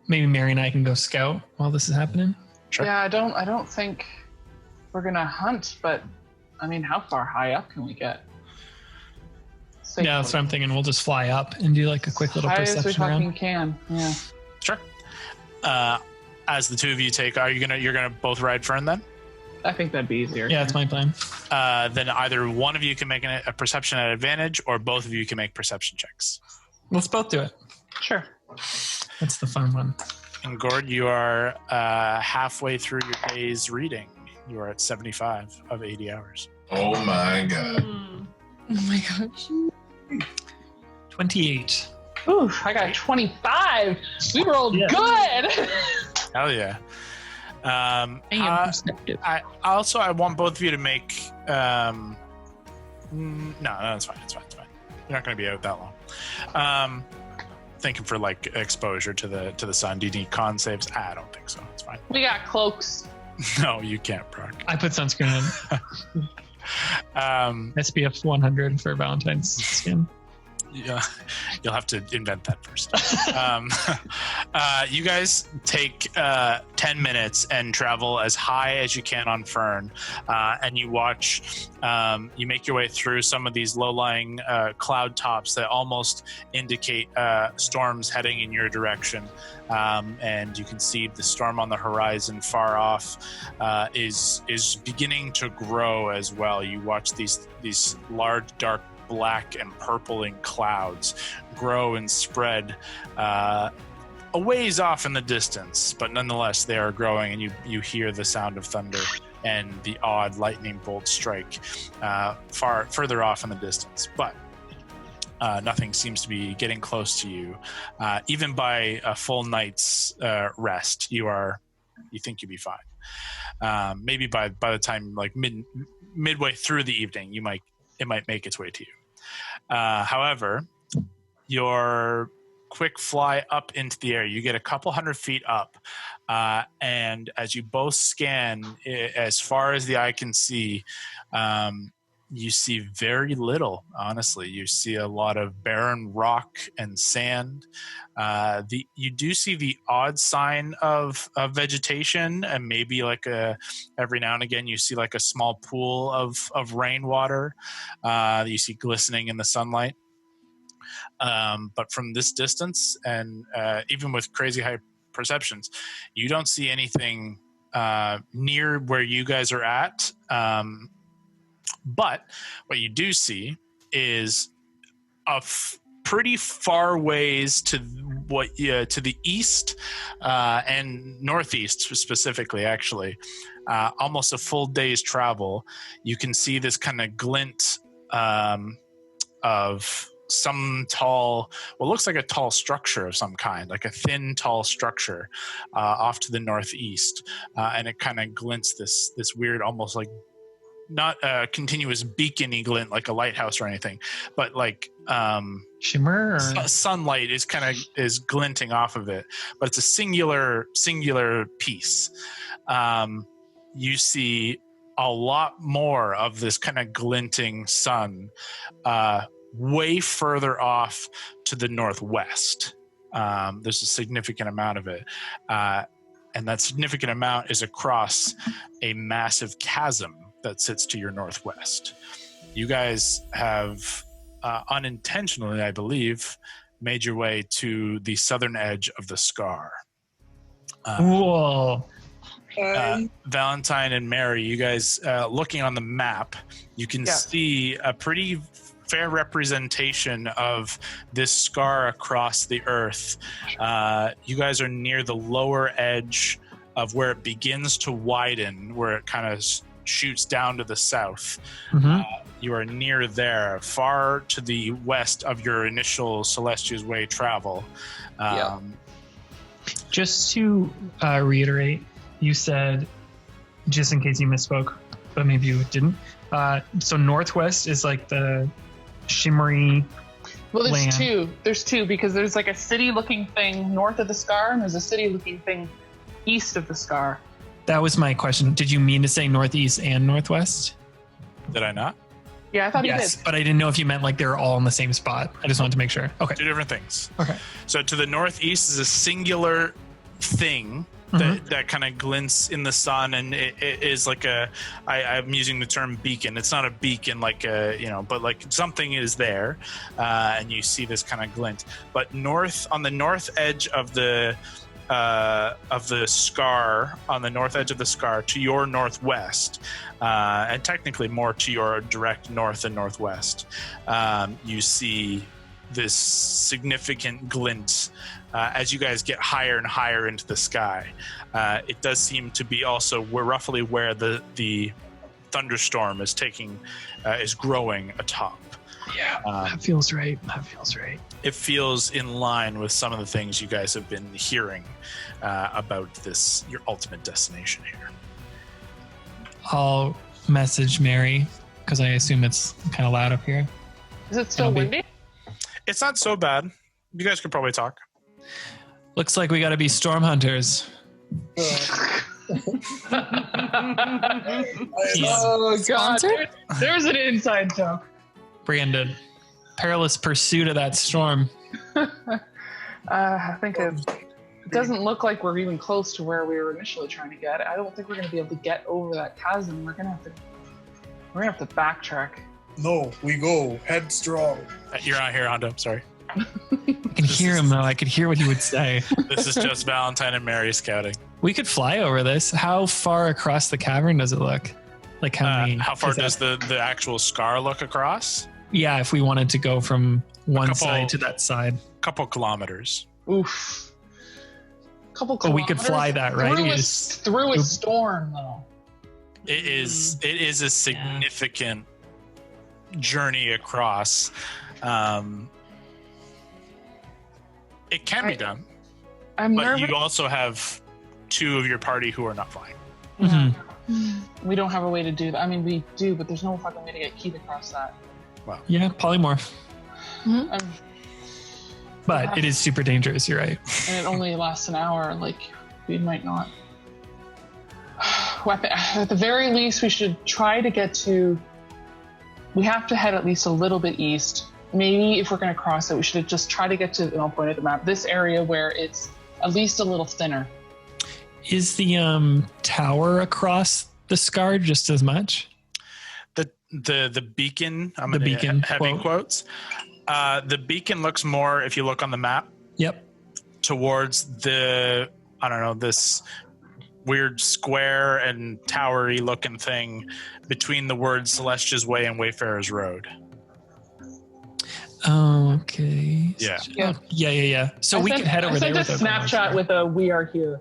B: maybe Mary and I can go scout while this is happening.
A: Sure.
E: Yeah, I don't think we're gonna hunt, but I mean, how far high up can we get? Safely.
B: Yeah, that's what I'm thinking. We'll just fly up and do like a quick little
E: high as we
B: perception
E: fucking
B: round.
E: can. Yeah.
A: Sure. As the two of you take, you're gonna both ride Fern then?
E: I think that'd be easier.
B: Yeah, that's my plan.
A: Then either one of you can make a perception at advantage, or both of you can make perception checks.
B: Let's both do it.
E: Sure.
B: That's the fun one.
A: And Gord, you are halfway through your day's reading. You are at 75 of 80 hours.
G: Oh my god.
J: Oh my gosh.
B: 28.
E: Ooh, I got 25. We rolled good.
A: Hell yeah.
J: I am perceptive.
A: I want both of you to make. No, it's fine. It's fine. You're not going to be out that long. Thinking for like exposure to the sun. Do you need con saves? I don't think so. It's fine.
E: We got cloaks.
A: No, you can't, Brock.
B: I put sunscreen on. SPF 100 for Valentine's skin.
A: Yeah, you'll have to invent that first. You guys take 10 minutes and travel as high as you can on Fern, and you watch. You make your way through some of these low-lying cloud tops that almost indicate storms heading in your direction, and you can see the storm on the horizon far off is beginning to grow as well. You watch these large, dark, black and purpling clouds grow and spread a ways off in the distance, but nonetheless they are growing, and you hear the sound of thunder and the odd lightning bolt strike further off in the distance. But nothing seems to be getting close to you. Even by a full night's rest, you think you'll be fine. Maybe by the time like midway through the evening, it might make its way to you. However, your quick fly up into the air, you get a couple 100 feet up, and as you both scan as far as the eye can see, you see very little. Honestly, you see a lot of barren rock and sand. You do see the odd sign of vegetation, and maybe like every now and again you see like a small pool of rainwater that you see glistening in the sunlight. But from this distance, and even with crazy high perceptions, you don't see anything near where you guys are at. But what you do see is pretty far ways to the east and northeast specifically, actually, almost a full day's travel. You can see this kind of glint of some tall, what looks like a tall structure of some kind, like a thin, tall structure off to the northeast, and it kind of glints this weird, almost like not a continuous beacony glint like a lighthouse or anything, but like
B: shimmer or?
A: Sunlight is glinting off of it, but it's a singular piece. You see a lot more of this kind of glinting sun way further off to the northwest. There's a significant amount of it, and that significant amount is across a massive chasm that sits to your northwest. You guys have unintentionally, I believe, made your way to the southern edge of the scar.
B: Cool.
A: Valentine and Mary, you guys, looking on the map, you can see a pretty fair representation of this scar across the earth. You guys are near the lower edge of where it begins to widen, where it kind of shoots down to the south.
B: Mm-hmm.
A: You are near there, far to the west of your initial Celestia's Way travel.
B: Just to reiterate, you said, just in case you misspoke, but maybe you didn't. So northwest is like the shimmery.
E: Well, there's
B: land.
E: two. There's two, because there's like a city-looking thing north of the scar, and there's a city-looking thing east of the scar.
B: That was my question. Did you mean to say northeast and northwest?
A: Did I not?
E: Yeah, I thought he
B: Yes,
E: did.
B: but I didn't know if you meant like they were all in the same spot. I just wanted to make sure. Okay.
A: Two different things.
B: Okay.
A: So to the northeast is a singular thing that kind of glints in the sun, and it is like I'm using the term beacon. It's not a beacon like but like something is there, and you see this kind of glint. But on the north edge of the scar, on the north edge of the scar to your northwest, and technically more to your direct north and northwest, you see this significant glint as you guys get higher and higher into the sky. It does seem to be also roughly where the thunderstorm is growing atop.
B: Yeah, that feels right.
A: It feels in line with some of the things you guys have been hearing about your ultimate destination here.
B: I'll message Mary, because I assume it's kind of loud up here.
E: Is it still windy?
A: It's not so bad. You guys could probably talk.
B: Looks like we got to be storm hunters.
E: Oh, God.
J: Sponsored?
E: There's an inside joke.
B: Brandon, perilous pursuit of that storm.
E: I think it doesn't look like we're even close to where we were initially trying to get. I don't think we're going to be able to get over that chasm. We're going to have to backtrack.
I: No, we go headstrong.
A: You're not here, Hondo. Sorry.
B: I can hear him, though. I could hear what he would say.
A: This is just Valentine and Mary scouting.
B: We could fly over this. How far across the cavern does it look? Like
A: how far does the actual scar look across?
B: Yeah, if we wanted to go from one side to that side.
A: Couple kilometers.
E: Oof. Couple
B: But we could fly that, right?
E: Through a storm, though.
A: It is a significant journey across. It can be done,
E: I'm
A: but
E: nervous.
A: you also have 2 of your party who are not flying.
E: We don't have a way to do that. I mean, we do, but there's no fucking way to get Keith across that.
B: Yeah, polymorph. But it is super dangerous, you're right.
E: And it only lasts an hour. Like, we might not. At the very least, we should try to get to... We have to head at least a little bit east. Maybe if we're going to cross it, we should just try to get to, and I'll point at the map, this area where it's at least a little thinner.
B: Is the tower across the scar just as much?
A: The beacon, I'm
B: The
A: going to
B: beacon,
A: heavy
B: quote.
A: quotes. The beacon looks more, if you look on the map,
B: Yep.
A: towards the, I don't know, this weird square and towery looking thing between the words Celestia's Way and Wayfarer's Road.
B: Oh, okay.
A: Yeah.
B: Yeah. So we could head over there
E: I
B: with
E: sent a Snapchat with a "We are here,"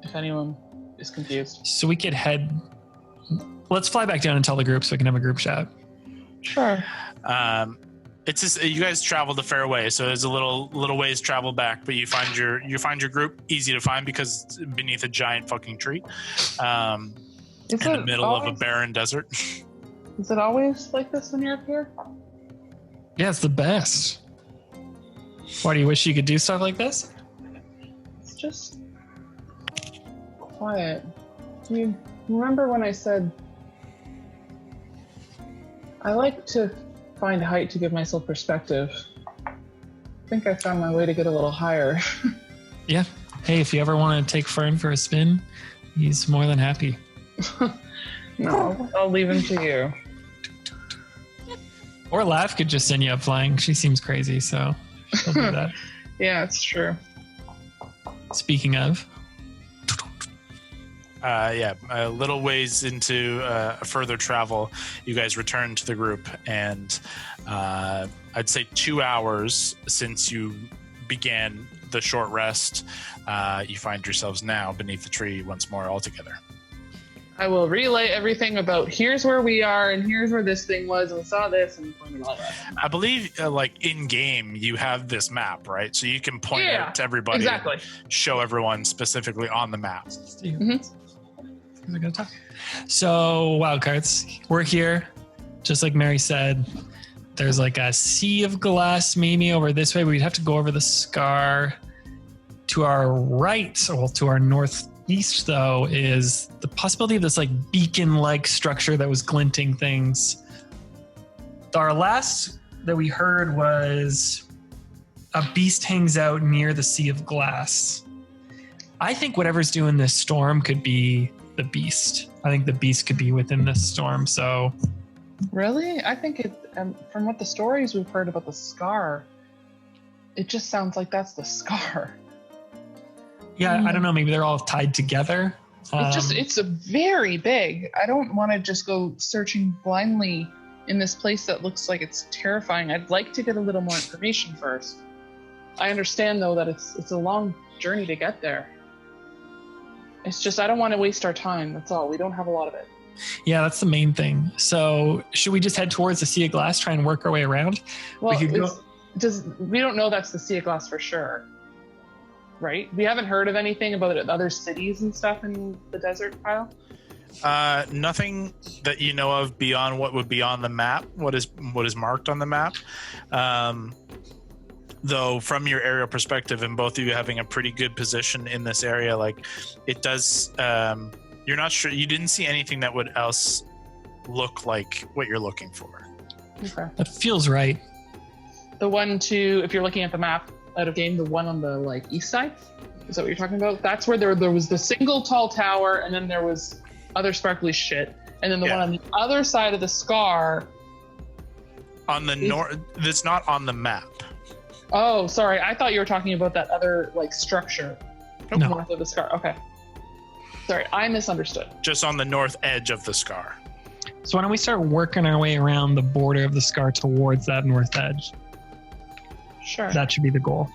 E: if anyone is confused.
B: So we could head. Let's fly back down and tell the group so we can have a group chat.
E: Sure.
A: It's just, you guys traveled a fair way, so there's a little ways travel back, but you find your group easy to find because it's beneath a giant fucking tree, in the middle of a barren desert.
E: Is it always like this when you're up here?
B: Yeah, it's the best. Why do you wish you could do stuff like this?
E: It's just quiet. You remember when I said I like to find height to give myself perspective? I think I found my way to get a little higher.
B: Yeah. Hey, if you ever want to take Fern for a spin, he's more than happy.
E: No, I'll leave him to you.
B: Or Laugh could just send you up flying. She seems crazy, so she'll do that.
E: Yeah, it's true.
B: Speaking of,
A: A little ways into further travel, you guys return to the group, and I'd say 2 hours since you began the short rest, you find yourselves now beneath the tree once more altogether.
E: I will relay everything about here's where we are and here's where this thing was and we saw this and pointed all that.
A: I believe, like in game, you have this map, right? So you can point it to everybody,
E: exactly.
A: and show everyone specifically on the map.
B: We're gonna talk. So Wildcards, we're here, just like Mary said. There's like a sea of glass maybe over this way. We'd have to go over the scar. To our right, or to our northeast, though, is the possibility of this like beacon-like structure that was glinting things. Our last that we heard was a beast hangs out near the sea of glass. I think whatever's doing this storm could be the beast. I think the beast could be within this storm. So,
E: Really? I think it, from what the stories we've heard about the scar, it just sounds like that's the scar.
B: yeah, I don't know. Maybe they're all tied together.
E: It's a very big. I don't want to just go searching blindly in this place that looks like it's terrifying. I'd like to get a little more information first. I understand though that it's a long journey to get there. It's just I don't want to waste our time. That's all. We don't have a lot of it.
B: Yeah, that's the main thing. So should we just head towards the Sea of Glass, try and work our way around?
E: Well,
B: we
E: we don't know that's the Sea of Glass for sure, right? We haven't heard of anything about other cities and stuff in the desert pile.
A: Nothing that you know of beyond what would be on the map. What is marked on the map. Though from your aerial perspective, and both of you having a pretty good position in this area, like it does. You're not sure. You didn't see anything that would else look like what you're looking for.
E: Okay.
B: That feels right.
E: The one if you're looking at the map out of game, the one on the like east side, is that what you're talking about? That's where there was the single tall tower, and then there was other sparkly shit, and then the one on the other side of the scar.
A: On the north, that's not on the map.
E: Oh, sorry. I thought you were talking about that other like structure
B: No.
E: north of the scar. Okay. Sorry, I misunderstood.
A: Just on the north edge of the scar.
B: So why don't we start working our way around the border of the scar towards that north edge?
E: Sure.
B: That should be the goal.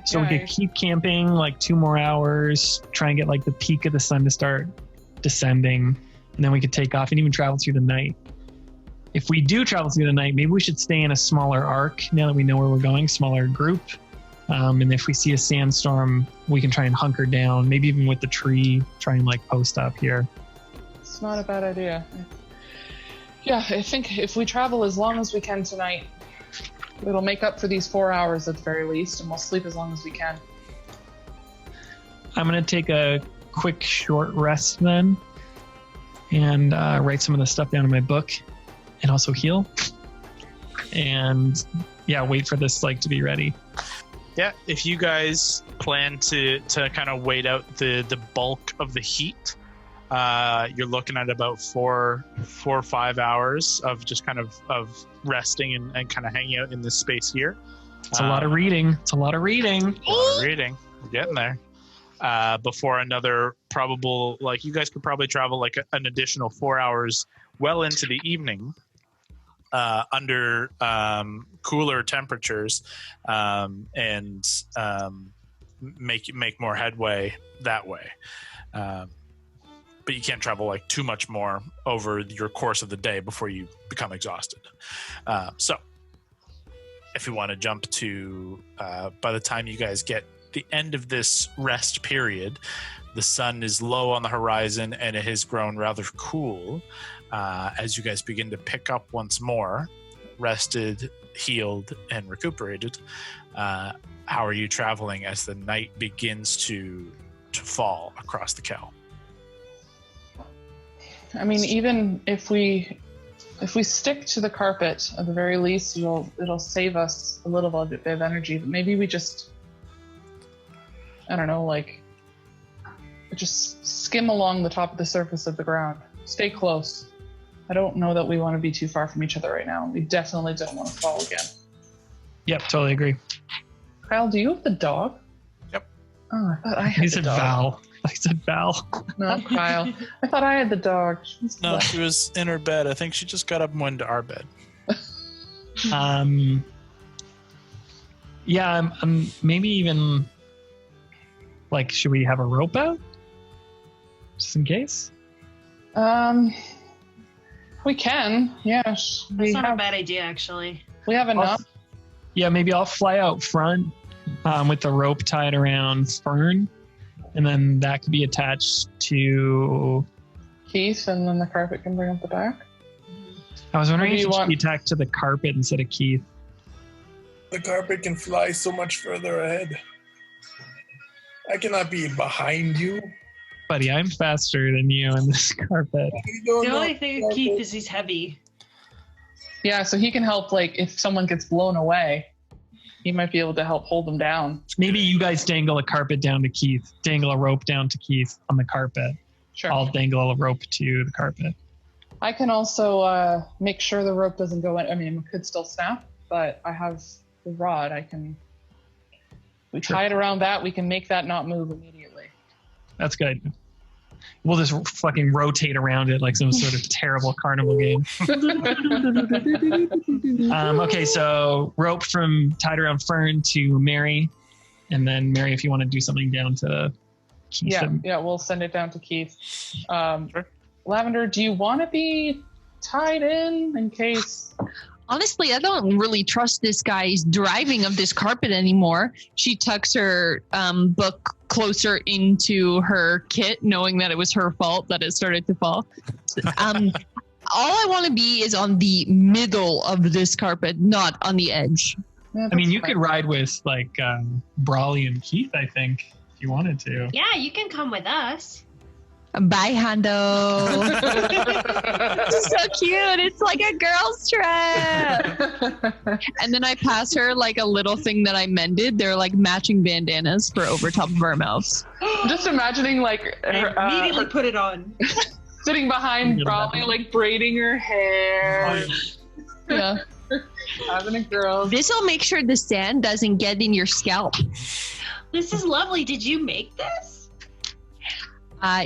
B: So we could keep camping like 2 more hours, try and get like the peak of the sun to start descending, and then we could take off and even travel through the night. If we do travel through the night, maybe we should stay in a smaller arc now that we know where we're going, smaller group. And if we see a sandstorm, we can try and hunker down, maybe even with the tree, try and like post up here.
E: It's not a bad idea. Yeah, I think if we travel as long as we can tonight, it'll make up for these 4 hours at the very least, and we'll sleep as long as we can.
B: I'm going to take a quick short rest then and write some of the stuff down in my book and also heal. And yeah, wait for this like to be ready.
A: Yeah, if you guys plan to kind of wait out the bulk of the heat, you're looking at about 4 or 5 hours of just kind of resting and kind of hanging out in this space here.
B: It's a lot of reading. It's a lot of reading.
A: A lot of reading. We're getting there. Before another probable, like you guys could probably travel like an additional 4 hours well into the evening under cooler temperatures and make more headway that way. But you can't travel like too much more over your course of the day before you become exhausted. So if you want to jump to by the time you guys get the end of this rest period, the sun is low on the horizon and it has grown rather cool as you guys begin to pick up once more, rested, healed, and recuperated. How are you traveling as the night begins to fall across the Kel?
E: I mean, even if we stick to the carpet, at the very least, it'll save us a little bit of energy. But maybe we just, I don't know, like just skim along the top of the surface of the ground. Stay close. I don't know that we want to be too far from each other right now. We definitely don't want to fall again.
B: Yep, totally agree.
E: Kyle, do you have the dog?
A: Yep.
E: Oh, I thought I had the dog.
B: Val. I said Val.
E: No, Kyle. I thought I had the dog.
A: No, she was in her bed. I think she just got up and went to our bed.
B: Yeah, I'm maybe even like, should we have a rope out? Just in case?
E: We can. Yeah.
F: That's not a bad idea, actually.
E: We have enough.
B: Yeah, maybe I'll fly out front with the rope tied around Fern, and then that could be attached to
E: Keith, and then the carpet can bring up the back.
B: I was wondering if it should be attached to the carpet instead of Keith.
I: The carpet can fly so much further ahead. I cannot be behind you.
B: Buddy, I'm faster than you on this carpet.
F: The only thing with Keith is he's heavy.
E: Yeah, so he can help, like, if someone gets blown away, he might be able to help hold them down.
B: Maybe you guys dangle a carpet down to Keith. Dangle a rope down to Keith on the carpet.
E: Sure.
B: I'll dangle a rope to the carpet.
E: I can also make sure the rope doesn't go in. I mean, it could still snap, but I have the rod. We tie it around that. We can make that not move immediately.
B: That's good. We'll just fucking rotate around it like some sort of terrible carnival game. Okay, so rope tied around Fern to Mary, and then Mary, if you want to do something down to Keith.
E: Yeah, we'll send it down to Keith.
A: Sure.
E: Lavender, do you want to be tied in case?
J: Honestly, I don't really trust this guy's driving of this carpet anymore. She tucks her book closer into her kit, knowing that it was her fault that it started to fall. All I want to be is on the middle of this carpet, not on the edge.
E: Yeah,
B: I mean, you could ride with like Brawley and Keith, I think, if you wanted to.
F: Yeah, you can come with us.
J: Bye, Hondo. This is so cute. It's like a girl's trip. And then I pass her like a little thing that I mended. They're like matching bandanas for over top of our mouths.
E: I'm just imagining like
F: Immediately put it on.
E: Sitting behind Brawley, like braiding her hair.
J: Yeah.
E: Having a girl.
J: This will make sure the sand doesn't get in your scalp.
F: This is lovely. Did you make this?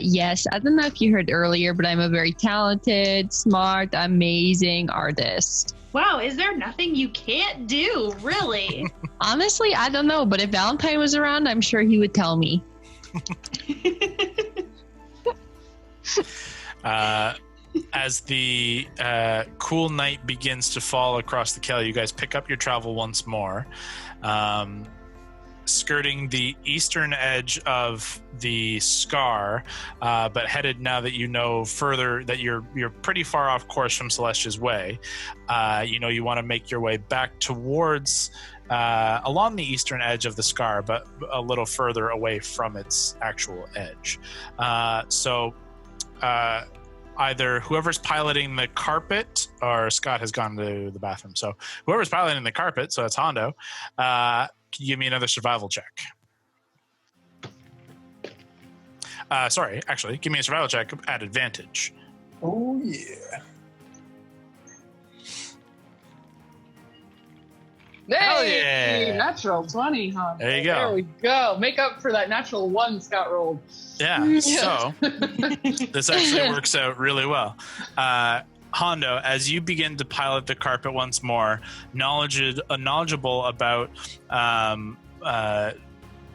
J: Yes. I don't know if you heard earlier, but I'm a very talented, smart, amazing artist.
F: Wow, is there nothing you can't do, really?
J: Honestly, I don't know, but if Valentine was around, I'm sure he would tell me.
A: As the cool night begins to fall across the Kelly, you guys pick up your travel once more, skirting the eastern edge of the Scar, but headed, now that you know further that you're pretty far off course from Celestia's Way. You want to make your way back towards along the eastern edge of the Scar, but a little further away from its actual edge. Either whoever's piloting the carpet, or Scott has gone to the bathroom. So whoever's piloting the carpet, so it's Hondo, can you give me another survival check? Sorry, actually, give me a survival check at advantage.
I: Oh, yeah.
A: Hell
E: Hey,
A: yeah.
E: natural 20, huh?
A: There you go.
E: There we go. Make up for that natural 1 Scott rolled.
A: Yeah, so this actually works out really well. Hondo, as you begin to pilot the carpet once more, knowledgeable about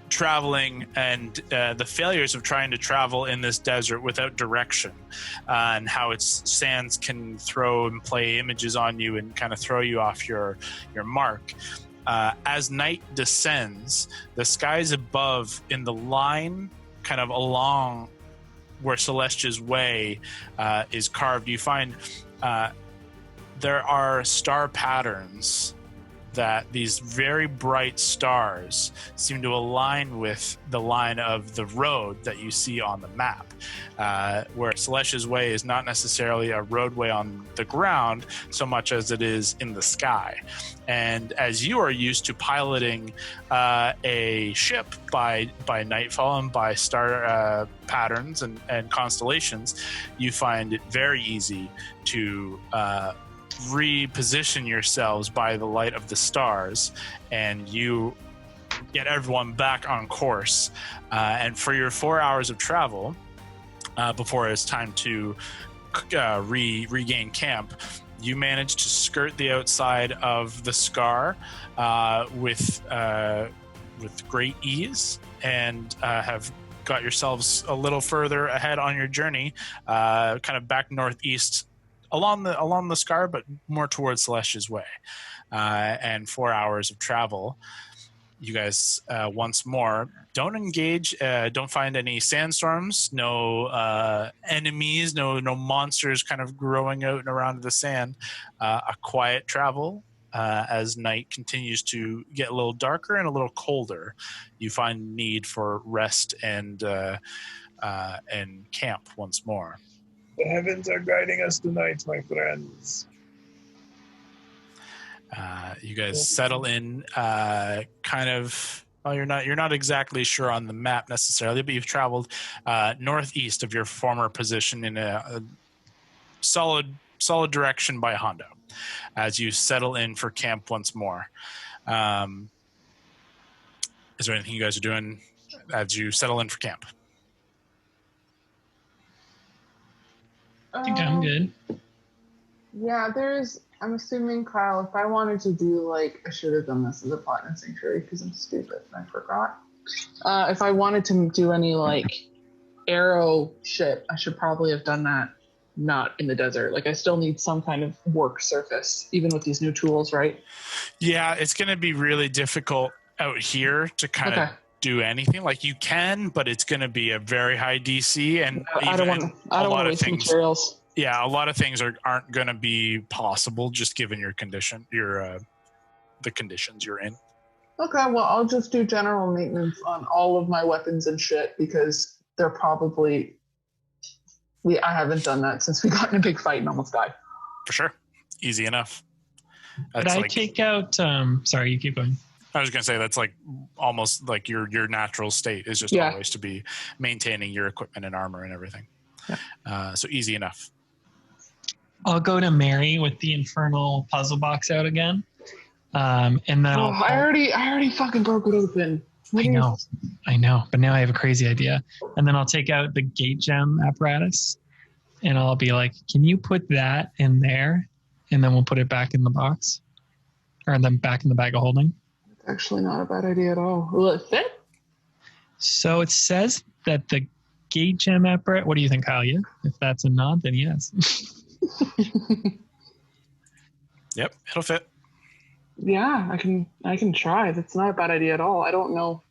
A: traveling and the failures of trying to travel in this desert without direction, and how its sands can throw and play images on you and kind of throw you off your mark. As night descends, the skies above in the line kind of along where Celestia's Way is carved, you find there are star patterns that these very bright stars seem to align with the line of the road that you see on the map, where Celestia's Way is not necessarily a roadway on the ground so much as it is in the sky. And as you are used to piloting a ship by nightfall and by star patterns and constellations, you find it very easy to reposition yourselves by the light of the stars, and you get everyone back on course. And for your 4 hours of travel, before it's time to regain camp, you manage to skirt the outside of the Scar with great ease, and have got yourselves a little further ahead on your journey, kind of back northeast along the Scar, but more towards Celestia's Way. And 4 hours of travel, you guys once more don't engage, don't find any sandstorms, no enemies, no monsters kind of growing out and around the sand. A quiet travel. As night continues to get a little darker and a little colder, you find need for rest and camp once more.
I: The heavens are guiding us tonight, my friends.
A: You guys settle in, kind of. Well, you're not exactly sure on the map necessarily, but you've traveled northeast of your former position in a solid direction by Hondo. As you settle in for camp once more, is there anything you guys are doing as you settle in for camp?
B: I think I'm good.
E: Yeah, I'm assuming, Kyle, if I wanted to do, I should have done this as a Platinum Sanctuary because I'm stupid and I forgot. If I wanted to do any, arrow shit, I should probably have done that not in the desert. I still need some kind of work surface, even with these new tools, right?
A: Yeah, it's going to be really difficult out here to kind of do anything. You can, but it's going to be a very high DC, and
E: I don't want to waste materials.
A: Yeah, a lot of things aren't going to be possible just given your condition, the conditions you're in.
E: Okay, well, I'll just do general maintenance on all of my weapons and shit because they're probably. I haven't done that since we got in a big fight and almost died.
A: For sure, easy enough.
B: But I take out. Sorry, you keep going.
A: I was going to say that's almost your natural state is just always to be maintaining your equipment and armor and everything. Yeah. So easy enough.
B: I'll go to Mary with the infernal puzzle box out again, and then
E: I already fucking broke it open.
B: I know, but now I have a crazy idea, and then I'll take out the gate gem apparatus, and I'll be like, "Can you put that in there?" And then we'll put it back in the box, or then back in the bag of holding.
E: It's actually not a bad idea at all. Will it fit?
B: So it says that the gate gem apparatus. What do you think, Kyle? Yeah? If that's a nod, then yes.
A: Yep, it'll fit.
E: Yeah, I can try. That's not a bad idea at all. I don't know.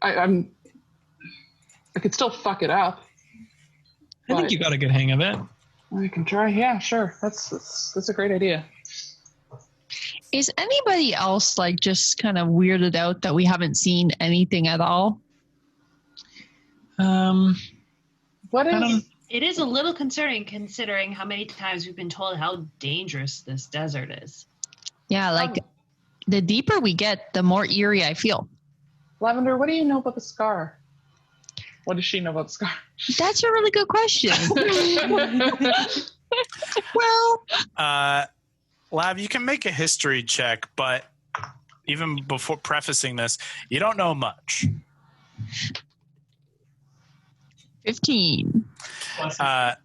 E: I could still fuck it up.
B: I think you got a good hang of it.
E: I can try. Yeah, sure. That's a great idea.
J: Is anybody else like just kind of weirded out that we haven't seen anything at all?
E: What is?
F: It is a little concerning considering how many times we've been told how dangerous this desert is.
J: Yeah, like the deeper we get, the more eerie I feel.
E: Lavender, what do you know about the scar? What does she know about the scar?
J: That's a really good question.
A: Well, Lav, you can make a history check, but even before prefacing this, you don't know much.
J: 15.
A: At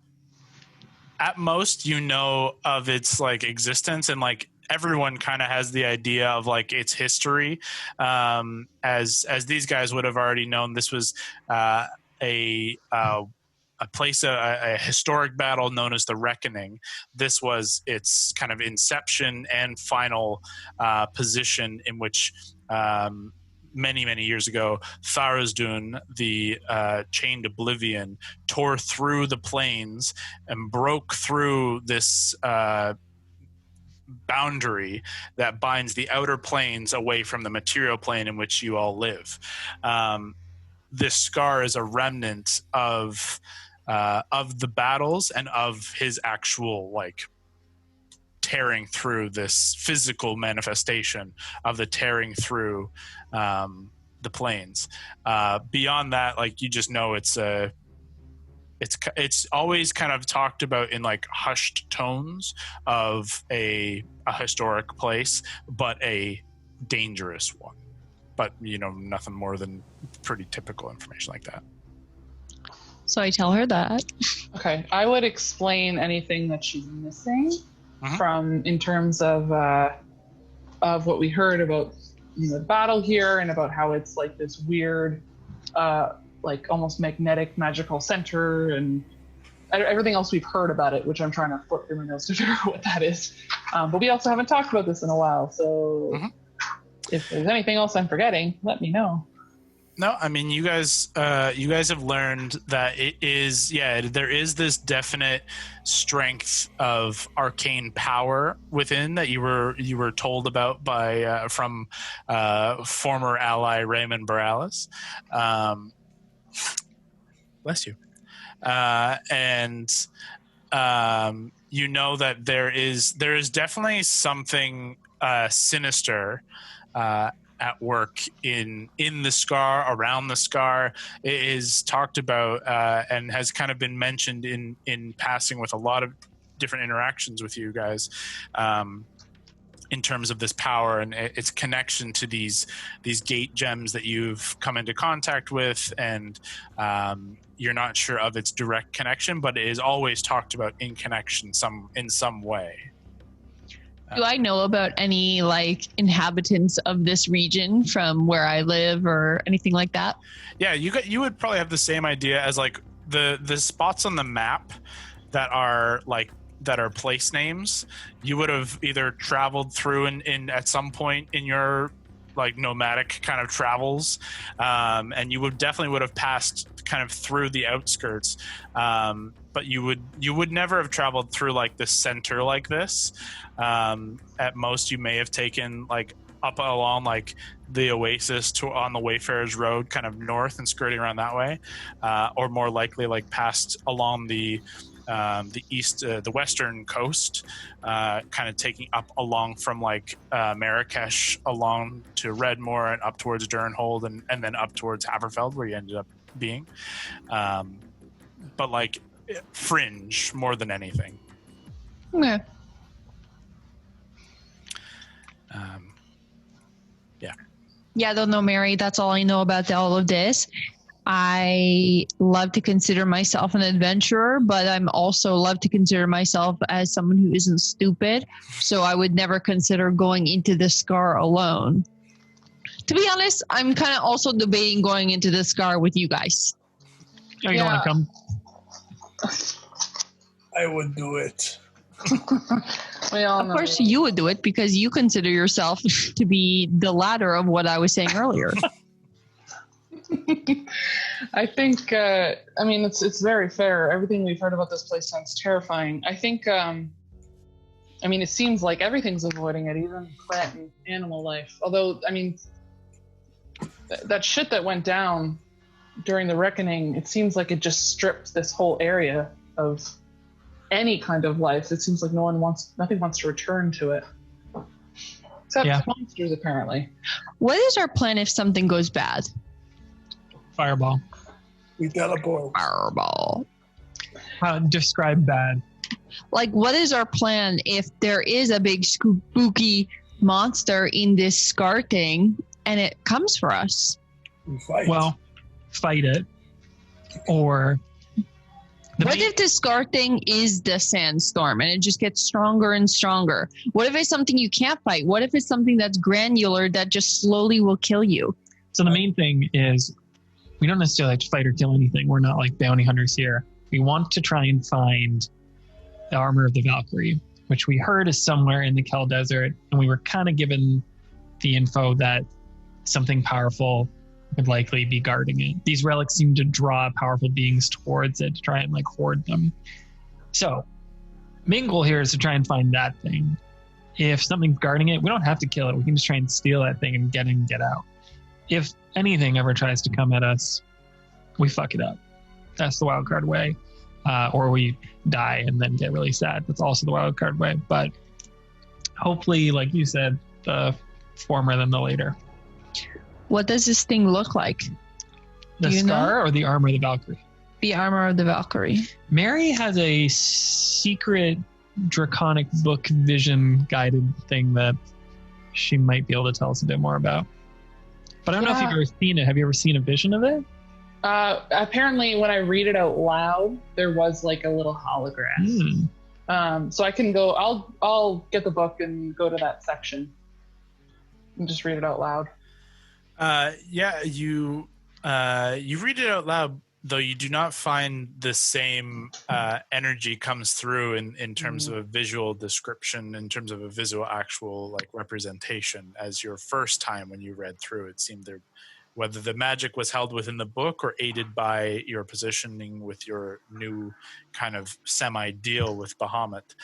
A: most, you know of its like existence, and like everyone kind of has the idea of like its history. As these guys would have already known, this was a place, a historic battle known as the Reckoning. This was its kind of inception and final position in which many years ago, Tharizdun, the chained oblivion, tore through the plains and broke through this boundary that binds the outer planes away from the material plane in which you all live. This scar is a remnant of the battles and of his actual like tearing through, this physical manifestation of the tearing through the plains. Beyond that, like you just know it's always kind of talked about in like hushed tones of a historic place, but a dangerous one. But you know nothing more than pretty typical information like that.
J: So I tell her that.
E: Okay, I would explain anything that she's missing from in terms of what we heard about the battle here and about how it's like this weird, like almost magnetic magical center and everything else we've heard about it, which I'm trying to flip through my notes to figure out what that is. But we also haven't talked about this in a while, so if there's anything else I'm forgetting, let me know.
A: No, I mean you guys have learned that it is there is this definite strength of arcane power within that you were told about by from former ally Raymond Borales. Bless you. And you know that there is definitely something sinister at work in the scar, around the scar. It is talked about and has kind of been mentioned in passing with a lot of different interactions with you guys in terms of this power and its connection to these gate gems that you've come into contact with, and you're not sure of its direct connection, but it is always talked about in connection in some way.
J: Do I know about any like inhabitants of this region from where I live or anything like that?
A: Yeah, you would probably have the same idea as like the spots on the map that are place names. You would have either traveled through in at some point in your like nomadic kind of travels, and you would have passed kind of through the outskirts, but you would never have traveled through like the center like this. At most you may have taken like up along like the oasis on the Wayfarers Road kind of north and skirting around that way, or more likely like passed along the east, the western coast, kind of taking up along from like Marrakesh along to Redmore and up towards Durnhold and then up towards Haverfeld where you ended up being, but like fringe more than anything.
J: Okay. Yeah, I don't know, Mary. That's all I know about all of this. I love to consider myself an adventurer, but I'm also love to consider myself as someone who isn't stupid. So I would never consider going into the scar alone. To be honest, I'm kind of also debating going into the scar with you guys.
B: Oh, you don't want to come?
I: I would do it.
E: We all
J: Of
E: know.
J: course, you would do it because you consider yourself to be the latter of what I was saying earlier.
E: I think, it's very fair. Everything we've heard about this place sounds terrifying. I think, it seems like everything's avoiding it, even plant and animal life. Although, that shit that went down during the Reckoning, it seems like it just stripped this whole area of any kind of life. It seems like nothing wants to return to it. Except monsters, apparently.
J: What is our plan if something goes bad?
B: Fireball.
I: We teleport.
J: Fireball.
B: Describe bad.
J: Like, what is our plan if there is a big spooky monster in this scar thing and it comes for us?
I: We fight.
B: Well, fight it. Or...
J: What if the scar thing is the sandstorm and it just gets stronger and stronger? What if it's something you can't fight? What if it's something that's granular that just slowly will kill you?
B: So the main thing is we don't necessarily have to fight or kill anything. We're not like bounty hunters here. We want to try and find the armor of the Valkyrie, which we heard is somewhere in the Kel Desert, and we were kind of given the info that something powerful would likely be guarding it. These relics seem to draw powerful beings towards it to try and hoard them. So, main goal here is to try and find that thing. If something's guarding it, we don't have to kill it. We can just try and steal that thing and get in and get out. If anything ever tries to come at us, we fuck it up. That's the wild card way. Or we die and then get really sad. That's also the wild card way. But hopefully, like you said, the former than the later.
J: What does this thing look like?
B: The scar or the armor of the Valkyrie?
J: The armor of the Valkyrie.
B: Mary has a secret draconic book vision guided thing that she might be able to tell us a bit more about. But I don't know if you've ever seen it. Have you ever seen a vision of it?
E: Apparently, when I read it out loud, there was a little hologram. So I can go. I'll get the book and go to that section and just read it out loud.
A: You read it out loud, though you do not find the same energy comes through in terms of a visual description, in terms of a visual actual representation as your first time when you read through. It seemed there, whether the magic was held within the book or aided by your positioning with your new kind of semi-deal with Bahamut,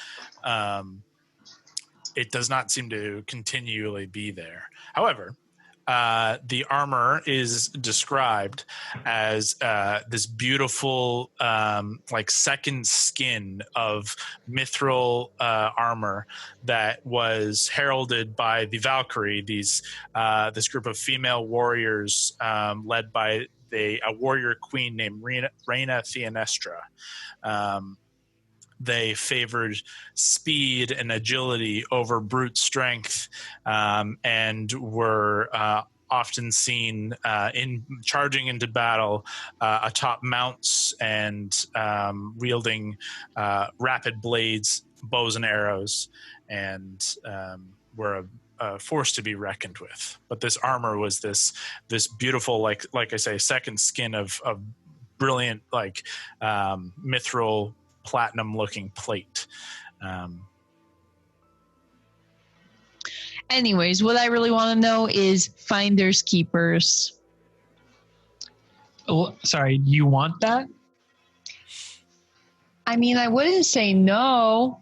A: it does not seem to continually be there. However, the armor is described as this beautiful, second skin of mithril armor that was heralded by the Valkyrie. This group of female warriors led by a warrior queen named Reina Theanestra. They favored speed and agility over brute strength, and were often seen in charging into battle atop mounts and wielding rapid blades, bows and arrows, and were a force to be reckoned with. But this armor was this beautiful, like I say, second skin of brilliant, mithril, platinum-looking plate.
J: Anyways, what I really want to know is finders keepers.
B: Oh, sorry, you want that?
J: I mean, I wouldn't say no.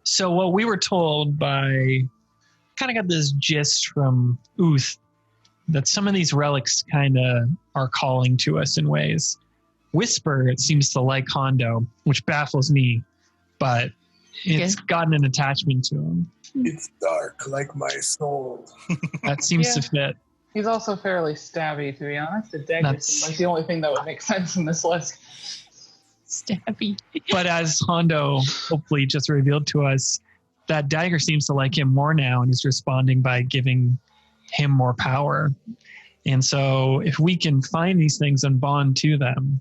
B: So what we were told by, kind of got this gist from Uth, that some of these relics kind of are calling to us in ways. Whisper, it seems to like Hondo, which baffles me, but it's gotten an attachment to him.
I: It's dark like my soul.
B: That seems to fit.
E: He's also fairly stabby, to be honest. The dagger seems like the only thing that would make sense in this list.
J: Stabby.
B: But as Hondo hopefully just revealed to us, that dagger seems to like him more now and is responding by giving him more power. And so if we can find these things and bond to them,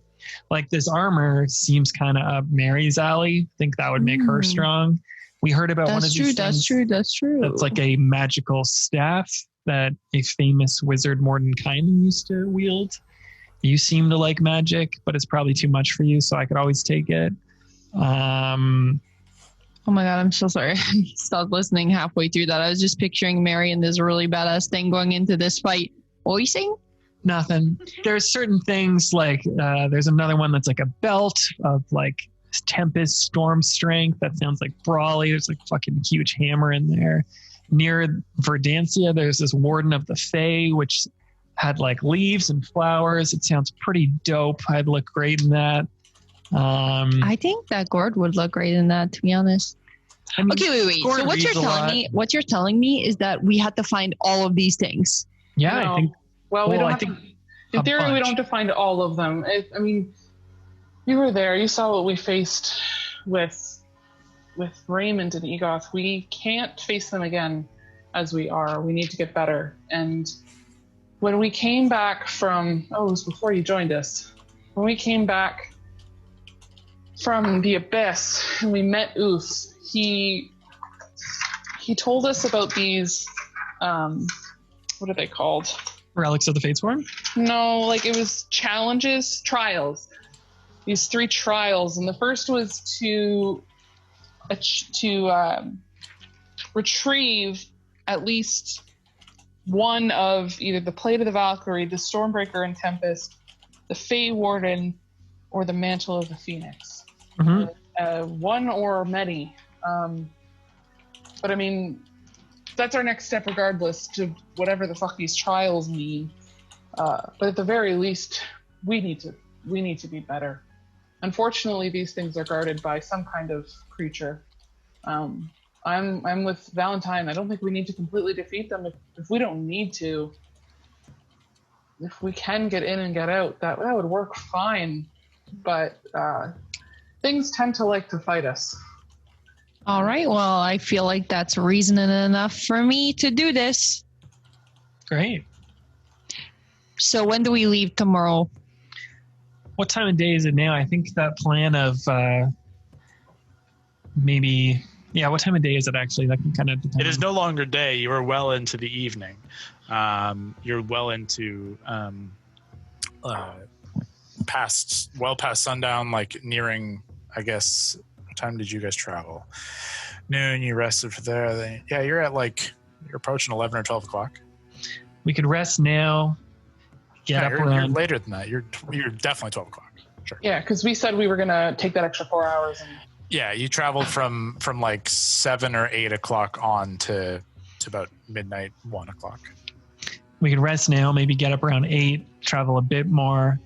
B: like this armor seems kind of up Mary's alley. I think that would make her strong. We heard about one of these things.
J: That's true.
B: That's like a magical staff that a famous wizard Mordenkainen used to wield. You seem to like magic, but it's probably too much for you, so I could always take it.
J: Oh my god, I'm so sorry. I stopped listening halfway through that. I was just picturing Mary in this really badass thing going into this fight. What were you saying?
B: Nothing. There's certain things like there's another one that's like a belt of like Tempest Storm Strength. That sounds like brawly. There's like fucking huge hammer in there. Near Verdancia, there's this Warden of the Fae, which had like leaves and flowers. It sounds pretty dope. I'd look great in that.
J: I think that gourd would look great in that, to be honest.
B: I mean,
J: Okay, wait.
B: gourd
J: So what you're telling me is that we had to find all of these things.
B: Yeah,
E: No.
B: I think.
E: Well, we
B: Well,
E: don't
B: I
E: have
B: think
E: to, in
B: a
E: theory, we
B: bunch.
E: don't have to find all of them. I mean, you were there. You saw what we faced with Raymond and Egoth. We can't face them again as we are. We need to get better. And when we came back from, it was before you joined us. When we came back from the Abyss and we met Uth, he told us about these, what are they called?
B: Relics of the Fatesworn?
E: No, like it was trials. These 3 trials, and the first was to retrieve at least one of either the Plate of the Valkyrie, the Stormbreaker and Tempest, the Fey Warden, or the Mantle of the Phoenix.
B: Mm-hmm.
E: One or many. But I mean, that's our next step regardless to whatever the fuck these trials mean. But at the very least, we need to be better. Unfortunately, these things are guarded by some kind of creature. I'm with Valentine. I don't think we need to completely defeat them. If we don't need to, if we can get in and get out, that would work fine. But things tend to like to fight us.
J: All right. Well, I feel like that's reason enough for me to do this.
B: Great.
J: So when do we leave tomorrow?
B: What time of day is it now? I think that plan of maybe... Yeah, what time of day is it actually? That can kind of depend.
A: It is no longer day. You are well into the evening. You're well into past sundown, like nearing, I guess, what time did you guys travel? Noon, you rested for there. Yeah, you're approaching 11 or 12 o'clock.
B: We could rest now, get up
A: you're
B: around...
A: later than that. You're definitely 12 o'clock. Sure.
E: Yeah, because we said we were going to take that extra 4 hours.
A: Yeah, you traveled from like 7 or 8 o'clock on to about midnight, 1 o'clock.
B: We could rest now, maybe get up around 8, travel a bit more.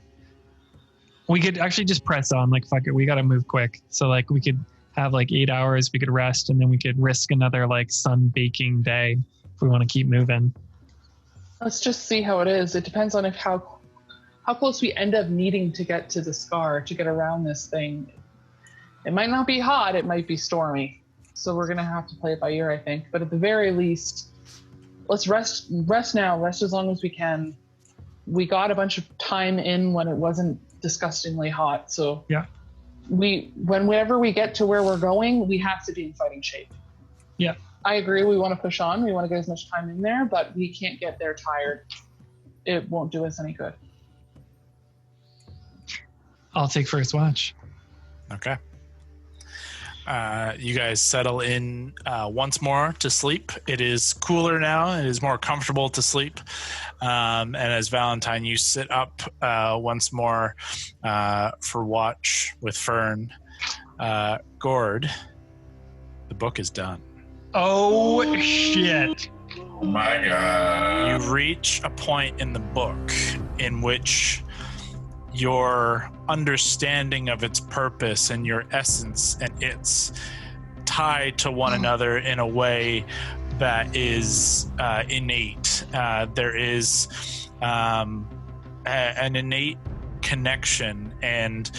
B: We could actually just press on, like, fuck it, we got to move quick. So, like, we could have, like, 8 hours, we could rest, and then we could risk another, like, sun-baking day if we want to keep moving.
E: Let's just see how it is. It depends on how close we end up needing to get to the scar, to get around this thing. It might not be hot, it might be stormy. So we're going to have to play it by ear, I think. But at the very least, let's rest now, rest as long as we can. We got a bunch of time in when it wasn't disgustingly hot. So
B: yeah,
E: whenever we get to where we're going, we have to be in fighting shape.
B: Yeah.
E: I agree, we want to push on. We want to get as much time in there, but we can't get there tired. It won't do us any good.
B: I'll take first watch.
A: Okay. You guys settle in once more to sleep. It is cooler now. It is more comfortable to sleep. And as Valentine, you sit up once more for watch with Fern. Gord, the book is done.
B: Oh, shit.
G: Oh my god.
A: You reach a point in the book in which your understanding of its purpose and your essence and its tie to one another in a way that is innate. There is an innate connection, and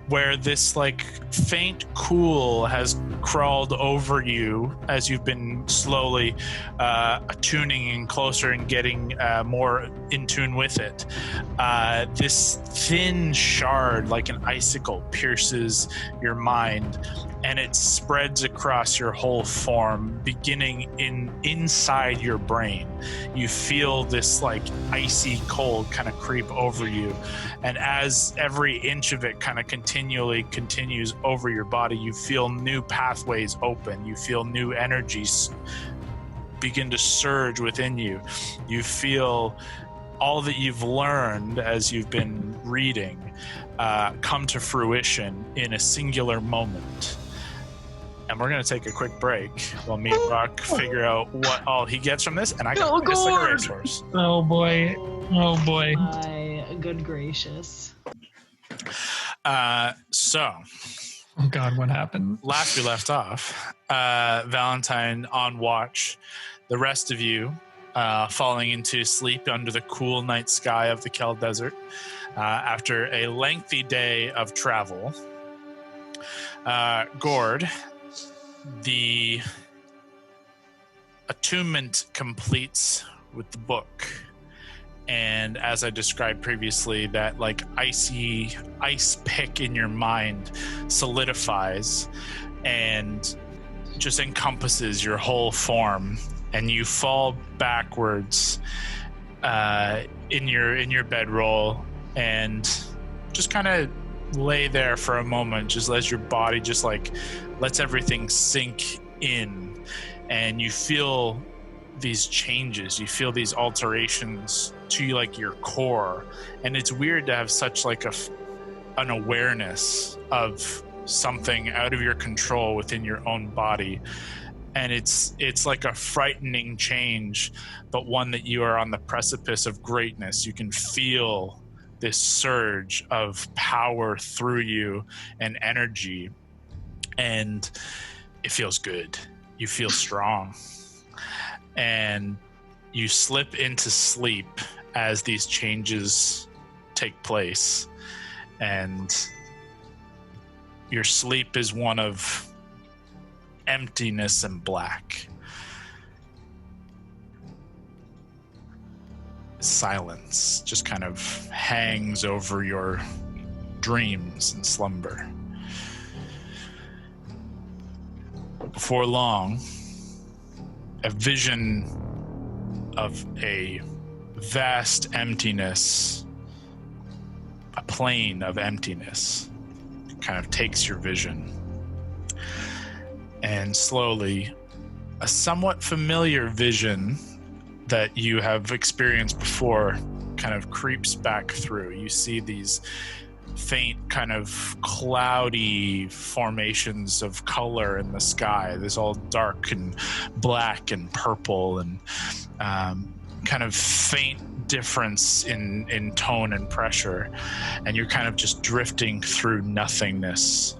A: where this like faint cool has crawled over you as you've been slowly attuning in closer and getting more in tune with it. This thin shard, like an icicle, pierces your mind, and it spreads across your whole form, beginning inside your brain. You feel this like icy cold kind of creep over you, and as every inch of it kind of continues over your body, you feel new pathways open. You feel new energies begin to surge within you. You feel all that you've learned as you've been reading come to fruition in a singular moment. And we're going to take a quick break while me and Rock figure out what all he gets from this. And I got this like a racehorse.
B: Oh boy. Oh boy.
K: My good gracious.
A: So,
B: oh God, what happened?
A: Last we left off, Valentine on watch, the rest of you falling into sleep under the cool night sky of the Kel Desert after a lengthy day of travel. Gord, the attunement completes with the book, and as I described previously, that like ice pick in your mind solidifies and just encompasses your whole form, and you fall backwards in your bedroll and just kind of lay there for a moment, just as your body just like lets everything sink in, and you feel these changes, you feel these alterations to like your core. And it's weird to have such like an awareness of something out of your control within your own body, and it's like a frightening change, but one that you are on the precipice of greatness. You can feel this surge of power through you and energy, and it feels good. You feel strong, and you slip into sleep as these changes take place, and your sleep is one of emptiness and black. Silence just kind of hangs over your dreams and slumber. But before long, a vision of a vast emptiness, a plane of emptiness, kind of takes your vision. And slowly, a somewhat familiar vision that you have experienced before kind of creeps back through. You see these faint kind of cloudy formations of color in the sky. There's all dark and black and purple, and kind of faint difference in tone and pressure. And you're kind of just drifting through nothingness.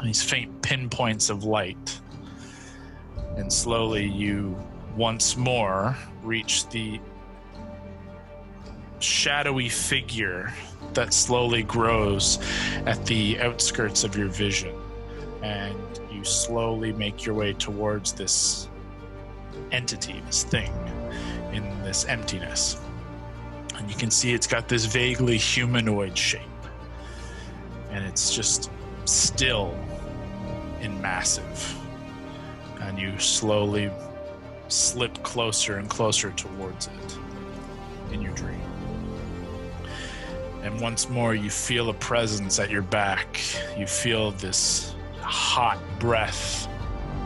A: These faint pinpoints of light. And slowly you once more reach the shadowy figure that slowly grows at the outskirts of your vision, and you slowly make your way towards this entity, this thing in this emptiness. And you can see it's got this vaguely humanoid shape, and it's just still and massive, and you slowly slip closer and closer towards it in your dream. And once more you feel a presence at your back. You feel this hot breath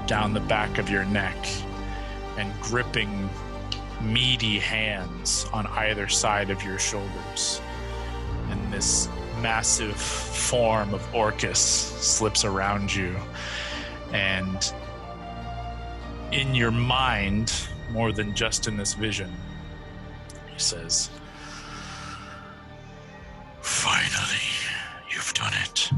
A: down the back of your neck and gripping meaty hands on either side of your shoulders. And this massive form of Orcus slips around you, and in your mind, more than just in this vision, he says,
H: "Finally, you've done it.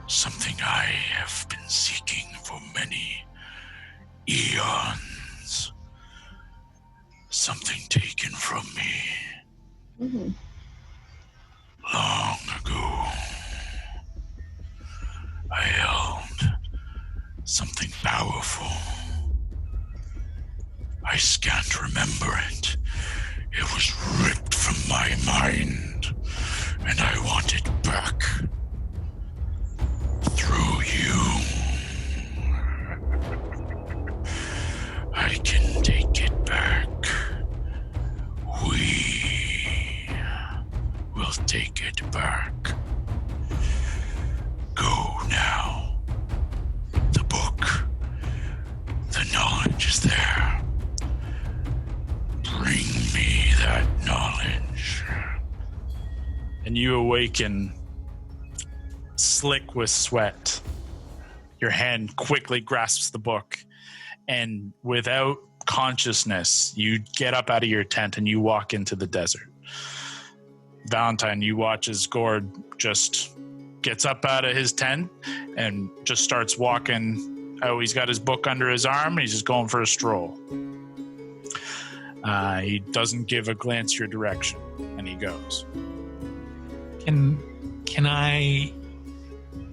H: Something I have been seeking for many eons. Something taken from me long ago. I held something powerful. I can't remember it. It was ripped from my mind, and I want it back. through you, I can take it back. We will take it back. Go now. The book, the knowledge is there. Bring me that knowledge. And you awaken, slick with sweat. Your hand quickly grasps the book, and without consciousness, you get up out of your tent and you walk into the desert. Valentine, you watch as Gord just gets up out of his tent and just starts walking. Oh, he's got his book under his arm and he's just going for a stroll. He doesn't give a glance your direction, and he goes.
B: Can I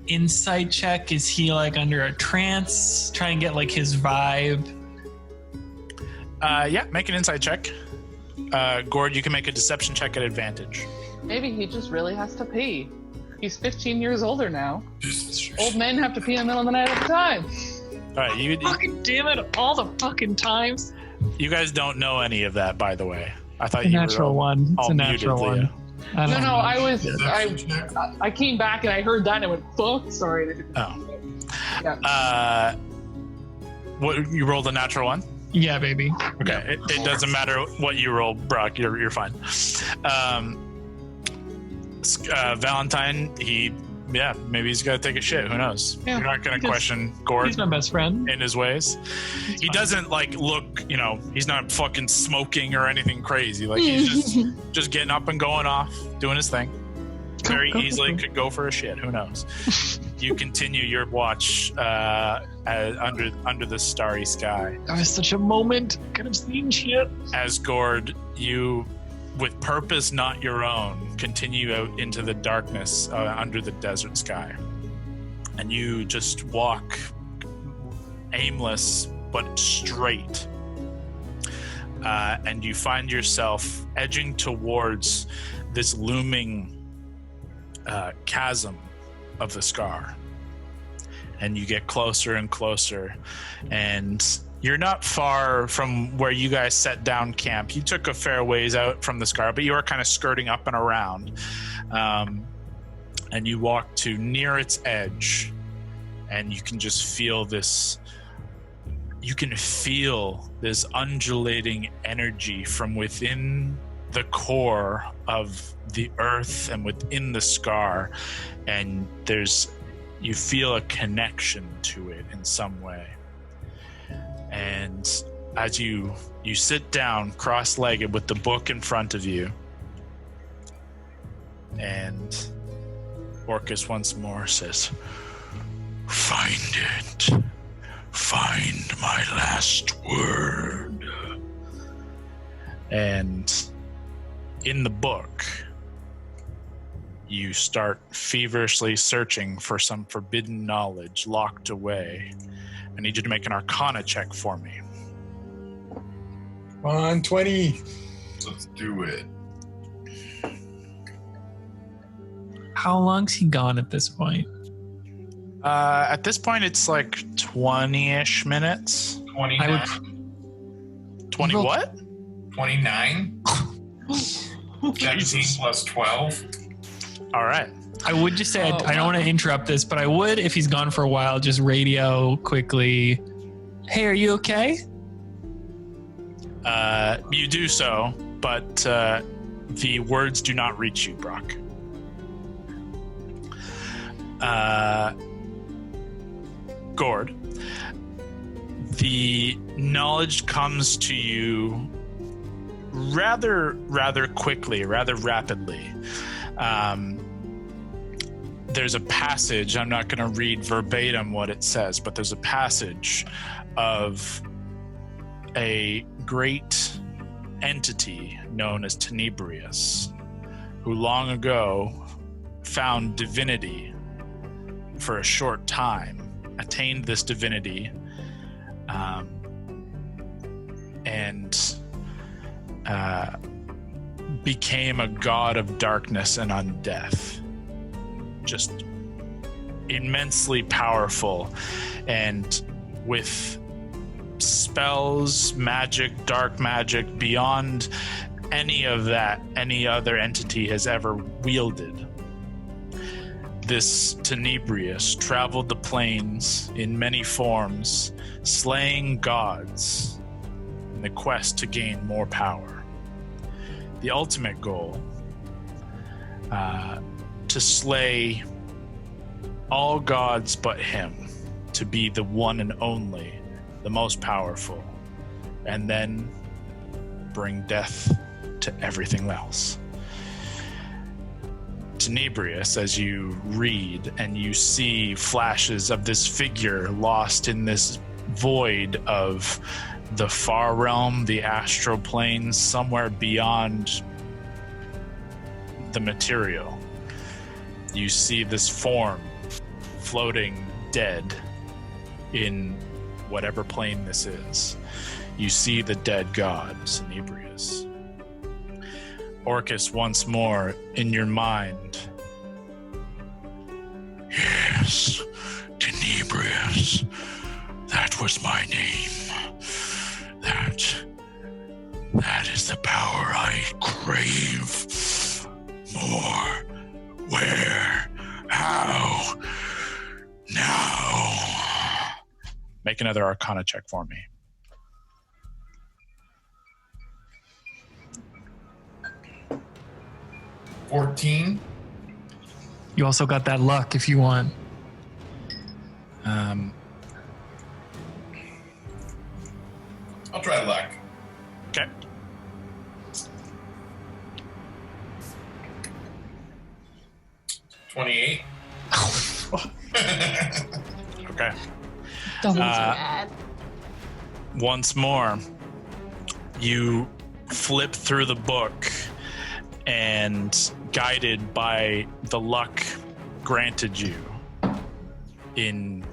B: insight check? Is he like under a trance? Try and get like his vibe.
A: Yeah, make an insight check. Gord, you can make a deception check at advantage.
E: Maybe he just really has to pee. He's 15 years older now. Old men have to pee in the middle of the night at a time.
A: All right, you
K: Fucking damn it, all the fucking times.
A: You guys don't know any of that, by the way. I thought
B: A
A: you
B: natural
A: were
B: one. It's
A: all
B: a
A: muted,
B: natural
A: Leah.
B: one.
E: I came back and I heard that and I went, fuck, sorry.
A: Oh.
E: Yeah.
A: What, you rolled a natural one?
B: Yeah, baby.
A: Okay, it doesn't matter what you roll, Brock. You're fine. Valentine, maybe he's got to take a shit. Who knows?
B: Yeah,
A: You're not going to question Gord.
B: He's my best friend.
A: In his ways. He doesn't like look, he's not fucking smoking or anything crazy. Like he's just getting up and going off, doing his thing. Very easily could go for a shit. Who knows? You continue your watch under the starry sky.
K: That was such a moment. Could have seen shit.
A: As Gord, you, with purpose not your own, continue out into the darkness under the desert sky. And you just walk aimless but straight. And you find yourself edging towards this looming chasm of the scar. And you get closer and closer, and you're not far from where you guys set down camp. You took a fair ways out from the scar, but you are kind of skirting up and around. And you walk to near its edge, and you can just feel this. You can feel this undulating energy from within the core of the earth and within the scar, and you feel a connection to it in some way. And as you sit down cross-legged with the book in front of you, and Orcus once more says, "Find it. Find my last word." And in the book, you start feverishly searching for some forbidden knowledge locked away. I need you to make an Arcana check for me.
I: Come on, 20.
G: Let's do it.
B: How long's he gone at this point?
A: At this point, it's like 20-ish minutes.
G: 29.
A: 20 what?
G: 29? 17 plus 12.
A: All right.
B: I would just say, I don't want to interrupt this, but I would, if he's gone for a while, just radio quickly, "Hey, are you okay?"
A: You do so, but the words do not reach you, Brock. Gord, the knowledge comes to you rather quickly, rather rapidly. There's a passage, I'm not going to read verbatim what it says, but there's a passage of a great entity known as Tenebrius, who long ago found divinity for a short time, attained this divinity, and became a god of darkness and undeath. Just immensely powerful, and with spells, magic, dark magic beyond any of that any other entity has ever wielded. This Tenebrius traveled the plains in many forms, slaying gods in the quest to gain more power. The ultimate goal, to slay all gods but him, to be the one and only, the most powerful, and then bring death to everything else. Tenebrius, as you read and you see flashes of this figure lost in this void of the far realm, the astral planes, somewhere beyond the material, you see this form floating dead in whatever plane this is. You see the dead god, Tenebrius. Orcus, once more in your mind.
H: Yes, Tenebrius. That was my name. That is the power I crave. More. Where? How? Now.
A: Make another Arcana check for me.
G: $14.
B: You also got that luck if you want.
G: I'll try luck.
A: Okay.
G: $28.
A: Okay.
J: Double
C: Bad.
A: Once more, you flip through the book, and guided by the luck granted you in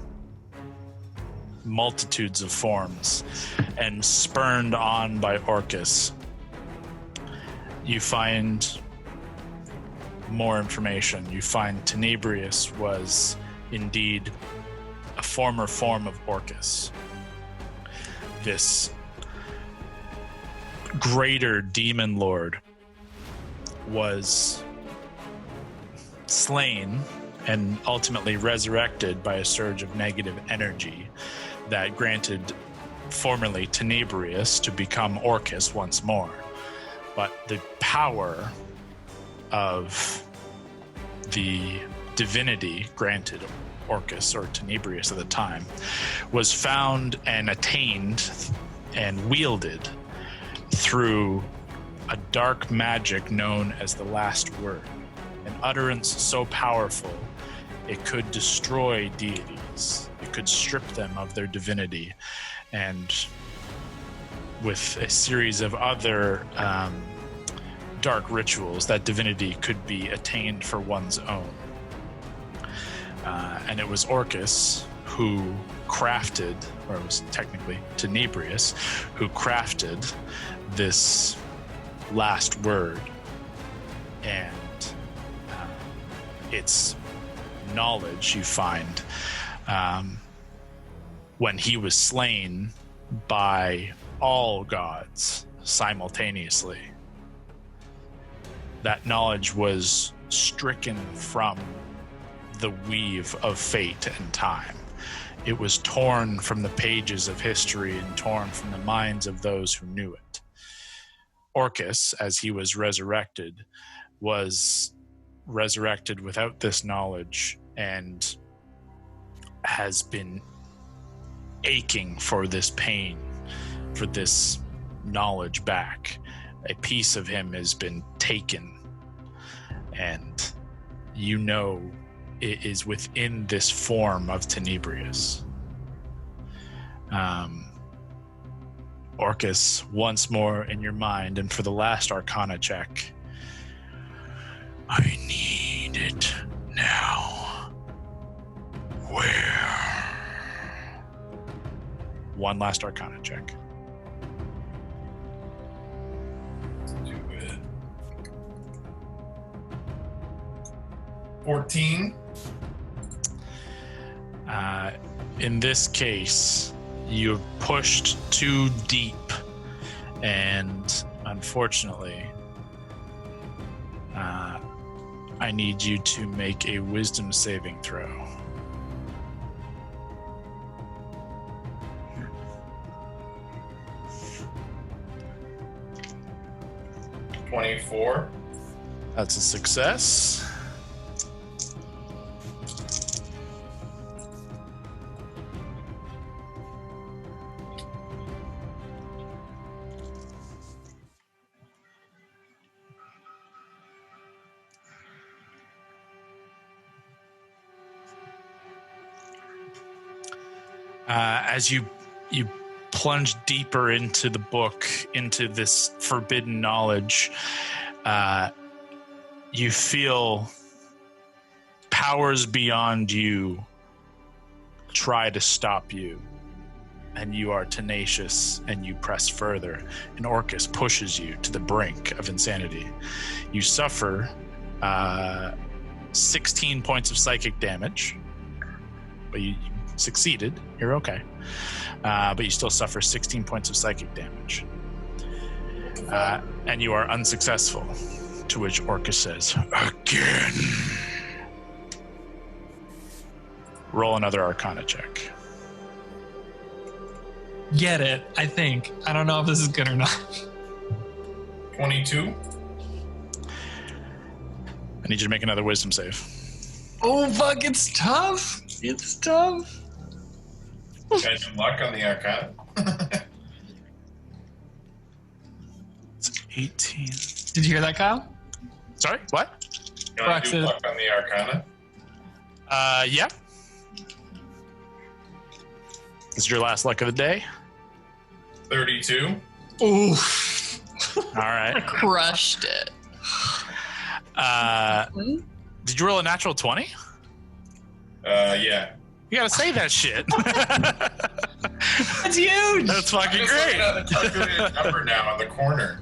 A: multitudes of forms and spurned on by Orcus, you find more information. You find Tenebrius was indeed a former form of Orcus. This greater demon lord was slain and ultimately resurrected by a surge of negative energy that granted formerly Tenebrius to become Orcus once more. But the power of the divinity granted Orcus, or Tenebrius at the time, was found and attained and wielded through a dark magic known as the Last Word, an utterance so powerful it could destroy deities, it could strip them of their divinity, and with a series of other dark rituals, that divinity could be attained for one's own. And it was Orcus who crafted, or it was technically Tenebrius, who crafted this Last Word, and its knowledge you find when he was slain by all gods simultaneously. That knowledge was stricken from the weave of fate and time. It was torn from the pages of history and torn from the minds of those who knew it. Orcus, as he was resurrected without this knowledge and has been aching for this pain, for this knowledge back. A piece of him has been taken, and you know it is within this form of Tenebrius. Orcus, once more in your mind, and for the last Arcana check.
H: I need it now. Where?
A: One last Arcana check.
G: Do it. 14.
A: In this case, you've pushed too deep, and unfortunately, I need you to make a wisdom saving throw.
G: $24.
A: That's a success. As you plunge deeper into the book, into this forbidden knowledge, you feel powers beyond you try to stop you, and you are tenacious and you press further, and Orcus pushes you to the brink of insanity. You suffer 16 points of psychic damage, but you succeeded. You're okay. But you still suffer 16 points of psychic damage. And you are unsuccessful, to which Orcus says, "Again." Roll another Arcana check.
B: Get it, I think. I don't know if this is good or not.
G: 22.
A: I need you to make another wisdom save.
B: Oh, fuck, it's tough. It's tough.
G: Got some luck on the Arcana.
A: It's 18.
B: Did you hear that, Kyle?
A: Sorry, what?
G: Can I do luck on the Arcana?
A: Yeah. This is your last luck of the day.
G: 32.
B: Oof.
A: All right.
J: Crushed it.
A: Did you roll a natural 20?
G: Yeah.
A: You gotta say that shit.
B: That's huge.
A: That's fucking great.
G: The calculated number now on the corner.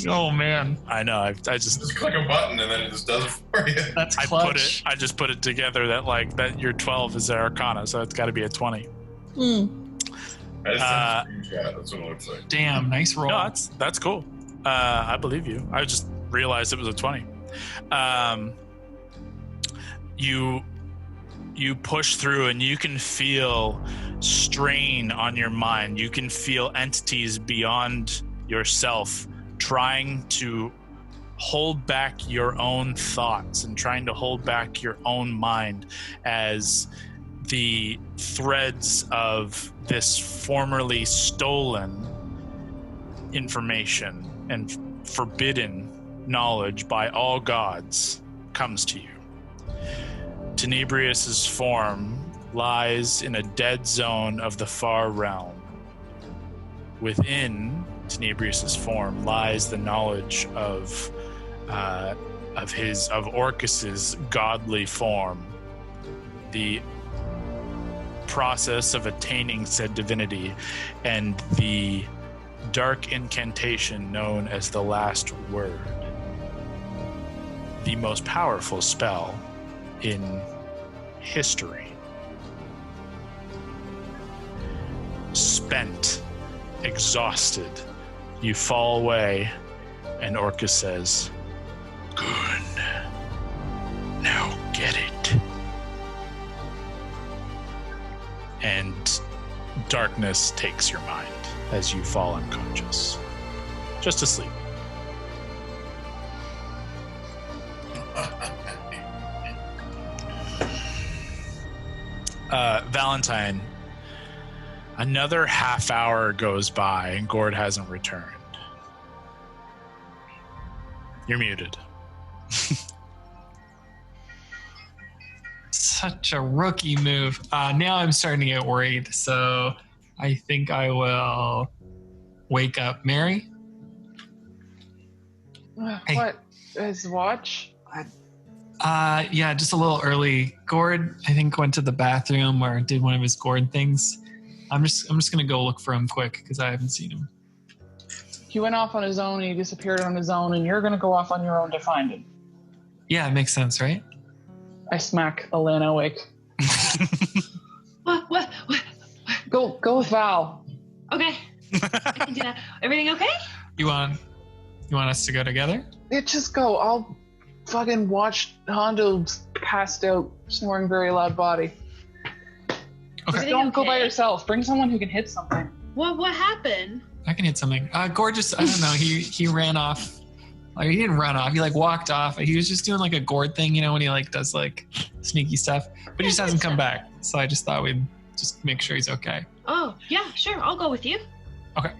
B: Oh man.
A: I know. I just
G: click a button and then it just does it for you.
B: That's clutch.
A: I just put it together that your 12 is the Arcana, so it's got to be a 20.
G: I just sent a screenshot. That's what it looks like.
B: Damn, nice roll.
A: No, that's cool. I believe you. I just realized it was a 20. You push through and you can feel strain on your mind. You can feel entities beyond yourself trying to hold back your own thoughts and trying to hold back your own mind as the threads of this formerly stolen information and forbidden knowledge by all gods comes to you. Tenebrius's form lies in a dead zone of the far realm. Within Tenebrius's form lies the knowledge of Orcus's godly form, the process of attaining said divinity, and the dark incantation known as the Last Word, the most powerful spell in history. Spent, exhausted, you fall away, and Orcus says, "Good. Now get it." And darkness takes your mind as you fall unconscious, just asleep. Valentine, another half hour goes by and Gord hasn't returned. You're muted.
B: Such a rookie move. Now I'm starting to get worried, so I think I will wake up Mary. Hey.
E: What? His watch?
B: Yeah, just a little early. Gord, I think, went to the bathroom or did one of his Gord things. I'm just gonna go look for him quick because I haven't seen him.
E: He went off on his own, he disappeared on his own, and you're gonna go off on your own to find him.
B: Yeah, it makes sense, right?
E: I smack Alana awake. Go with Val.
F: Okay. I can do that. Everything okay?
B: You want us to go together?
E: Yeah, just go. I'll fucking watch Hondo passed out, snoring very loud body.
B: Okay.
E: Just don't go by yourself. Bring someone who can hit something.
F: What happened?
B: I can hit something. Gorgeous. I don't know. He ran off. Like, he didn't run off. He like walked off. He was just doing like a gourd thing, when he like does like sneaky stuff. But he just hasn't come back. So I just thought we'd just make sure he's okay.
F: Oh yeah, sure. I'll go with you.
B: Okay.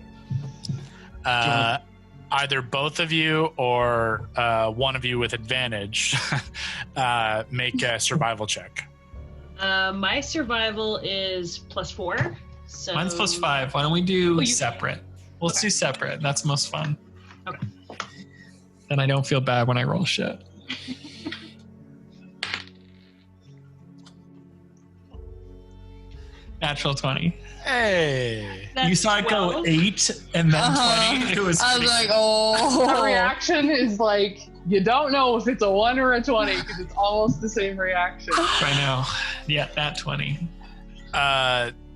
A: Either both of you or one of you with advantage make a survival check.
F: My survival is +4. So
B: Mine's +5. Why don't we do separate? Well, let's do separate. That's most fun.
F: Okay.
B: Then I don't feel bad when I roll shit. Natural 20.
A: Hey.
F: That's
B: You saw it go
F: 12.
B: 8 and then 20. It was
J: I was like, oh.
E: Her reaction is like, you don't know if it's a 1 or a 20 because it's almost the same reaction.
B: I know. Yeah, that 20.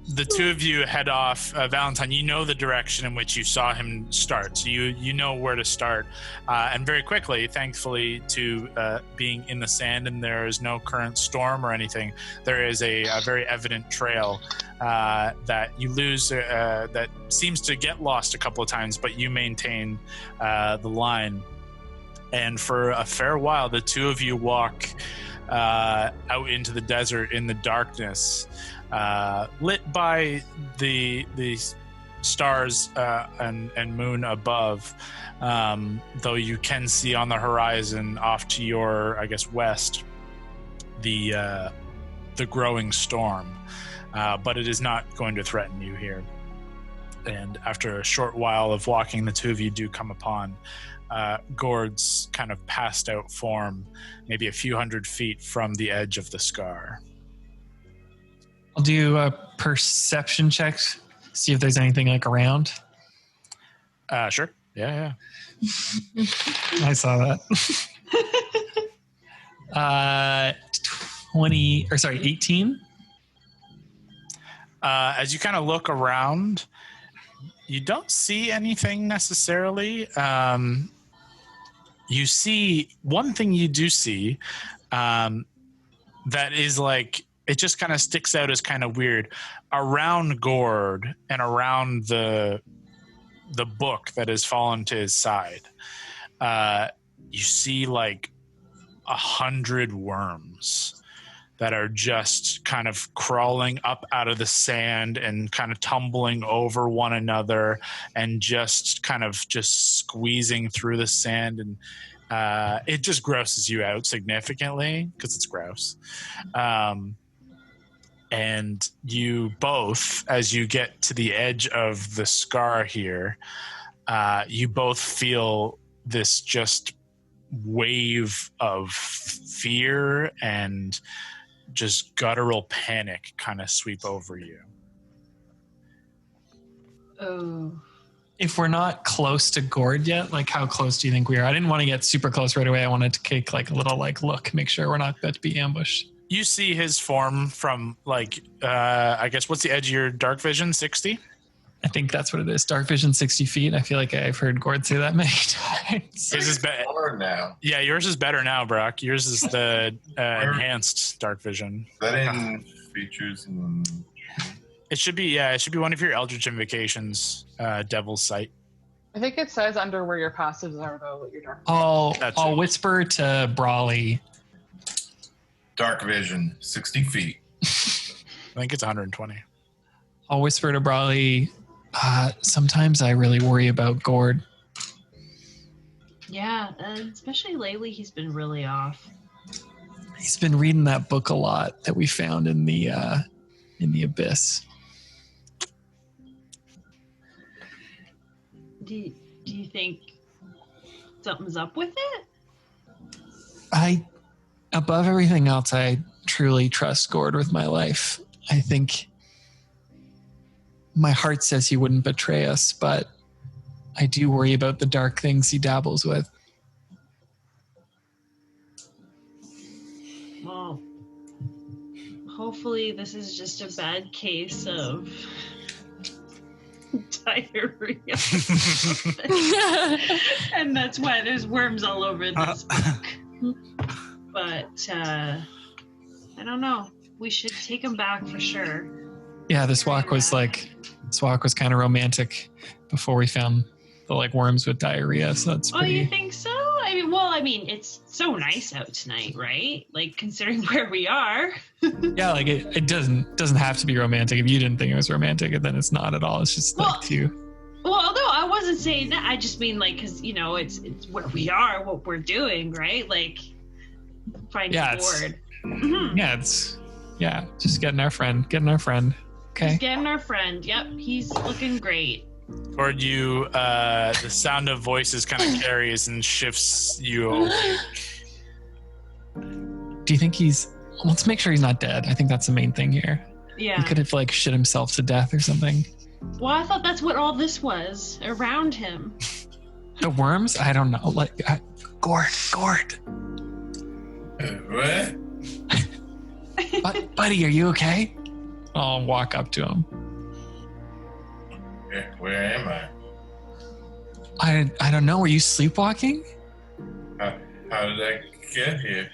A: The two of you head off. Valentine, you know the direction in which you saw him start, so you know where to start. And very quickly, thankfully to being in the sand and there is no current storm or anything, there is a very evident trail that you lose, that seems to get lost a couple of times, but you maintain the line. And for a fair while, the two of you walk out into the desert in the darkness, lit by the stars and moon above, though you can see on the horizon off to your, I guess, west, the growing storm, but it is not going to threaten you here. And after a short while of walking, the two of you do come upon Gord's kind of passed out form, maybe a few hundred feet from the edge of the scar.
B: I'll do a perception check, see if there's anything like around.
A: Sure. Yeah.
B: I saw that. 18.
A: As you kind of look around, you don't see anything necessarily. You see one thing you do see that is like, it just kind of sticks out as kind of weird. Around Gord and around the book that has fallen to his side, you see like 100 worms that are just kind of crawling up out of the sand and kind of tumbling over one another and just kind of just squeezing through the sand. And it just grosses you out significantly because it's gross. And you both, as you get to the edge of the scar here, you both feel this just wave of fear and just guttural panic kind of sweep over you.
F: Oh.
B: If we're not close to Gord yet, like how close do you think we are? I didn't want to get super close right away. I wanted to take like a little like look, make sure we're not about to be ambushed.
A: You see his form from like, I guess, what's the edge of your dark vision? 60?
B: I think that's what it is. Dark vision 60 feet. I feel like I've heard Gord say that many times.
A: His is better
G: now.
A: Yeah, yours is better now, Brock. Yours is the enhanced dark vision.
G: Is that in features? And...
A: It should be one of your Eldritch Invocations, Devil's Sight.
E: I think it says under where your passives are, though, what your dark.
B: I'll whisper to Brawley.
G: Dark vision, 60 feet.
A: I think it's 120.
B: I'll whisper to Brawley. Sometimes I really worry about Gord.
F: Yeah, especially lately, he's been really off.
B: He's been reading that book a lot that we found in the abyss.
F: Do you think something's up with it?
B: Above everything else, I truly trust Gord with my life. I think my heart says he wouldn't betray us, but I do worry about the dark things he dabbles with.
F: Well, hopefully this is just a bad case of diarrhea. And that's why there's worms all over this book. But I don't know. We should take him back for sure.
B: Yeah, this walk was kind of romantic before we found the like worms with diarrhea. So that's pretty.
F: Oh, you think so? I mean, it's so nice out tonight, right? Like considering where we are.
B: Yeah, like it doesn't have to be romantic. If you didn't think it was romantic, then it's not at all. It's just like too.
F: Well, no, I wasn't saying that. I just mean like because it's where we are, what we're doing, right? Like finding board.
B: Just getting our friend. Okay.
F: He's getting our friend. Yep, he's looking great.
A: Toward you, the sound of voices kind of carries and shifts you awake.
B: Do you think let's make sure he's not dead. I think that's the main thing here.
F: Yeah.
B: He could have like shit himself to death or something.
F: Well, I thought that's what all this was around him.
B: The worms? I don't know. Like, Gord.
G: What?
B: Buddy, are you okay? I'll walk up to him.
G: Where am
B: I don't know. Were you sleepwalking?
G: How did I get here?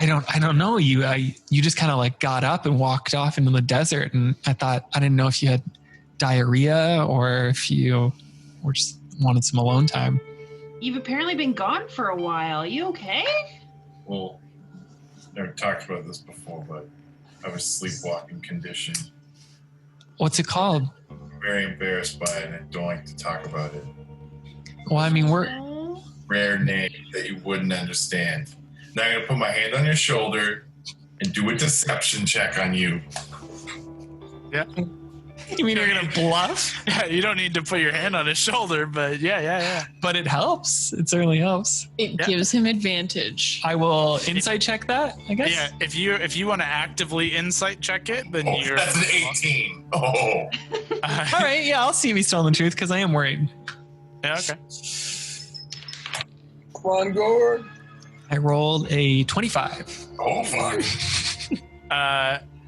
B: I don't know. You just kind of like got up and walked off into the desert, and I didn't know if you had diarrhea or if you were just wanted some alone time.
F: You've apparently been gone for a while. You okay?
G: Well, never talked about this before, but I was sleepwalking condition.
B: What's it called?
G: I'm very embarrassed by it, and I don't like to talk about it.
B: Well, I mean, we're
G: rare name that you wouldn't understand. Now I'm gonna put my hand on your shoulder and do a deception check on you.
A: Yeah.
B: You mean you're gonna bluff?
A: Yeah, you don't need to put your hand on his shoulder, but yeah.
B: But it helps. It certainly helps.
J: It gives him advantage.
B: I will insight check that, I guess.
A: Yeah, if you want to actively insight check it, then you're.
G: That's an 18. Oh.
B: All right, yeah, I'll see if he's telling the truth because I am worried.
A: Yeah, okay.
I: Come on, Gord.
B: I rolled a 25.
G: Oh, fuck.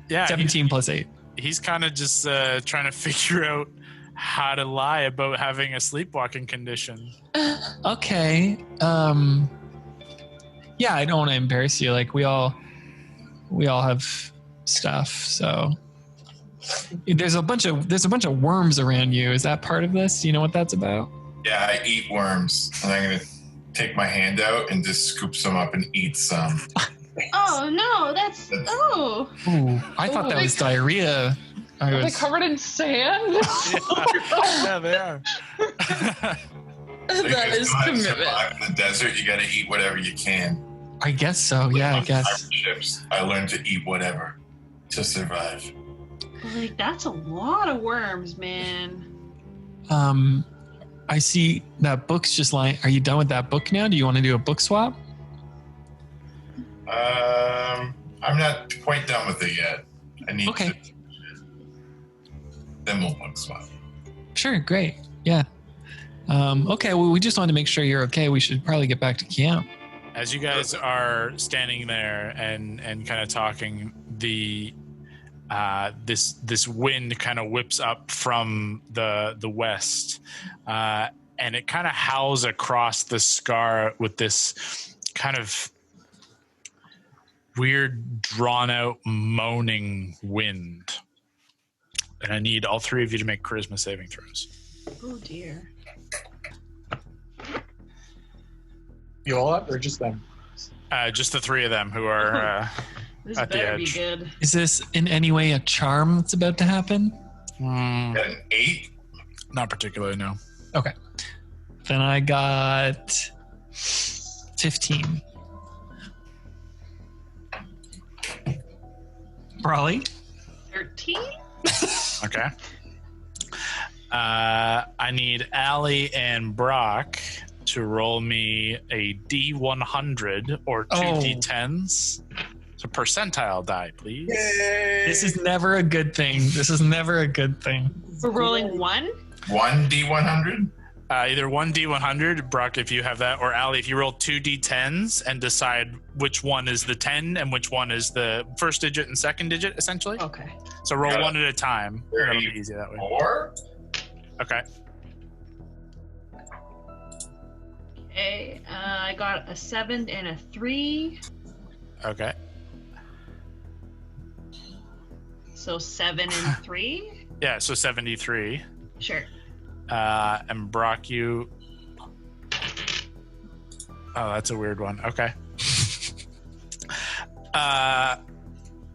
A: Yeah.
B: 17 plus 8.
A: He's kind of just trying to figure out how to lie about having a sleepwalking condition.
B: Okay. Yeah, I don't want to embarrass you. Like we all have stuff. So there's a bunch of worms around you. Is that part of this? Do you know what that's about?
G: Yeah, I eat worms, and I'm gonna take my hand out and just scoop some up and eat some.
F: Oh no, that's
B: Ooh, I thought that was diarrhea.
E: Are they covered in sand?
A: Yeah, they are.
J: That is commitment.
G: In the desert, you gotta eat whatever you can.
B: I guess so. Yeah, I guess.
G: Ships, I learned to eat whatever to survive.
F: like that's a lot of worms, man.
B: I see that book's just lying. Are you done with that book now? Do you want to do a book swap?
G: I'm not quite done with it yet. I need to. Then we'll book swap.
B: Sure, great. Yeah. Okay, well, we just wanted to make sure you're okay. We should probably get back to camp.
A: As you guys are standing there and kind of talking, the this wind kind of whips up from the west, and it kind of howls across the scar with this kind of weird, drawn out, moaning wind. And I need all three of you to make charisma saving throws.
F: Oh dear.
I: You all up or just them?
A: Just the three of them who are
F: This
A: at the
F: better be
A: edge.
F: good.
B: Is this in any way a charm that's about to happen?
G: An 8?
A: Not particularly, no.
B: Okay. Then I got 15. Brawley?
F: 13?
A: Okay. I need Allie and Brock to roll me a D100 or two D10s. It's a percentile die, please.
I: Yay!
B: This is never a good thing.
F: We're rolling 1?
G: 1 D100?
A: Either 1 D100, Brock, if you have that, or Allie, if you roll 2 D10s and decide which one is the 10 and which one is the first digit and second digit, essentially.
F: Okay.
A: So roll one at a time. That'll be easy that way.
G: 4?
A: Okay.
F: Okay, I got a 7 and a 3.
A: Okay.
F: So 7 and 3?
A: Yeah, so 73.
F: Sure.
A: And Brock, you... Oh, that's a weird one. Okay.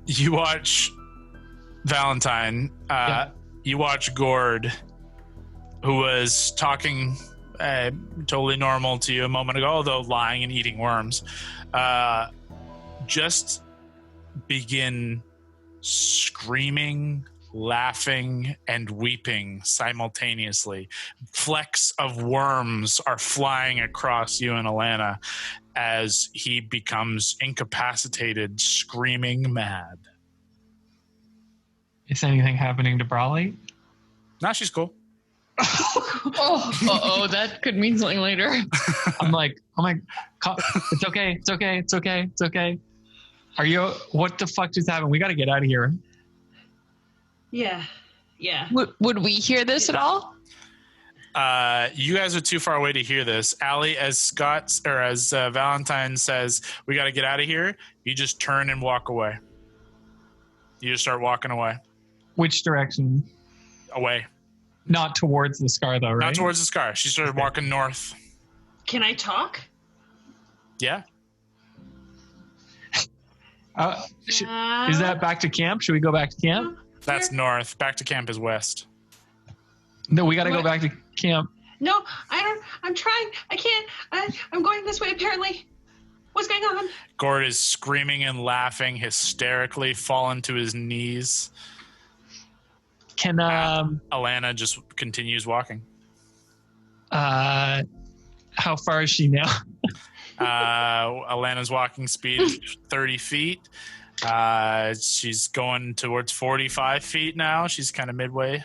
A: You watch Valentine. You watch Gord, who was talking totally normal to you a moment ago, although lying and eating worms, just begin screaming, laughing, and weeping simultaneously. Flecks of worms are flying across you and Alana as he becomes incapacitated, screaming mad.
B: Is anything happening to Brawley?
A: Nah, she's cool.
J: That could mean something later.
B: I'm like, oh my God, it's okay. Are you, what the fuck just happened? We got to get out of here.
F: Yeah.
J: Would we hear this at all?
A: You guys are too far away to hear this. Allie, as Valentine says, we got to get out of here. You just turn and walk away. You just start walking away.
B: Which direction?
A: Away.
B: Not towards the scar, though, right?
A: Not towards the scar. She started walking north.
F: Can I talk?
A: Yeah.
B: Is that back to camp? Should we go back to camp?
A: That's north. Back to camp is west.
B: No, we got to go back to camp.
F: No, I don't. I'm trying. I can't. I'm going this way, apparently. What's going on?
A: Gord is screaming and laughing hysterically, falling to his knees.
B: Can
A: Alana just continues walking.
B: How far is she now?
A: Alana's walking speed is 30 feet. She's going towards 45 feet now. She's kind of midway.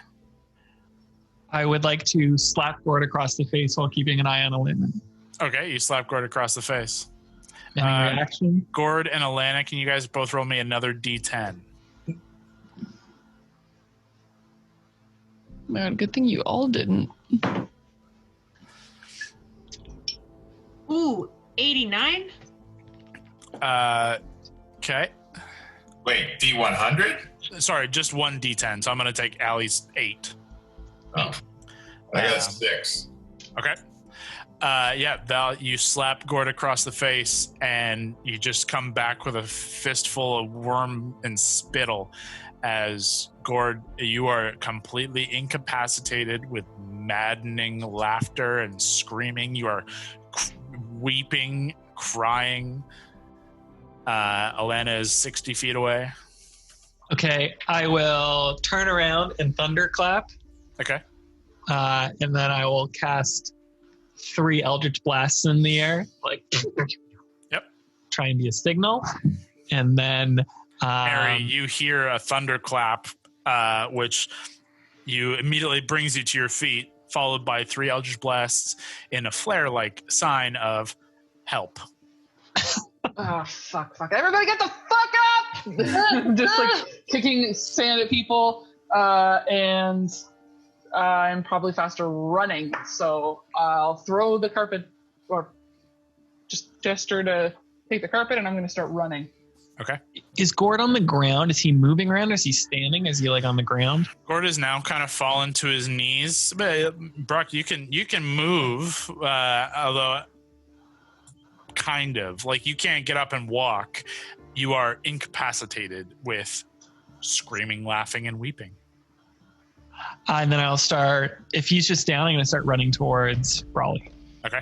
B: I would like to slap Gord across the face while keeping an eye on Alana.
A: Okay, you slap Gord across the face.
B: Any reaction?
A: Gord and Alana, can you guys both roll me another D10?
J: Man, good thing you all didn't.
F: Ooh, 89?
A: Okay.
G: Wait, D100?
A: Sorry, just one D10, so I'm going to take Allie's 8.
G: Oh, I got 6.
A: Okay. Val, you slap Gord across the face, and you just come back with a fistful of worm and spittle. As Gord, you are completely incapacitated with maddening laughter and screaming. You are weeping, crying. Alana is 60 feet away.
B: Okay, I will turn around and thunderclap.
A: Okay.
B: And then I will cast 3 Eldritch Blasts in the air.
A: Yep.
B: Try and be a signal. And then...
A: Harry, you hear a thunderclap, which you immediately brings you to your feet, followed by 3 Eldritch Blasts in a flare-like sign of help.
E: Oh, fuck. Everybody get the fuck up! Just kicking sand at people, and I'm probably faster running, so I'll throw the carpet, or just gesture to take the carpet, and I'm going to start running.
A: Okay.
B: Is Gord on the ground? Is he moving around? Is he standing? Is he on the ground?
A: Gord is now kind of fallen to his knees. But Brock, you can move, although kind of. You can't get up and walk. You are incapacitated with screaming, laughing, and weeping.
B: And then I'll start, if he's just down, I'm going to start running towards Brawley.
A: Okay.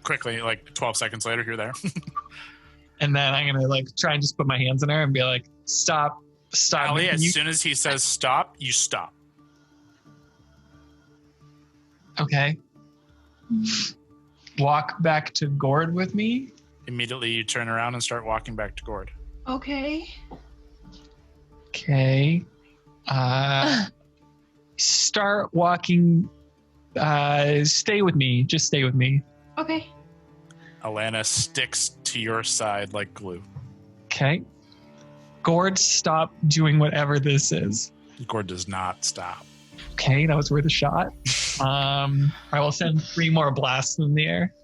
A: Quickly, 12 seconds later, you're there.
B: And then I'm going to try and just put my hands in her and be like, stop.
A: Allie, as soon as he says stop, you stop.
B: Okay. Walk back to Gord with me.
A: Immediately you turn around and start walking back to Gord.
F: Okay.
B: Okay. Start walking. Stay with me. Just stay with me.
F: Okay.
A: Alana sticks to your side like glue.
B: Okay. Gord, stop doing whatever this is.
A: Gord does not stop.
B: Okay, that was worth a shot. I will send 3 more blasts in the air.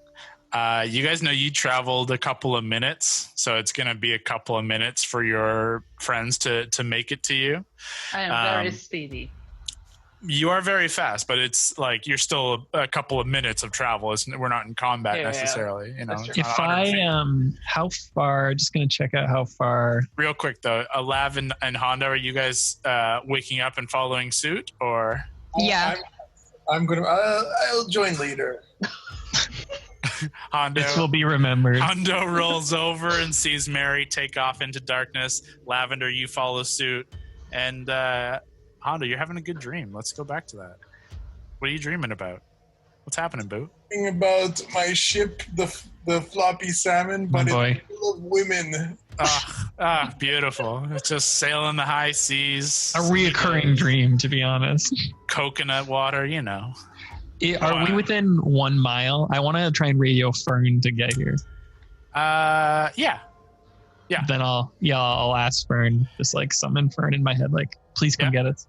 A: You guys know you traveled a couple of minutes, so it's going to be a couple of minutes for your friends to make it to you.
E: I am very speedy.
A: You are very fast, but it's like you're still a couple of minutes of travel. We're not in combat necessarily. You know,
B: if I how far? Just going to check out how far.
A: Real quick though, Alav and Honda, are you guys waking up and following suit, or?
J: Yeah.
I: I'm gonna. I'll join later.
A: Hondo,
B: this will be remembered.
A: Hondo rolls over and sees Mary take off into darkness. Lavender, you follow suit, and Hondo, you're having a good dream. Let's go back to that. What are you dreaming about? What's happening, Boo?
I: Thinking about my ship, the floppy salmon, but it's full of women.
A: Beautiful. It's just sailing the high seas.
B: A reoccurring dream, to be honest.
A: Coconut water, you know.
B: Are we within 1 mile? I want to try and radio Fern to get here.
A: Yeah.
B: Then I'll ask Fern, just like summon Fern in my head, like, please come get us.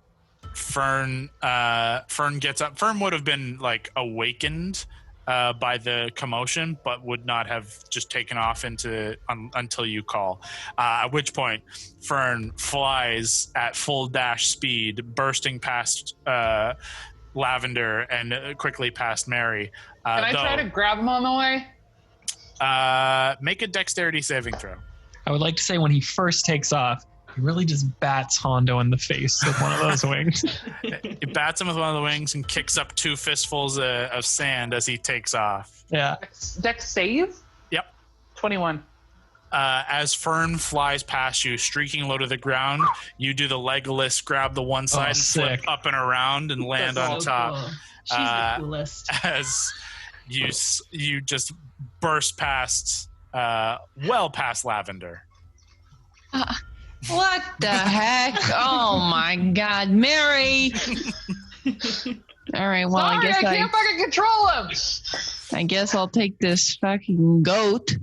A: Fern gets up. Fern would have been like awakened by the commotion, but would not have just taken off until you call. At which point, Fern flies at full dash speed, bursting past Lavender and quickly past Mary.
E: Can I try to grab him on the way?
A: Make a dexterity saving throw.
B: I would like to say when he first takes off, he really just bats Hondo in the face with one of those wings.
A: He bats him with one of the wings and kicks up 2 fistfuls of sand as he takes off.
B: Yeah.
E: Dex save?
A: Yep.
E: 21.
A: As Fern flies past you, streaking low to the ground, you do the Legolas, grab the one side and flip up and around and land on top.
F: Cool. She's the coolest.
A: As you just burst past, well past Lavender.
J: What the heck? Oh my God, Mary! All right, well,
E: Sorry, I can't fucking control him.
J: I guess I'll take this fucking goat.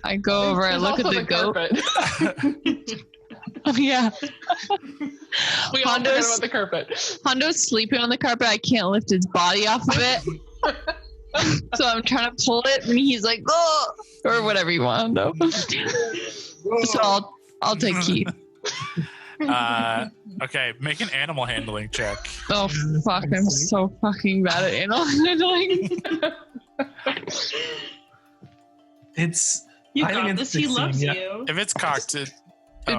J: I go over, I look at the goat. Oh, yeah.
E: We all forget about the carpet.
J: Hondo's sleeping on the carpet. I can't lift his body off of it. So I'm trying to pull it, and he's like, oh, or whatever you want, Hondo. So I'll take Keith.
A: Okay, make an animal handling check.
J: Oh, fuck. I'm so fucking bad at animal handling.
B: It's...
F: You
B: I
F: got
B: think
F: this.
B: it's 16,
F: He loves
B: yeah.
F: you.
A: If it's cocked,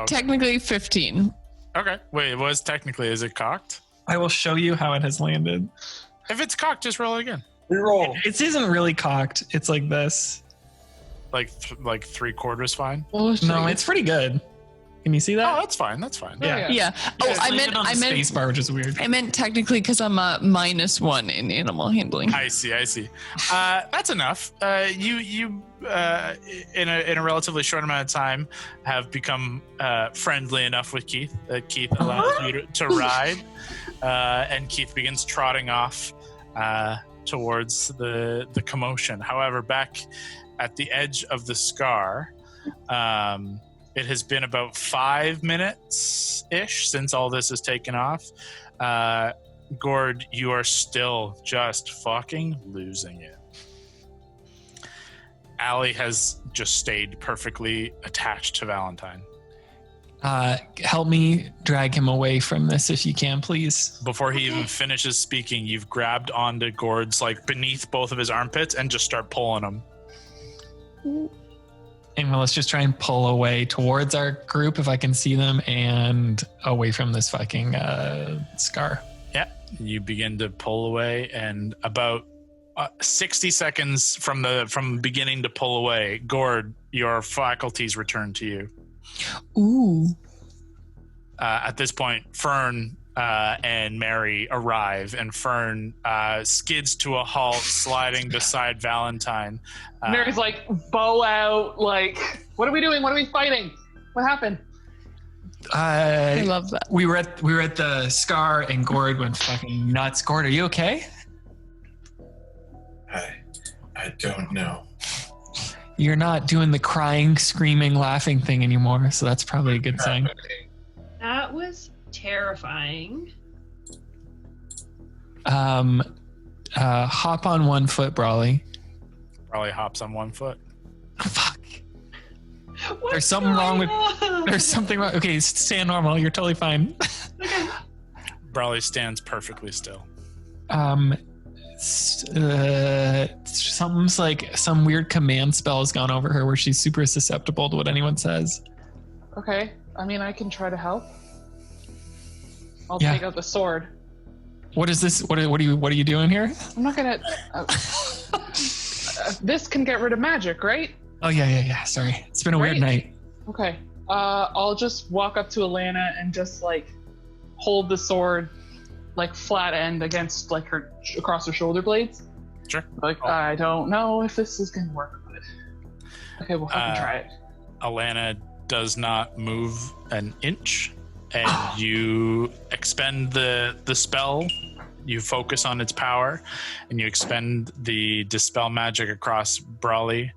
J: Technically 15.
A: Okay. Wait, it was technically, is it cocked?
B: I will show you how it has landed.
A: If it's cocked, just roll it again.
I: Reroll.
B: It isn't really cocked. It's like this.
A: Like 3/4 fine?
B: No, it's pretty good. Can you see that?
A: Oh, that's fine. That's fine.
J: Yeah. Oh, I meant
B: space bar, which is weird.
J: I meant technically because I'm a -1 in animal handling.
A: I see. That's enough. You in a relatively short amount of time have become friendly enough with Keith that Keith allows you to ride, and Keith begins trotting off towards the commotion. However, back at the edge of the scar, it has been about 5 minutes-ish since all this has taken off. Gord, you are still just fucking losing it. Allie has just stayed perfectly attached to Valentine.
B: Help me drag him away from this if you can, please.
A: Before he even finishes speaking, you've grabbed onto Gord's, like, beneath both of his armpits and just start pulling him.
B: And let's just try and pull away towards our group if I can see them and away from this fucking scar.
A: Yeah, you begin to pull away, and about 60 seconds from beginning to pull away, Gord, your faculties return to you.
J: Ooh.
A: At this point, Fern and Mary arrive, and Fern skids to a halt, sliding beside Valentine.
E: Mary's like, bow out, like, what are we doing? What are we fighting? What happened?
J: I love that.
B: We were at the scar, and Gord went fucking nuts. Gord, are you okay?
G: I don't know.
B: You're not doing the crying, screaming, laughing thing anymore, so that's probably a good sign.
F: That was terrifying.
B: Hop on 1 foot, Brawley.
A: Probably hops on 1 foot.
B: Fuck.
F: What's
B: There's something wrong with.
F: on?
B: There's something wrong. Okay, stay normal. You're totally fine.
F: Okay.
A: Brawley stands perfectly still.
B: Something's like some weird command spell has gone over her where she's super susceptible to what anyone says.
E: Okay. I mean, I can try to help. I'll
B: Yeah.
E: take out the sword.
B: What is this? What are you doing here?
E: I'm not gonna. This can get rid of magic, right?
B: Oh yeah. Sorry, it's been a weird
E: Right.
B: night.
E: Okay. I'll just walk up to Alana and just like hold the sword, like flat end against like her across her shoulder blades.
A: Sure.
E: Like I don't know if this is gonna work, but okay, we'll fucking try it.
A: Alana does not move an inch, and you expend the spell. You focus on its power, and you expend the dispel magic across Brawley.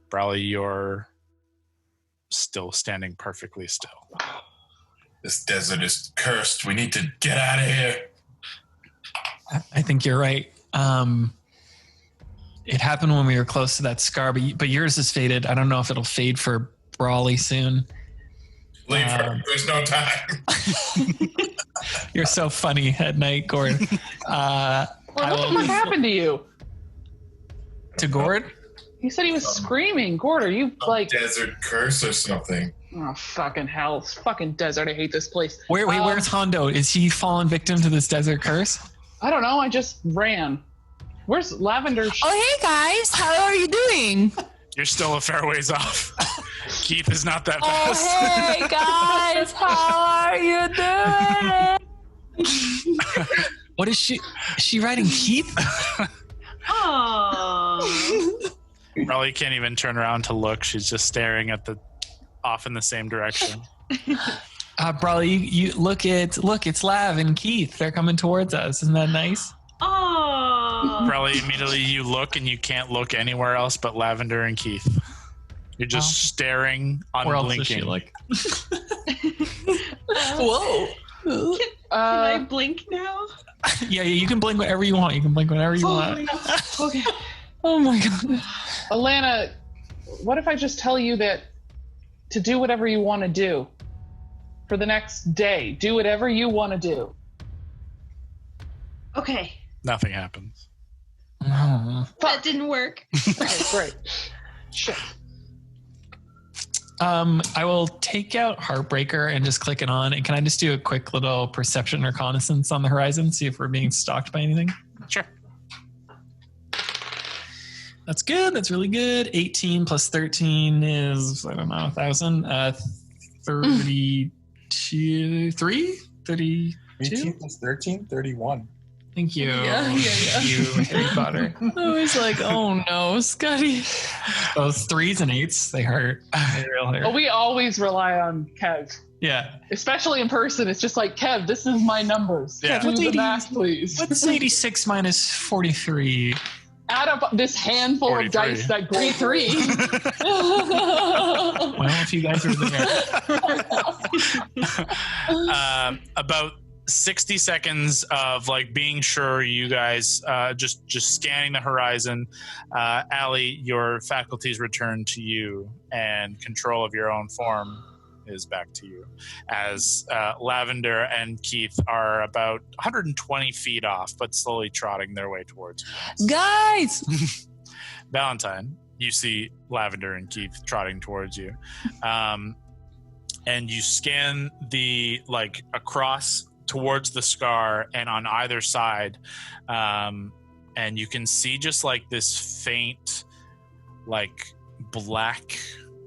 A: Brawley, you're still standing perfectly still.
G: This desert is cursed. We need to get out of here.
B: I think you're right. It happened when we were close to that scar, but yours is faded. I don't know if it'll fade for Brawley soon.
G: Leave her. There's no time.
B: You're so funny at night, Gord.
E: What the fuck happened to you?
B: To Gord?
E: He said he was screaming. Gord, are you like
G: Desert curse or something?
E: oh fucking hell. It's fucking desert. I hate this place.
B: Where's Hondo? Is he fallen victim to this desert curse?
E: I don't know. I just ran. Where's Lavender?
J: Oh, hey guys, how are you doing?
A: You're still a fair ways off. Keith is not that
J: Oh,
A: fast.
J: hey guys, how are you doing?
B: What is she? Is she riding Keith?
F: Oh.
A: Brawley can't even turn around to look. She's just staring at off in the same direction.
B: Brawley, you look, it's Lav and Keith. They're coming towards us. Isn't that nice?
F: Oh.
A: Brawley, immediately you look and you can't look anywhere else but Lavender and Keith. You're just staring,
B: Where else is she?
A: unblinking.
B: Like,
J: Whoa.
F: Can I blink now?
B: yeah, you can blink whatever you want. You can blink whenever you want.
F: Okay.
J: Oh my god.
E: Alana, what if I just tell you that to do whatever you want to do for the next day? Do whatever you want to do.
F: Okay.
A: Nothing happens.
F: That didn't work.
E: Okay, great. Shit.
B: I will take out Heartbreaker and just click it on. And can I just do a quick little perception reconnaissance on the horizon, see if we're being stalked by anything?
A: Sure.
B: That's good. That's really good. 18 plus 13 is, I don't know, 1,000. 32? 32?
I: 18 plus 13, 31.
B: Thank you.
J: Yeah.
B: You, Harry Potter.
J: I was like, oh no, Scotty.
B: Those 3s and 8s, they hurt. They really hurt.
E: But we always rely on Kev.
B: Yeah.
E: Especially in person. It's just like, Kev, this is my numbers.
A: Yeah.
E: Do the math, please.
B: What's 86 minus 43?
E: Add up this handful
A: 43.
E: of dice that go 3.
B: Well, if you guys are there.
A: About 60 seconds of like being sure you guys just scanning the horizon. Allie, your faculties return to you and control of your own form is back to you as Lavender and Keith are about 120 feet off but slowly trotting their way towards you.
J: Guys!
A: Valentine, you see Lavender and Keith trotting towards you, and you scan the like across towards the scar and on either side, and you can see just like this faint like black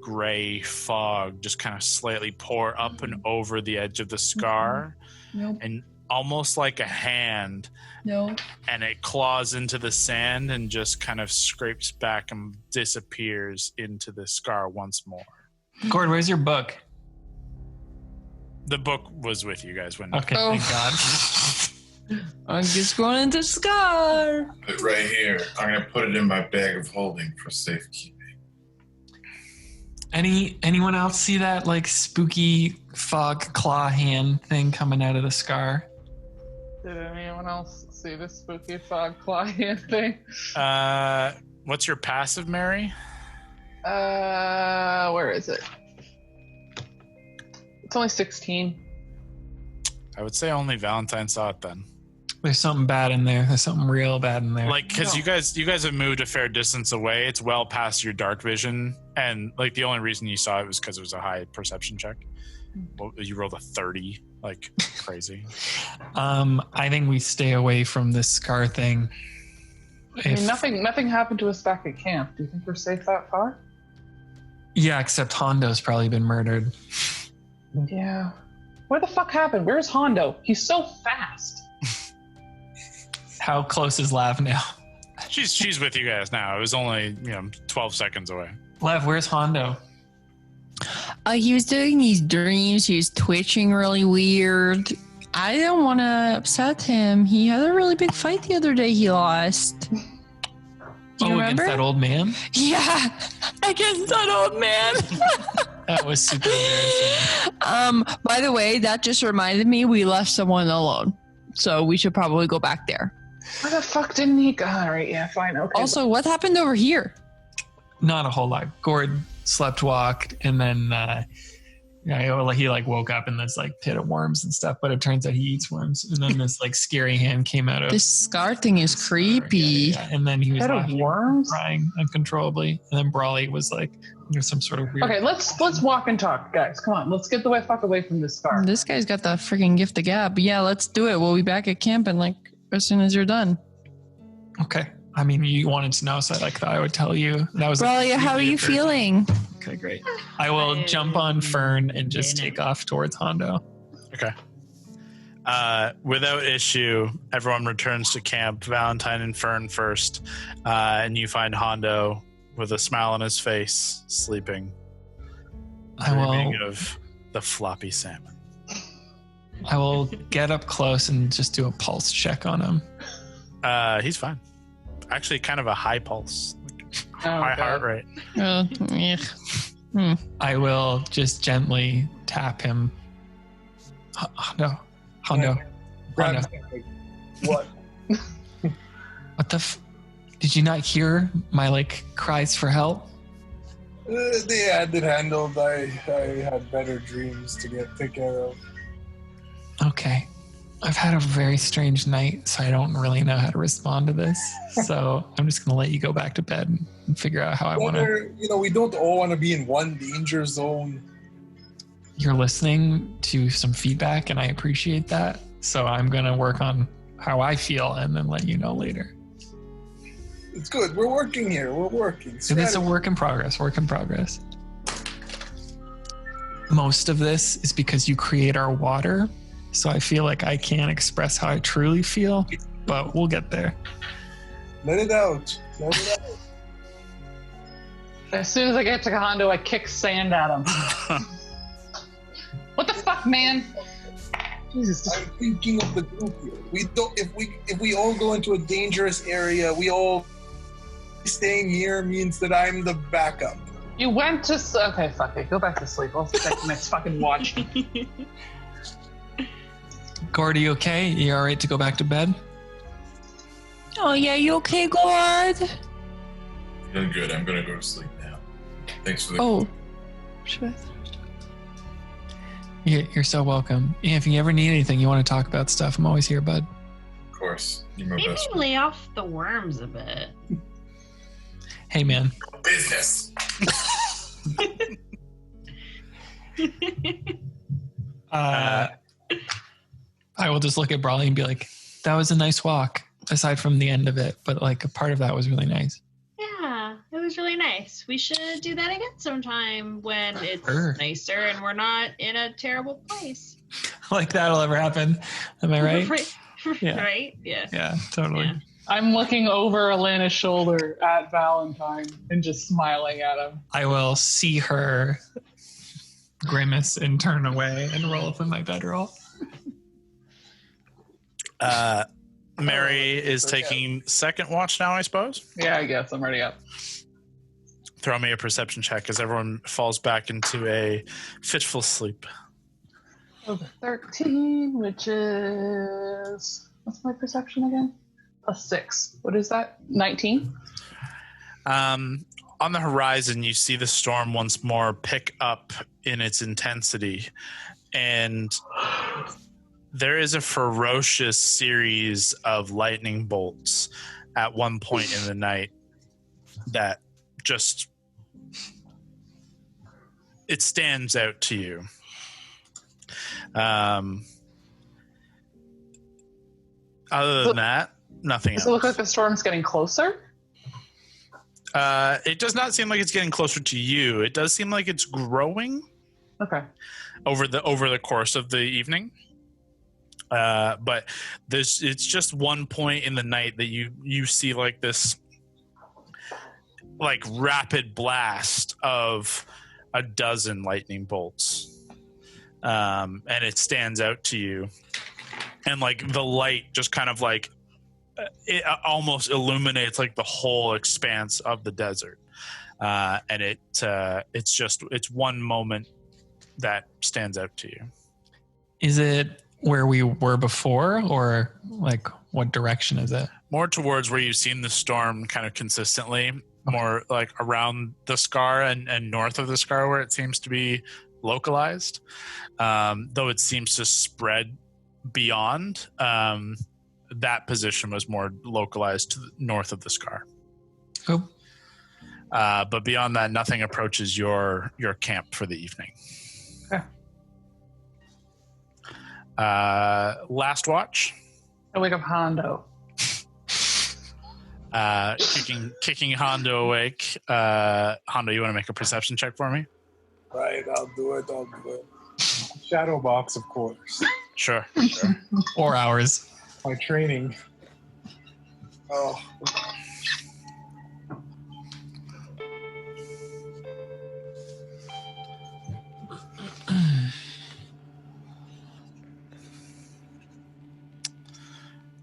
A: gray fog just kind of slightly pour up and over the edge of the scar.
J: Nope.
A: And almost like a hand,
J: No.
A: and it claws into the sand and just kind of scrapes back and disappears into the scar once more.
B: Gord, where's your book?
A: The book was with you guys when
B: Okay,
J: Oh.
B: thank God.
J: I'm just going into Scar.
G: Put it right here. I'm gonna put it in my bag of holding for safekeeping.
B: Anyone else see that like spooky fog claw hand thing coming out of the scar?
E: Did anyone else see this spooky fog claw hand thing?
A: What's your passive, Mary?
E: Where is it? It's only 16.
A: I would say only Valentine saw it then.
B: There's something bad in there. There's something real bad in there.
A: Like, because you guys have moved a fair distance away. It's well past your dark vision, and like the only reason you saw it was because it was a high perception check. Well, you rolled a 30, like crazy.
B: I think we stay away from this scar thing.
E: I mean, nothing happened to us back at camp. Do you think we're safe that far?
B: Yeah, except Hondo's probably been murdered.
E: Yeah. What the fuck happened? Where's Hondo? He's so fast.
B: How close is Lav now?
A: She's with you guys now. It was only 12 seconds away.
B: Lav, where's Hondo?
J: He was doing these dreams. He was twitching really weird. I don't want to upset him. He had a really big fight the other day he lost. Do you remember?
B: Against that old man?
J: Yeah, against that old man.
B: That was super embarrassing.
J: By the way, that just reminded me we left someone alone. So we should probably go back there.
E: Where the fuck didn't he go? All right, yeah, fine, okay.
J: Also, what happened over here?
B: Not a whole lot. Gord slept walked, and then he like woke up in this like pit of worms and stuff. But it turns out he eats worms. And then this like scary hand came out of
J: this scar thing is creepy.
B: Yeah. And then he was
E: laughing, worms,
B: crying uncontrollably. And then Brawley was like, some sort of weird.
E: Okay, let's walk and talk, guys. Come on, let's get the fuck away from this scar.
J: This guy's got the freaking gift of gab. Yeah, let's do it. We'll be back at camp and like as soon as you're done.
B: Okay. I mean, you wanted to know, so I thought I would tell you. That was.
J: Brawley, how are you feeling?
B: Okay, great. I will jump on Fern and just take off towards Hondo.
A: Okay. Without issue, everyone returns to camp. Valentine and Fern first, and you find Hondo with a smile on his face, sleeping. Dreaming of the floppy salmon.
B: I will get up close and just do a pulse check on him.
A: He's fine. Actually, kind of a high pulse, high heart rate.
B: I will just gently tap him. Hondo.
I: What?
B: What the? Did you not hear my like cries for help?
I: They had it handled. I had better dreams to take care of.
B: Okay. I've had a very strange night, so I don't really know how to respond to this. So I'm just going to let you go back to bed and figure out how I want to.
I: We don't all want to be in one danger zone.
B: You're listening to some feedback, and I appreciate that. So I'm going to work on how I feel and then let you know later.
I: It's good. We're working here. We're working.
B: So it's a work in progress. Most of this is because you create our water. So I feel like I can't express how I truly feel, but we'll get there.
I: Let it out.
E: As soon as I get to Hondo, I kick sand at him. What the fuck, man? Jesus.
I: I'm thinking of the group here. We don't. If we all go into a dangerous area, we all staying here means that I'm the backup.
E: You went to. Okay, fuck it. Go back to sleep. I'll check the next fucking watch.
B: Gord, are you okay? You all right to go back to bed?
J: Oh, yeah, you okay, Gord?
G: Feeling good. I'm going to go to sleep now. Thanks for the...
J: Oh. Sure.
B: You're so welcome. If you ever need anything, you want to talk about stuff, I'm always here, bud.
G: Of course. You're my
F: Maybe
G: best friend.
F: lay off the worms a bit.
B: Hey, man.
G: Business.
B: I will just look at Brawley and be like, that was a nice walk, aside from the end of it. But like a part of that was really nice.
F: Yeah, it was really nice. We should do that again sometime when it's nicer and we're not in a terrible place.
B: Like that'll ever happen. Am I right?
F: Yeah. Right? Yeah.
B: Yeah, totally.
F: Yeah.
E: I'm looking over Elena's shoulder at Valentine and just smiling at him.
B: I will see her grimace and turn away and roll up in my bedroll.
A: Mary is taking second watch now, I suppose.
E: Yeah, I guess I'm already up.
A: Throw me a perception check as everyone falls back into a fitful sleep.
E: Over 13, which is... What's my perception again? +6. What is that? 19?
A: On the horizon, you see the storm once more pick up in its intensity, and there is a ferocious series of lightning bolts at one point in the night that just... it stands out to you. Other than that, nothing else.
E: Does it look like the storm's getting closer?
A: It does not seem like it's getting closer to you. It does seem like it's growing.
E: Okay.
A: Over the course of the evening. But it's just one point in the night that you see like this like rapid blast of a dozen lightning bolts. And it stands out to you. And like the light just kind of like it almost illuminates like the whole expanse of the desert. And it's one moment that stands out to you.
B: Is it where we were before, or like what direction is it?
A: More towards where you've seen the storm kind of consistently, more like around the scar and north of the scar where it seems to be localized. Though it seems to spread beyond, that position was more localized to the north of the scar.
B: Oh.
A: But beyond that, nothing approaches your camp for the evening.
E: Okay.
A: Last watch.
E: I wake up Hondo.
A: Kicking Hondo awake. Hondo, you want to make a perception check for me?
I: Right, I'll do it. Shadow box, of course.
A: Sure.
B: 4 hours.
I: My training. Oh.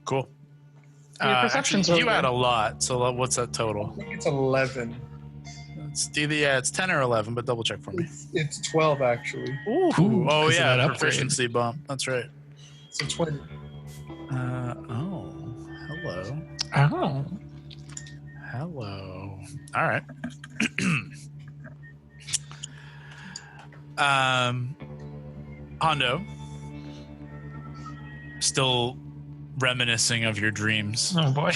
A: Cool.
E: Your perception's
A: actually, you
E: really
A: had
E: good.
A: a lot. So what's that total?
I: I think it's 11.
A: It's either it's 10 or 11, but double check for me.
I: It's 12 actually.
A: Ooh. Oh
B: 'cause of
A: yeah,
B: that upgrade.
A: proficiency bump. That's right.
I: It's a 20.
A: Oh, hello.
B: Oh.
A: Hello. All right. Hondo, still reminiscing of your dreams.
B: Oh boy.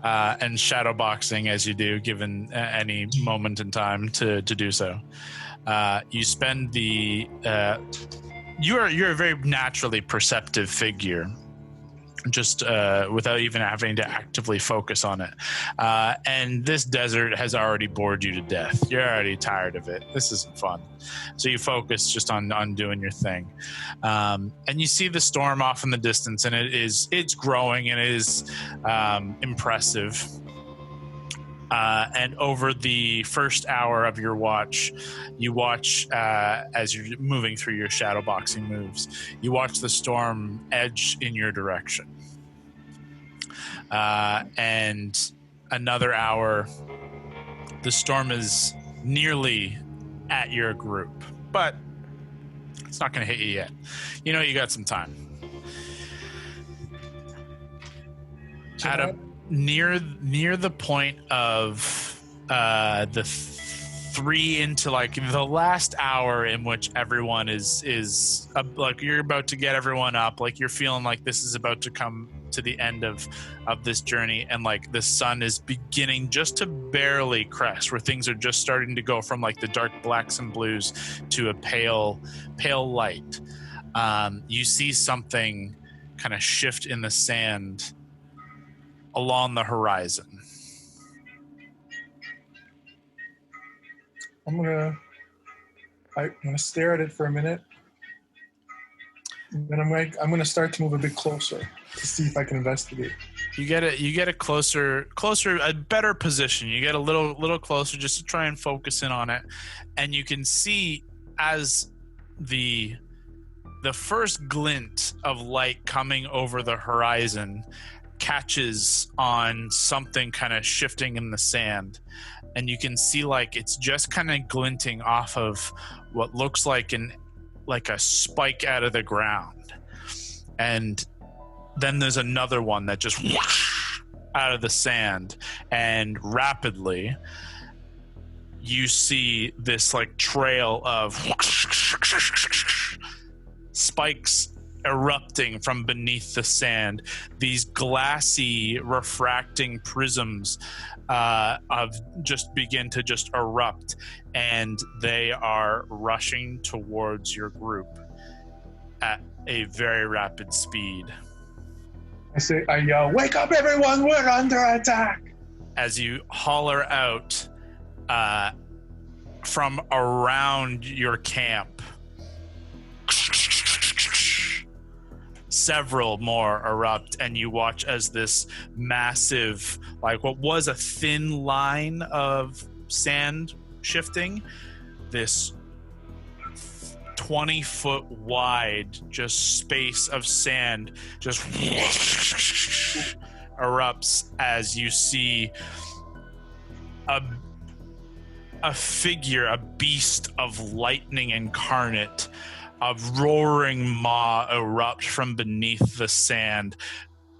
A: And shadowboxing as you do, given any moment in time to do so. You spend the... You're a very naturally perceptive figure, just without even having to actively focus on it. And this desert has already bored you to death. You're already tired of it. This isn't fun. So you focus just on doing your thing. And you see the storm off in the distance, and it's growing, and it is impressive. And over the first hour of your watch, you watch as you're moving through your shadow boxing moves, you watch the storm edge in your direction. And another hour, the storm is nearly at your group, but it's not going to hit you yet. You know, you got some time. Near the point of the 3 into like the last hour in which everyone is like you're about to get everyone up, like you're feeling like this is about to come to the end of this journey, and like the sun is beginning just to barely crest, where things are just starting to go from like the dark blacks and blues to a pale light. You see something kind of shift in the sand along the horizon.
I: I'm gonna stare at it for a minute, and I'm gonna start to move a bit closer to see if I can investigate.
A: You get a closer, a better position. You get a little closer just to try and focus in on it, and you can see as the first glint of light coming over the horizon catches on something kind of shifting in the sand, and you can see like it's just kind of glinting off of what looks like a spike out of the ground. And then there's another one that just out of the sand, and rapidly you see this like trail of spikes erupting from beneath the sand. These glassy refracting prisms begin to just erupt, and they are rushing towards your group at a very rapid speed.
I: I yell, "Wake up, everyone! We're under attack!"
A: As you holler out from around your camp, several more erupt, and you watch as this massive, like what was a thin line of sand shifting, this 20-foot wide just space of sand just erupts as you see a figure, a beast of lightning incarnate, a roaring maw erupt from beneath the sand.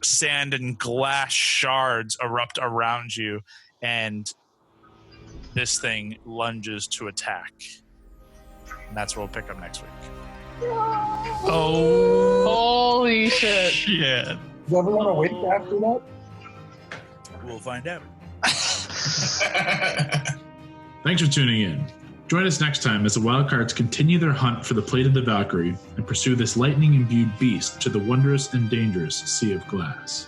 A: Sand and glass shards erupt around you, and this thing lunges to attack. And that's where we'll pick up next week.
B: Oh,
E: Holy shit.
B: shit.
I: Does everyone awake after that?
A: We'll find out.
L: Thanks for tuning in. Join us next time as the Wildcards continue their hunt for the Plate of the Valkyrie and pursue this lightning-imbued beast to the wondrous and dangerous Sea of Glass.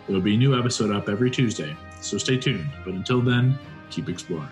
L: There will be a new episode up every Tuesday, so stay tuned. But until then, keep exploring.